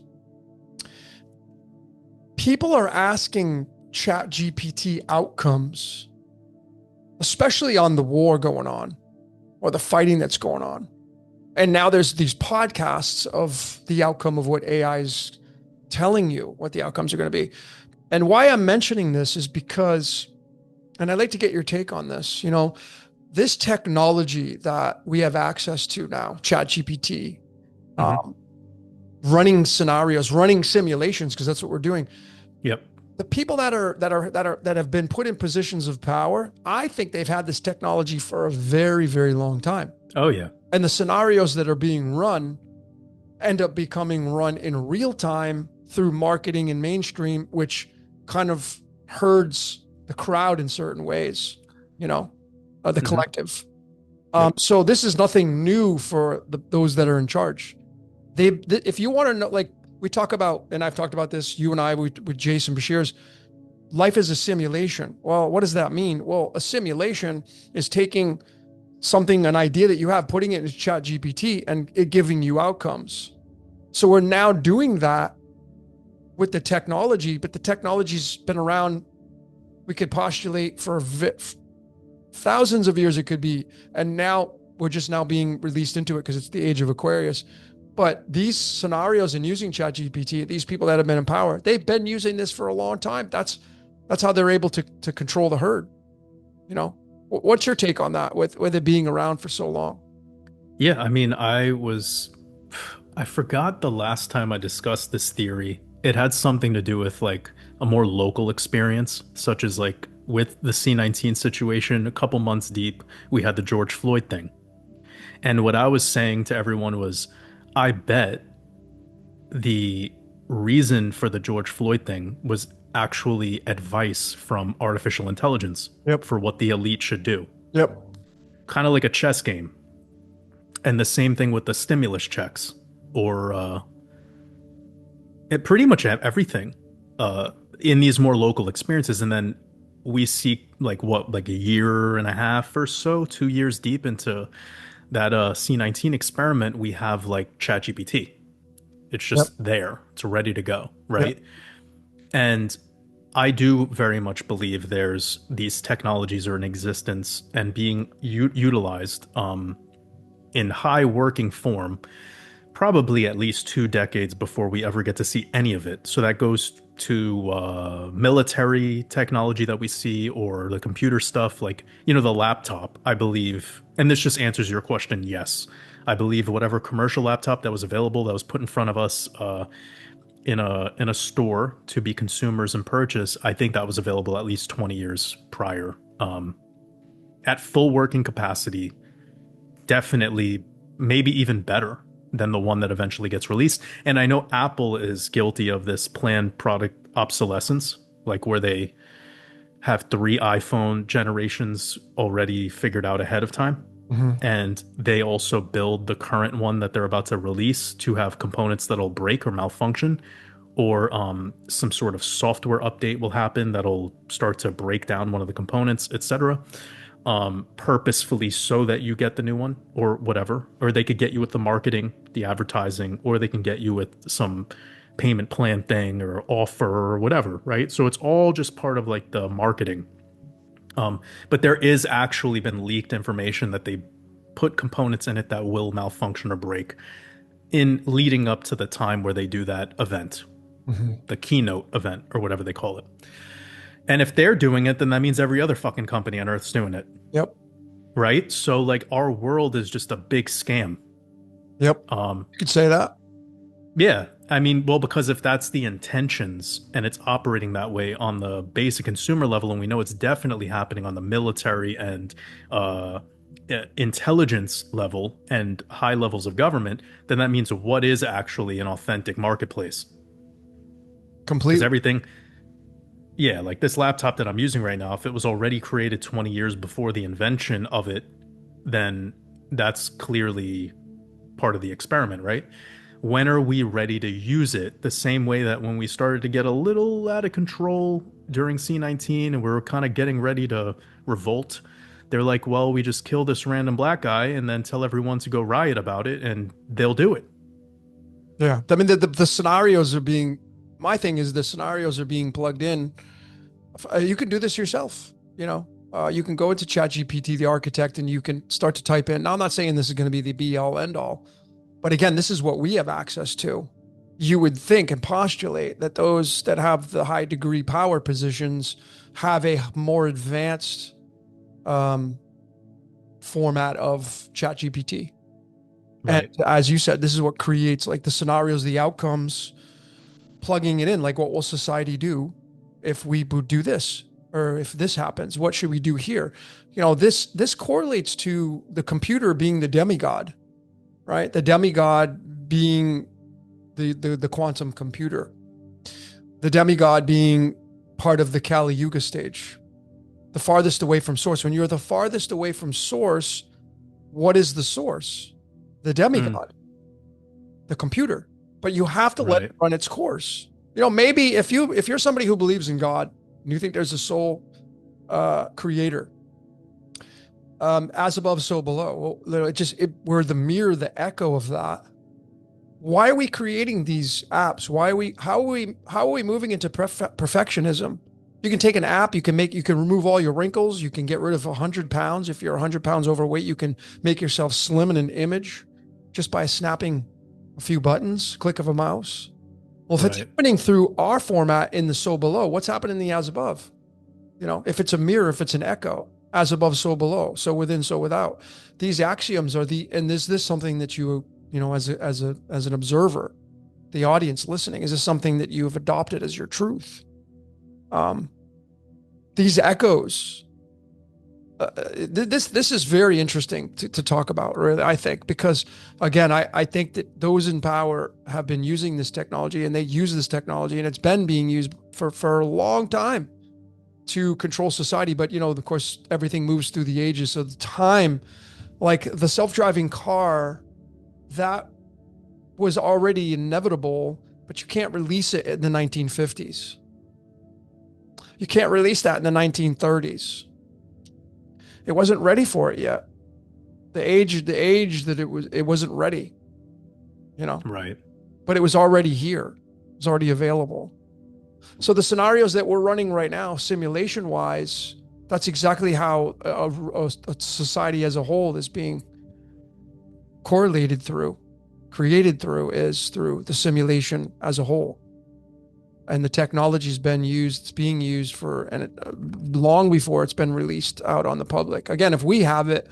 people are asking chat GPT outcomes, especially on the war going on or the fighting that's going on. And now there's these podcasts of the outcome of what AI is telling you what the outcomes are going to be. And why I'm mentioning this is because, and I'd like to get your take on this, this technology that we have access to now, ChatGPT,
Hmm.
running scenarios, running simulations, because that's what we're doing.
Yep.
The people that have been put in positions of power, I think they've had this technology for a very, very long time.
Oh yeah.
And the scenarios that are being run end up becoming run in real time through marketing and mainstream, which kind of herds the crowd in certain ways, the
Hmm.
collective.
Yep.
So this is nothing new for those that are in charge. If you want to know, like we talk about, and I've talked about this, you and I with Jason Bashir's, life is a simulation. Well, what does that mean? Well, a simulation is taking something, an idea that you have, putting it in chat GPT and it giving you outcomes. So we're now doing that with the technology, but the technology's been around, we could postulate for thousands of years it could be. And now we're just now being released into it because it's the age of Aquarius. But these scenarios and using ChatGPT, these people that have been in power, they've been using this for a long time. That's how they're able to control the herd. What's your take on that with it being around for so long?
Yeah, I mean, I forgot the last time I discussed this theory. It had something to do with like a more local experience, such as like with the C-19 situation, a couple months deep, we had the George Floyd thing. And what I was saying to everyone was, I bet the reason for the George Floyd thing was actually advice from artificial intelligence
Yep.
for what the elite should do.
Yep.
Kind of like a chess game. And the same thing with the stimulus checks or it pretty much everything uh, in these more local experiences. And then we see like what, like a year and a half or so, 2 years deep into that C19 experiment, we have like ChatGPT. It's
Yep.
just there. It's ready to go,
Yep.
right? And I do very much believe there's these technologies are in existence and being utilized in high working form, probably at least 2 decades before we ever get to see any of it. So that goes to military technology that we see or the computer stuff, like, the laptop, I believe. And this just answers your question. Yes. I believe whatever commercial laptop that was available that was put in front of us in a store to be consumers and purchase, I think that was available at least 20 years prior. At full working capacity, definitely, maybe even better than the one that eventually gets released. And I know Apple is guilty of this planned product obsolescence, like where they have 3 iPhone generations already figured out ahead of time.
Hmm.
And they also build the current one that they're about to release to have components that'll break or malfunction, or some sort of software update will happen that'll start to break down one of the components, etc. Purposefully so that you get the new one or whatever, or they could get you with the marketing, the advertising, or they can get you with some payment plan thing or offer or whatever, right? So it's all just part of like the marketing. But there is actually been leaked information that they put components in it that will malfunction or break in leading up to the time where they do that event,
Hmm.
the keynote event or whatever they call it. And if they're doing it, then that means every other fucking company on earth's doing it,
Yep.
right? So like our world is just a big scam.
Yep.
Um,
You could say that.
yeah, I mean, well, because if that's the intentions and it's operating that way on the basic consumer level, and we know it's definitely happening on the military and uh, intelligence level and high levels of government, then that means what is actually an authentic marketplace? Because
Completely.
everything, yeah, like this laptop that I'm using right now, if it was already created 20 years before the invention of it, then that's clearly part of the experiment, right? When are we ready to use it? The same way that when we started to get a little out of control during C19 and we were kind of getting ready to revolt, they're like, well, we just kill this random black guy and then tell everyone to go riot about it and they'll do it.
Yeah. I mean, the scenarios are being, my thing is the scenarios are being plugged in. You can do this yourself. You can go into ChatGPT, the architect, and you can start to type in. Now, I'm not saying this is going to be the be all end all, but again, this is what we have access to. You would think and postulate that those that have the high degree power positions have a more advanced um, format of ChatGPT. And
Right.
as you said, this is what creates like the scenarios, the outcomes, plugging it in. Like, what will society do if we do this, or if this happens? What should we do here? This correlates to the computer being the demigod, right? The demigod being the quantum computer, the demigod being part of the Kali Yuga stage, the farthest away from source. When you're the farthest away from source, what is the source? The
Mm,
demigod, the computer. But you have to let it
right.
run its course. Maybe if you're somebody who believes in God and you think there's a soul creator, as above, so below. Well, we're the mirror, the echo of that. Why are we creating these apps? How are we moving into perfectionism? You can take an app, you can remove all your wrinkles, you can get rid of 100 pounds. If you're 100 pounds overweight, you can make yourself slim in an image just by snapping a few buttons, click of a mouse. Well, if it's
Right.
happening through our format in the so below, what's happening in the as above? If it's a mirror, if it's an echo, as above, so below, so within, so without. These axioms are and is this something that as an observer, the audience listening, is this something that you have adopted as your truth? Um, these echoes, this is very interesting to talk about, really, I think, because again, I think that those in power have been using this technology, and they use this technology, and it's been being used for a long time to control society. But of course, everything moves through the ages, so the time Like the self-driving car, that was already inevitable, but you can't release it in the 1950s. You can't release that in the 1930s. It wasn't ready for it yet. The age that it wasn't ready, you know,
Right.
but it was already here. It was already available. So the scenarios that we're running right now, simulation wise, that's exactly how a society as a whole is being correlated through, created through, is through the simulation as a whole. And the technology's been used, it's being used for, and long before it's been released out on the public. Again, if we have it,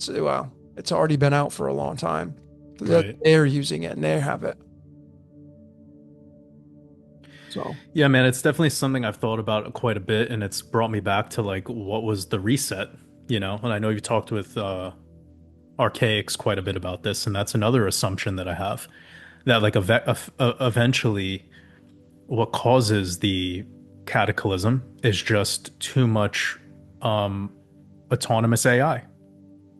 well, it's already been out for a long time.
Right.
They're using it and they have it. So,
Yeah, man, it's definitely something I've thought about quite a bit, and it's brought me back to like what was the reset, you know? And I know you talked with Archaics quite a bit about this, and that's another assumption that I have that like eventually what causes the cataclysm is just too much um, autonomous AI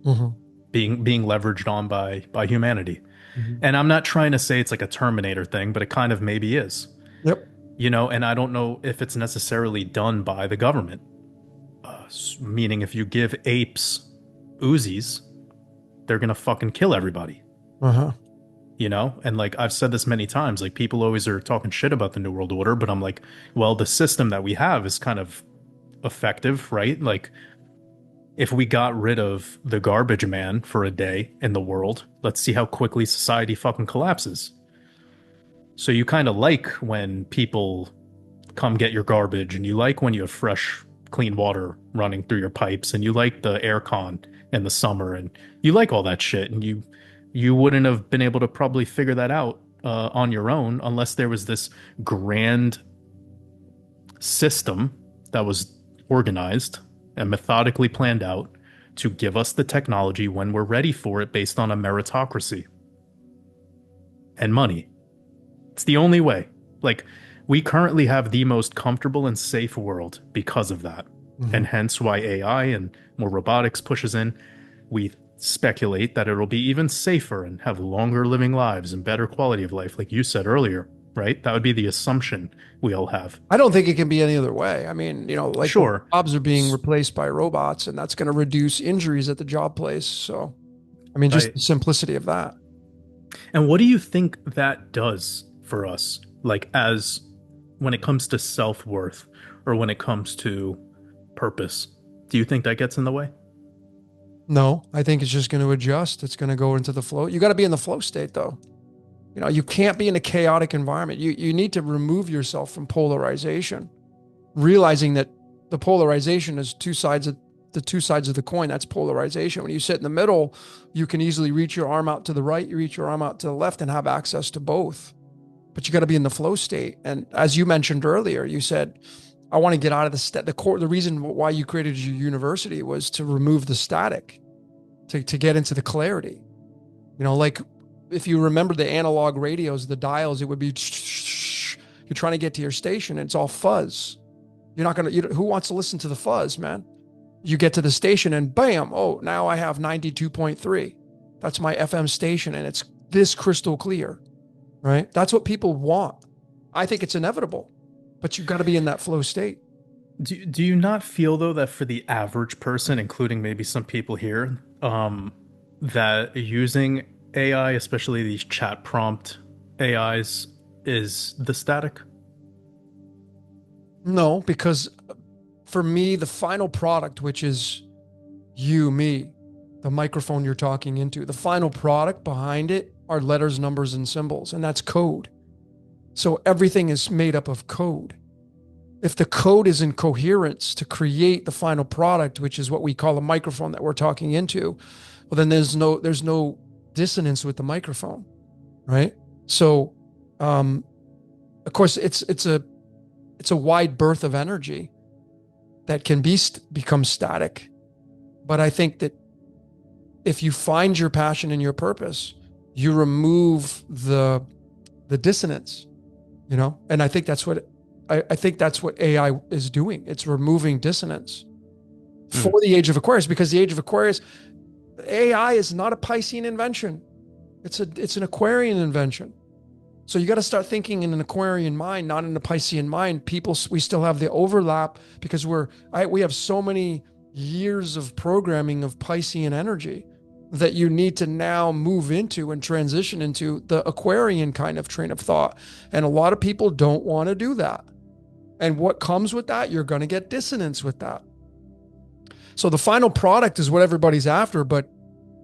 mhm,
being leveraged on by humanity.
mhm.
And I'm not trying to say it's like a Terminator thing, but it kind of maybe is,
Yep.
you know. And I don't know if it's necessarily done by the government, meaning if you give apes Uzis, they're gonna fucking kill everybody,
Uh-huh.
you know? And like I've said this many times, like people always are talking shit about the New World Order, but I'm like, well, the system that we have is kind of effective, right? Like if we got rid of the garbage man for a day in the world, let's see how quickly society fucking collapses. So you kind of like when people come get your garbage, and you like when you have fresh, clean water running through your pipes, and you like the aircon in the summer, and you like all that shit, and you wouldn't have been able to probably figure that out on your own unless there was this grand system that was organized and methodically planned out to give us the technology when we're ready for it based on a meritocracy and money. It's the only way. Like, we currently have the most comfortable and safe world because of that.
Mhm.
And hence why AI and more robotics pushes in. We speculate that it'll be even safer and have longer living lives and better quality of life, like you said earlier, right? That would be the assumption we all have.
I don't think it can be any other way. I mean, like the
Sure.
jobs are being replaced by robots, and that's going to reduce injuries at the job place. So, I mean, just
Right.
the simplicity of that.
And what do you think that does for us? Like, as when it comes to self-worth or when it comes to purpose, do you think that gets in the way?
No, I think it's just going to adjust. It's going to go into the flow. You got to be in the flow state, though. You can't be in a chaotic environment. You need to remove yourself from polarization, realizing that the polarization is the two sides of the coin. That's polarization. When you sit in the middle, you can easily reach your arm out to the right, you reach your arm out to the left, and have access to both. But you got to be in the flow state. And as you mentioned earlier, you said, I want to get out of the core. The reason why you created your university was to remove the static, to get into the clarity. Like if you remember the analog radios, the dials, it would be you're trying to get to your station and it's all fuzz. You're not going to, who wants to listen to the fuzz, man? You get to the station and bam, oh, now I have 92.3. That's my FM station and it's this crystal clear, right? That's what people want. I think it's inevitable, but you've got to be in that flow state.
Do you not feel though that for the average person, including maybe some people here, that using AI, especially these chat prompt AIs, is the static?
No, because for me, the final product, which is you, me, the microphone you're talking into, the final product behind it are letters, numbers, and symbols, and that's code. So everything is made up of code. If the code is in coherence to create the final product, which is what we call a microphone that we're talking into, well, then there's no dissonance with the microphone, right? So, of course, it's a wide berth of energy that can become static. But I think that if you find your passion and your purpose, you remove the dissonance, and I think that's what AI is doing. It's removing dissonance for the age of Aquarius, because the age of Aquarius, AI is not a Piscean invention. It's an Aquarian invention. So you got to start thinking in an Aquarian mind, not in a Piscean mind. People, we still have the overlap because we have so many years of programming of Piscean energy that you need to now move into and transition into the Aquarian kind of train of thought. And a lot of people don't want to do that. And what comes with that, you're going to get dissonance with that. So the final product is what everybody's after. But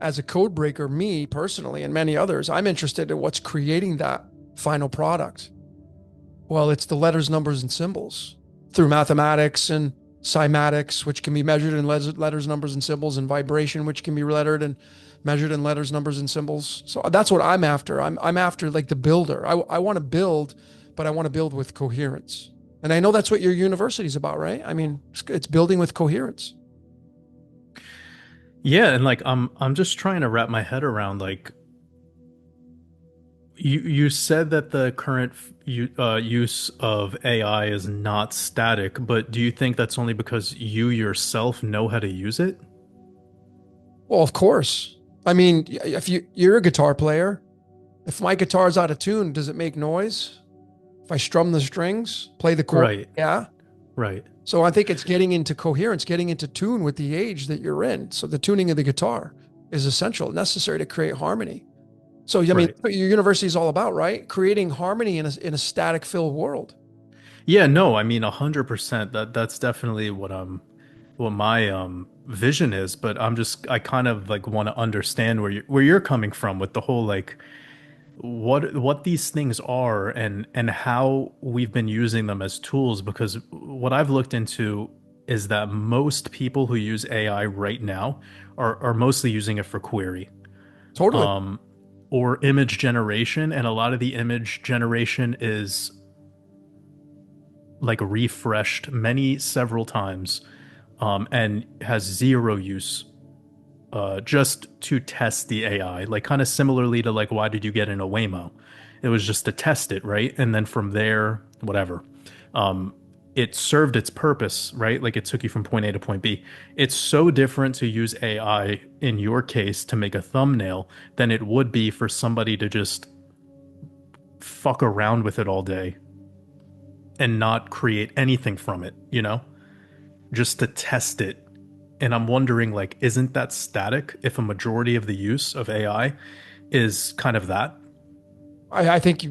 as a code breaker, me personally, and many others, I'm interested in what's creating that final product. Well, it's the letters, numbers, and symbols through mathematics and cymatics, which can be measured in letters, numbers, and symbols, and vibration, which can be lettered and measured in letters, numbers, and symbols. So that's what I'm after. I'm after like the builder. I want to build, but I want to build with coherence. And I know that's what your university's about, right? I mean, it's building with coherence.
Yeah, and like I'm just trying to wrap my head around like you said that the current use of AI is not static, but do you think that's only because you yourself know how to use it?
Well, of course. I mean, if you're a guitar player, if my guitar's out of tune, does it make noise? If I strum the strings, play the chord,
Right,
yeah.
right,
So I think it's getting into coherence, getting into tune with the age that you're in. So the tuning of the guitar is essential, necessary to create harmony. So I mean,
right.
what your university is all about, right? Creating harmony in a static filled world.
Yeah, no, I mean 100%. That's definitely what my vision is, but I kind of like want to understand where you're coming from with the whole like what these things are and how we've been using them as tools because what I've looked into is that most people who use AI right now are mostly using it for query
Totally.
um or image generation, and a lot of the image generation is like refreshed many several times and has zero use just to test the AI, like kind of similarly to like why did you get in a Waymo? It was just to test it, right? And then from there, whatever. Um, it served its purpose, right? Like it took you from point A to point B. It's so different to use AI in your case to make a thumbnail than it would be for somebody to just fuck around with it all day and not create anything from it, you know? Just to test it. And I'm wondering, like, isn't that static if a majority of the use of AI is kind of that?
I think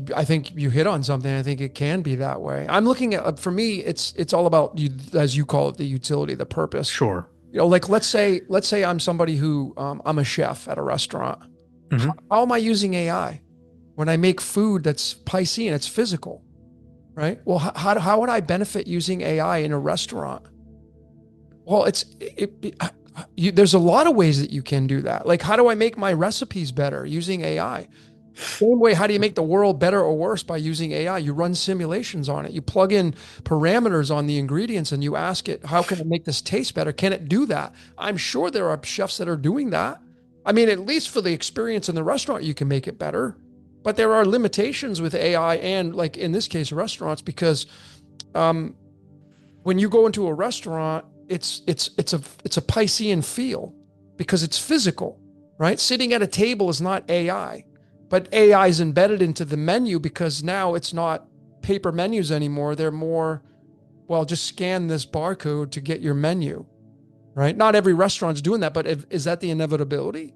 you hit on something. I think it can be that way. I'm looking at for me, it's all about you, as you call it, the utility, the purpose.
Sure.
You know, like let's say I'm somebody who I'm a chef at a restaurant.
Hmm.
How am I using AI when I make food that's Piscean, it's physical, right? Well, how would I benefit using AI in a restaurant? Well, there's a lot of ways that you can do that. Like, how do I make my recipes better using AI? Same way, how do you make the world better or worse by using AI? You run simulations on it. You plug in parameters on the ingredients and you ask it, how can I make this taste better? Can it do that? I'm sure there are chefs that are doing that. I mean, at least for the experience in the restaurant, you can make it better. But there are limitations with AI and, like in this case, restaurants, because um, when you go into a restaurant, it's a Piscean feel because it's physical, right? Sitting at a table is not AI, but AI is embedded into the menu because now it's not paper menus anymore. They're more, well, just scan this barcode to get your menu, right? Not every restaurant's doing that, but is that the inevitability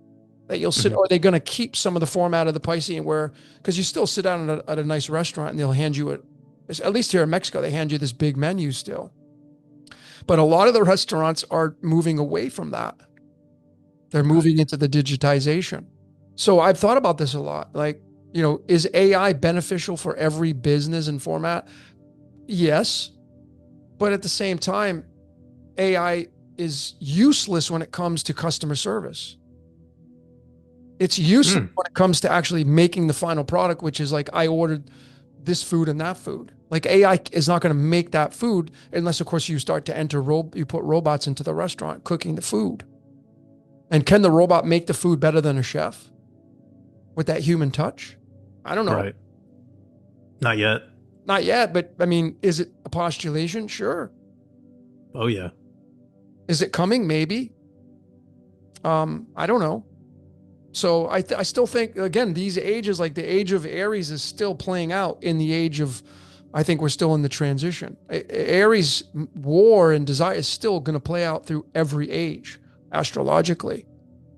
that you'll sit,
Hmm.
or are they going to keep some of the format of the Piscean where, because you still sit down at a nice restaurant and they'll hand you at least here in Mexico, they hand you this big menu still. But a lot of the restaurants are moving away from that. They're moving into the digitization. So I've thought about this a lot. Like, you know, is AI beneficial for every business and format? Yes. But at the same time, AI is useless when it comes to customer service. It's useless
Mm.
when it comes to actually making the final product, which is like, I ordered this food and that food. Like AI is not going to make that food unless, of course, you start to you put robots into the restaurant cooking the food. And can the robot make the food better than a chef with that human touch? I don't know.
Right. Not yet.
Not yet, but I mean, is it a postulation? Sure.
Oh yeah.
Is it coming? Maybe. I don't know. So I still think, again, these ages, like the age of Aries is still playing out in the age of, I think we're still in the transition. Aries war and desire is still going to play out through every age astrologically.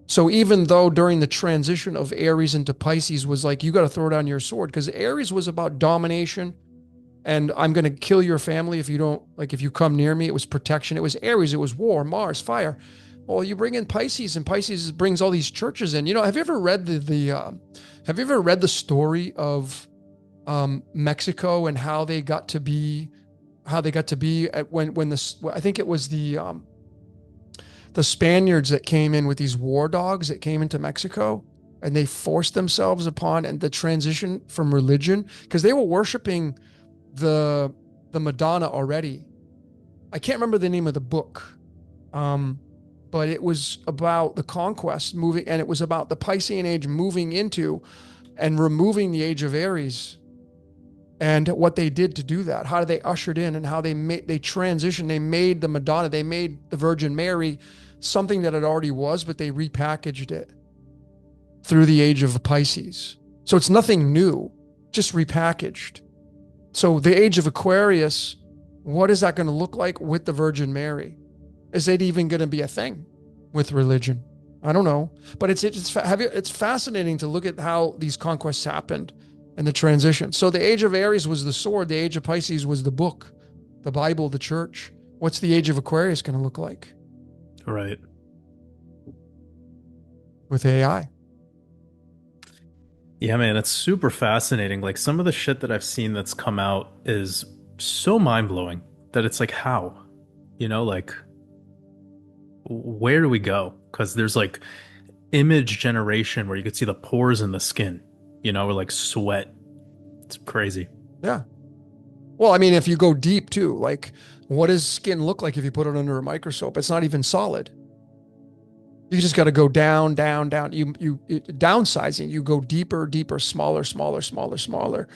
So even though during the transition of Aries into Pisces was like, you got to throw down your sword, because Aries was about domination and I'm going to kill your family if you don't, like, if you come near me. It was protection. It was Aries. It was war, Mars, fire. Well, you bring in Pisces, and Pisces brings all these churches in. Have you ever read have you ever read the story of Mexico and how they got to be, when I think it was the Spaniards that came in with these war dogs that came into Mexico, and they forced themselves upon, and the transition from religion, because they were worshiping the Madonna already. I can't remember the name of the book, but it was about the conquest moving, and it was about the Piscean age moving into and removing the age of Aries, and what they did to do that. How they ushered in, and how they transitioned. They made the Madonna, they made the Virgin Mary something that it already was, but they repackaged it through the age of Pisces. So it's nothing new, just repackaged. So the age of Aquarius, what is that going to look like with the Virgin Mary? Is it even going to be a thing with religion? I don't know, but it's fascinating to look at how these conquests happened and the transition. So the age of Aries was the sword. The age of Pisces was the book, the Bible, the church. What's the age of Aquarius going to look like?
Right.
With AI.
Yeah, man, it's super fascinating. Like some of the shit that I've seen that's come out is so mind-blowing that it's like, how? Like where do we go? Because there's like image generation where you could see the pores in the skin, or like sweat. It's crazy.
Yeah. Well, I mean, if you go deep too, like what does skin look like if you put it under a microscope? It's not even solid. You just got to go down, down, down. Downsizing, you go deeper, deeper, smaller, smaller, smaller, smaller.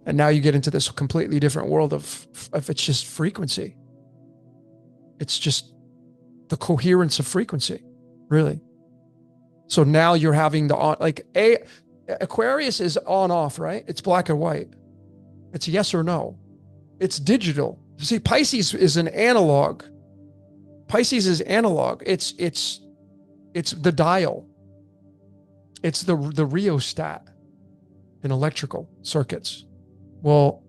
And now you get into this completely different world of it's just frequency. It's just the coherence of frequency, really. So now you're having the Aquarius is on off, right? It's black or white. It's yes or no. It's digital. See, Pisces is an analog. Pisces is analog. It's the dial. It's the rheostat in electrical circuits. Well,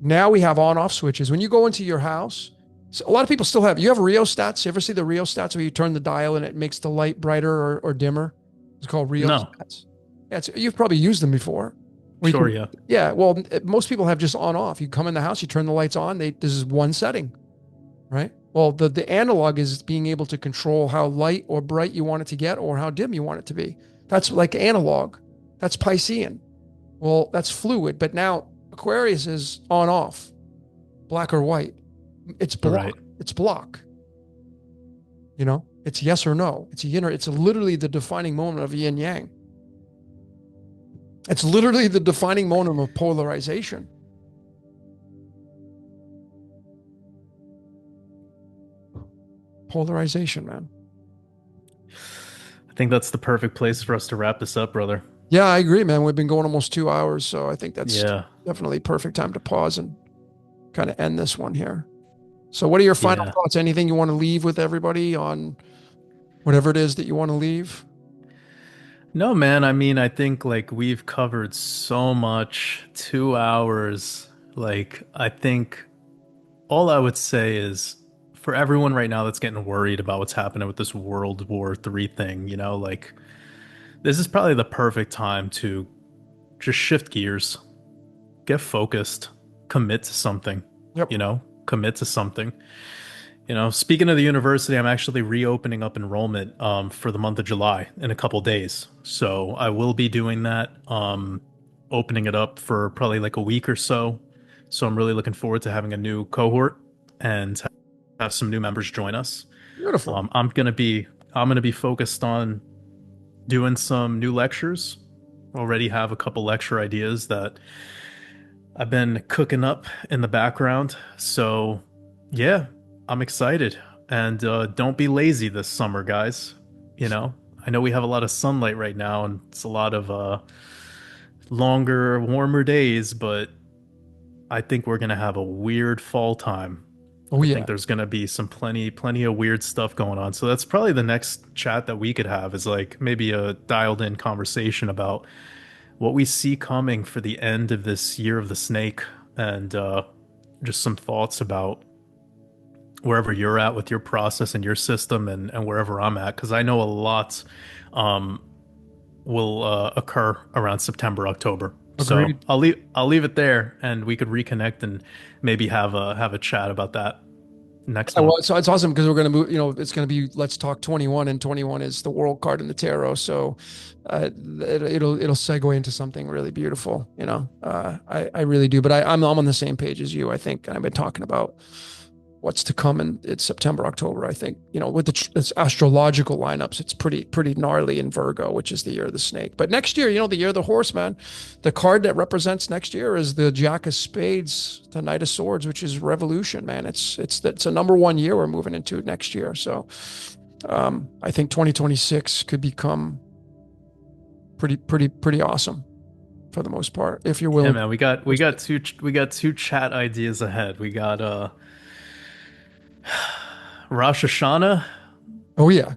now we have on-off switches. When you go into your house, so a lot of people still have, you have rheostats. You ever see the rheostats where you turn the dial and it makes the light brighter or dimmer? It's called
No.
rheostats. Yeah, you've probably used them before.
Sure, yeah.
Yeah, well, most people have just on-off. You come in the house, you turn the lights on. This is one setting, right? Well, the analog is being able to control how light or bright you want it to get or how dim you want it to be. That's like analog. That's Piscean. Well, that's fluid. But now Aquarius is on-off, black or white. It's block.
Right.
It's block. It's yes or no. It's it's literally the defining moment of yin yang. It's literally the defining moment of polarization. Polarization, man.
I think that's the perfect place for us to wrap this up, brother.
Yeah, I agree, man. We've been going almost 2 hours, so I think that's
Yeah.
definitely perfect time to pause and kind of end this one here. So what are your final
Yeah.
thoughts? Anything you want to leave with everybody on whatever it is that you want to leave?
No, man. I mean, I think like we've covered so much, 2 hours. Like, I think all I would say is for everyone right now that's getting worried about what's happening with this World War III thing, like this is probably the perfect time to just shift gears, get focused, commit to something,
Yep.
commit to something. Speaking of the university, I'm actually reopening up enrollment for the month of July in a couple days. So I will be doing that, opening it up for probably like a week or so. So I'm really looking forward to having a new cohort and have some new members join us.
Beautiful.
I'm gonna be focused on doing some new lectures. Already have a couple lecture ideas that I've been cooking up in the background. So yeah, I'm excited. And don't be lazy this summer, guys. you know. I know we have a lot of sunlight right now and it's a lot of longer, warmer days, but I think we're gonna have a weird fall time.
Oh
I
yeah,
think there's gonna be some plenty of weird stuff going on. So that's probably the next chat that we could have is like maybe a dialed in conversation about what we see coming for the end of this year of the snake and just some thoughts about wherever you're at with your process and your system and wherever I'm at. Because I know a lot um, will occur around September, October. So
agreed.
I'll leave it there, and we could reconnect and maybe have a chat about that next
Yeah,
one.
well, so it's awesome because we're going to move, it's going to be, let's talk 21, and 21 is the world card in the tarot. So it'll segue into something really beautiful, I really do, but I'm on the same page as you, I think. And I've been talking about what's to come in it's September, October. I think, with it's astrological lineups, it's pretty gnarly in Virgo, which is the year of the snake. But next year, the year of the horse, man, the card that represents next year is the Jack of Spades, the Knight of Swords, which is revolution, man. It's a number one year we're moving into next year. So I think 2026 could become pretty awesome for the most part, if you're
Yeah,
willing.
man, we got two chat ideas ahead. We got Rosh Hashanah.
Oh yeah.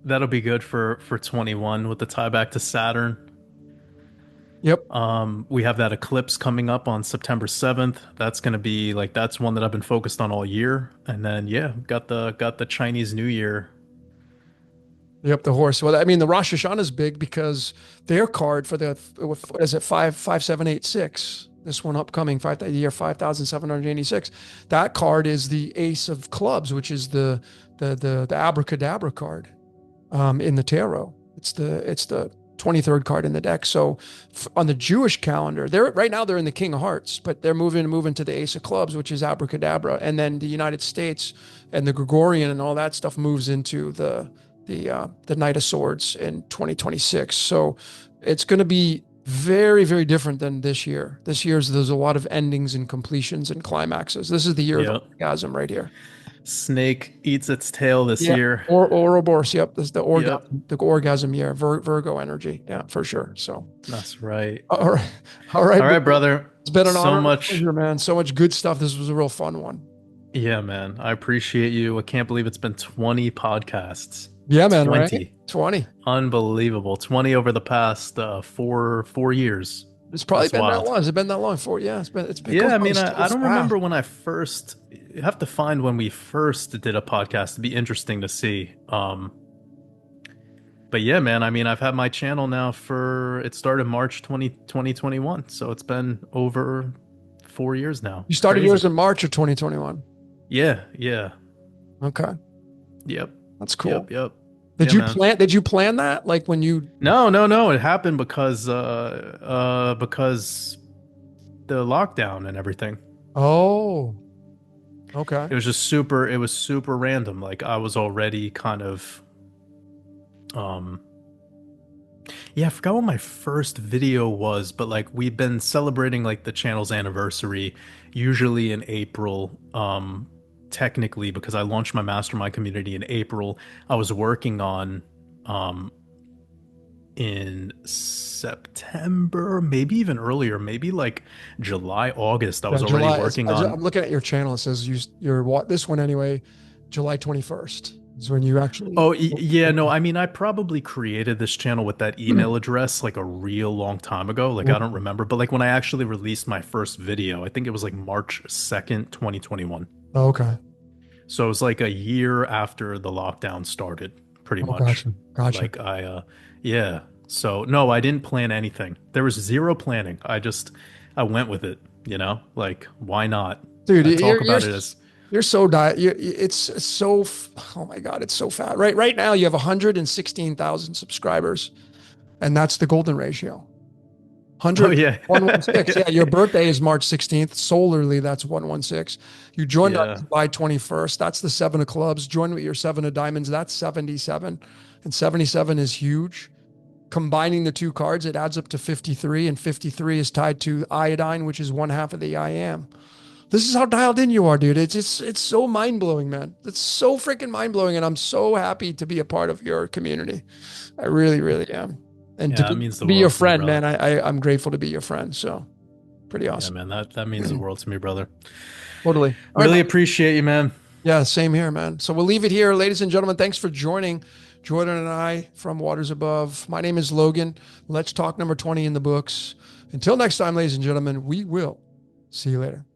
That'll be good for 21 with the tie back to Saturn.
Yep.
We have that eclipse coming up on September 7th. That's gonna be like that's one that I've been focused on all year. And then yeah, got the Chinese New Year.
Yep, the horse. Well, I mean, the Rosh Hashanah is big because their card for the what is it 5786. This one upcoming the year 5786. That card is the Ace of Clubs, which is the abracadabra card in the tarot. It's the 23rd card in the deck. So on the Jewish calendar, they're in the King of Hearts, but they're moving to the Ace of Clubs, which is abracadabra, and then the United States and the Gregorian and all that stuff moves into the Knight of Swords in 2026. So it's going to be very, very different than this year. There's a lot of endings and completions and climaxes. This is the year of the
Yeah.
orgasm right here.
Snake eats its tail this
Yeah.
year.
Or Ouroboros. Yep. This is
Yep.
the orgasm year, Virgo energy. Yeah, for sure. So,
That's right.
all right. All right,
All right,
brother.
brother.
It's been an
So
honor and a
much.
pleasure, man. So much good stuff. This was a real fun one.
Yeah, man. I appreciate you. I can't believe it's been 20 podcasts.
Yeah, man. Right.
20.
20.
Unbelievable. 20 over the past four years.
It's probably
That's
been that
wild.
long. Has it been that long for? Yeah, it goes
Yeah, I
by
mean,
so
I don't
fast.
remember when I first you have to find when we first did a podcast. It'd be interesting to see. But yeah, man, I mean, I've had my channel now it started March 2021. So it's been over 4 years now.
You started yours
Crazy.
in March of 2021.
Yeah, yeah.
Okay,
Yep.
that's cool.
Yep.
Did
Yeah,
you
man.
plan? Did you plan that? Like when you?
No. It happened because the lockdown and everything.
Oh, okay.
It was super random. Like I was already kind of um yeah, I forgot what my first video was, but like we've been celebrating like the channel's anniversary usually in April. Technically because I launched my mastermind community in April. I was working on um in September, maybe even earlier, maybe like July, August. I
Yeah,
was already
July.
working on.
I'm looking at your channel. It says this one anyway. July 21st is when you actually.
Oh, yeah, no, I mean, I probably created this channel with that email address like a real long time ago. Like, I don't remember, but like when I actually released my first video, I think it was like March 2nd, 2021.
Oh, okay.
So it was like a year after the lockdown started, pretty
Oh,
much.
gotcha. Gotcha.
Like, yeah. So, no, I didn't plan anything. There was zero planning. I went with it, Like, why not?
Dude,
I talk about it as,
you're so it's so oh my God, it's so fat. Right now you have 116,000 subscribers, and that's the golden ratio.
oh,
100
yeah.
116. Yeah, your birthday is March 16th. Solarly, that's 116. You joined on
Yeah.
July 21st. That's the seven of clubs. Join with your seven of diamonds. That's 77. And 77 is huge. Combining the two cards, it adds up to 53. And 53 is tied to iodine, which is one half of the I am. This is how dialed in you are, dude. It's so mind blowing, man. It's so freaking mind blowing, and I'm so happy to be a part of your community. I really, really am. And to
Yeah, that means the
be your
world to me,
friend,
brother.
man. I'm grateful to be your friend. So pretty
Yeah,
awesome.
man, that means the world to me, brother.
Totally. All right,
Really
buddy.
appreciate you, man.
Yeah, same here, man. So we'll leave it here, ladies and gentlemen. Thanks for joining Jordan and I from Waters Above. My name is Logan. Let's talk number 20 in the books. Until next time, ladies and gentlemen, we will see you later.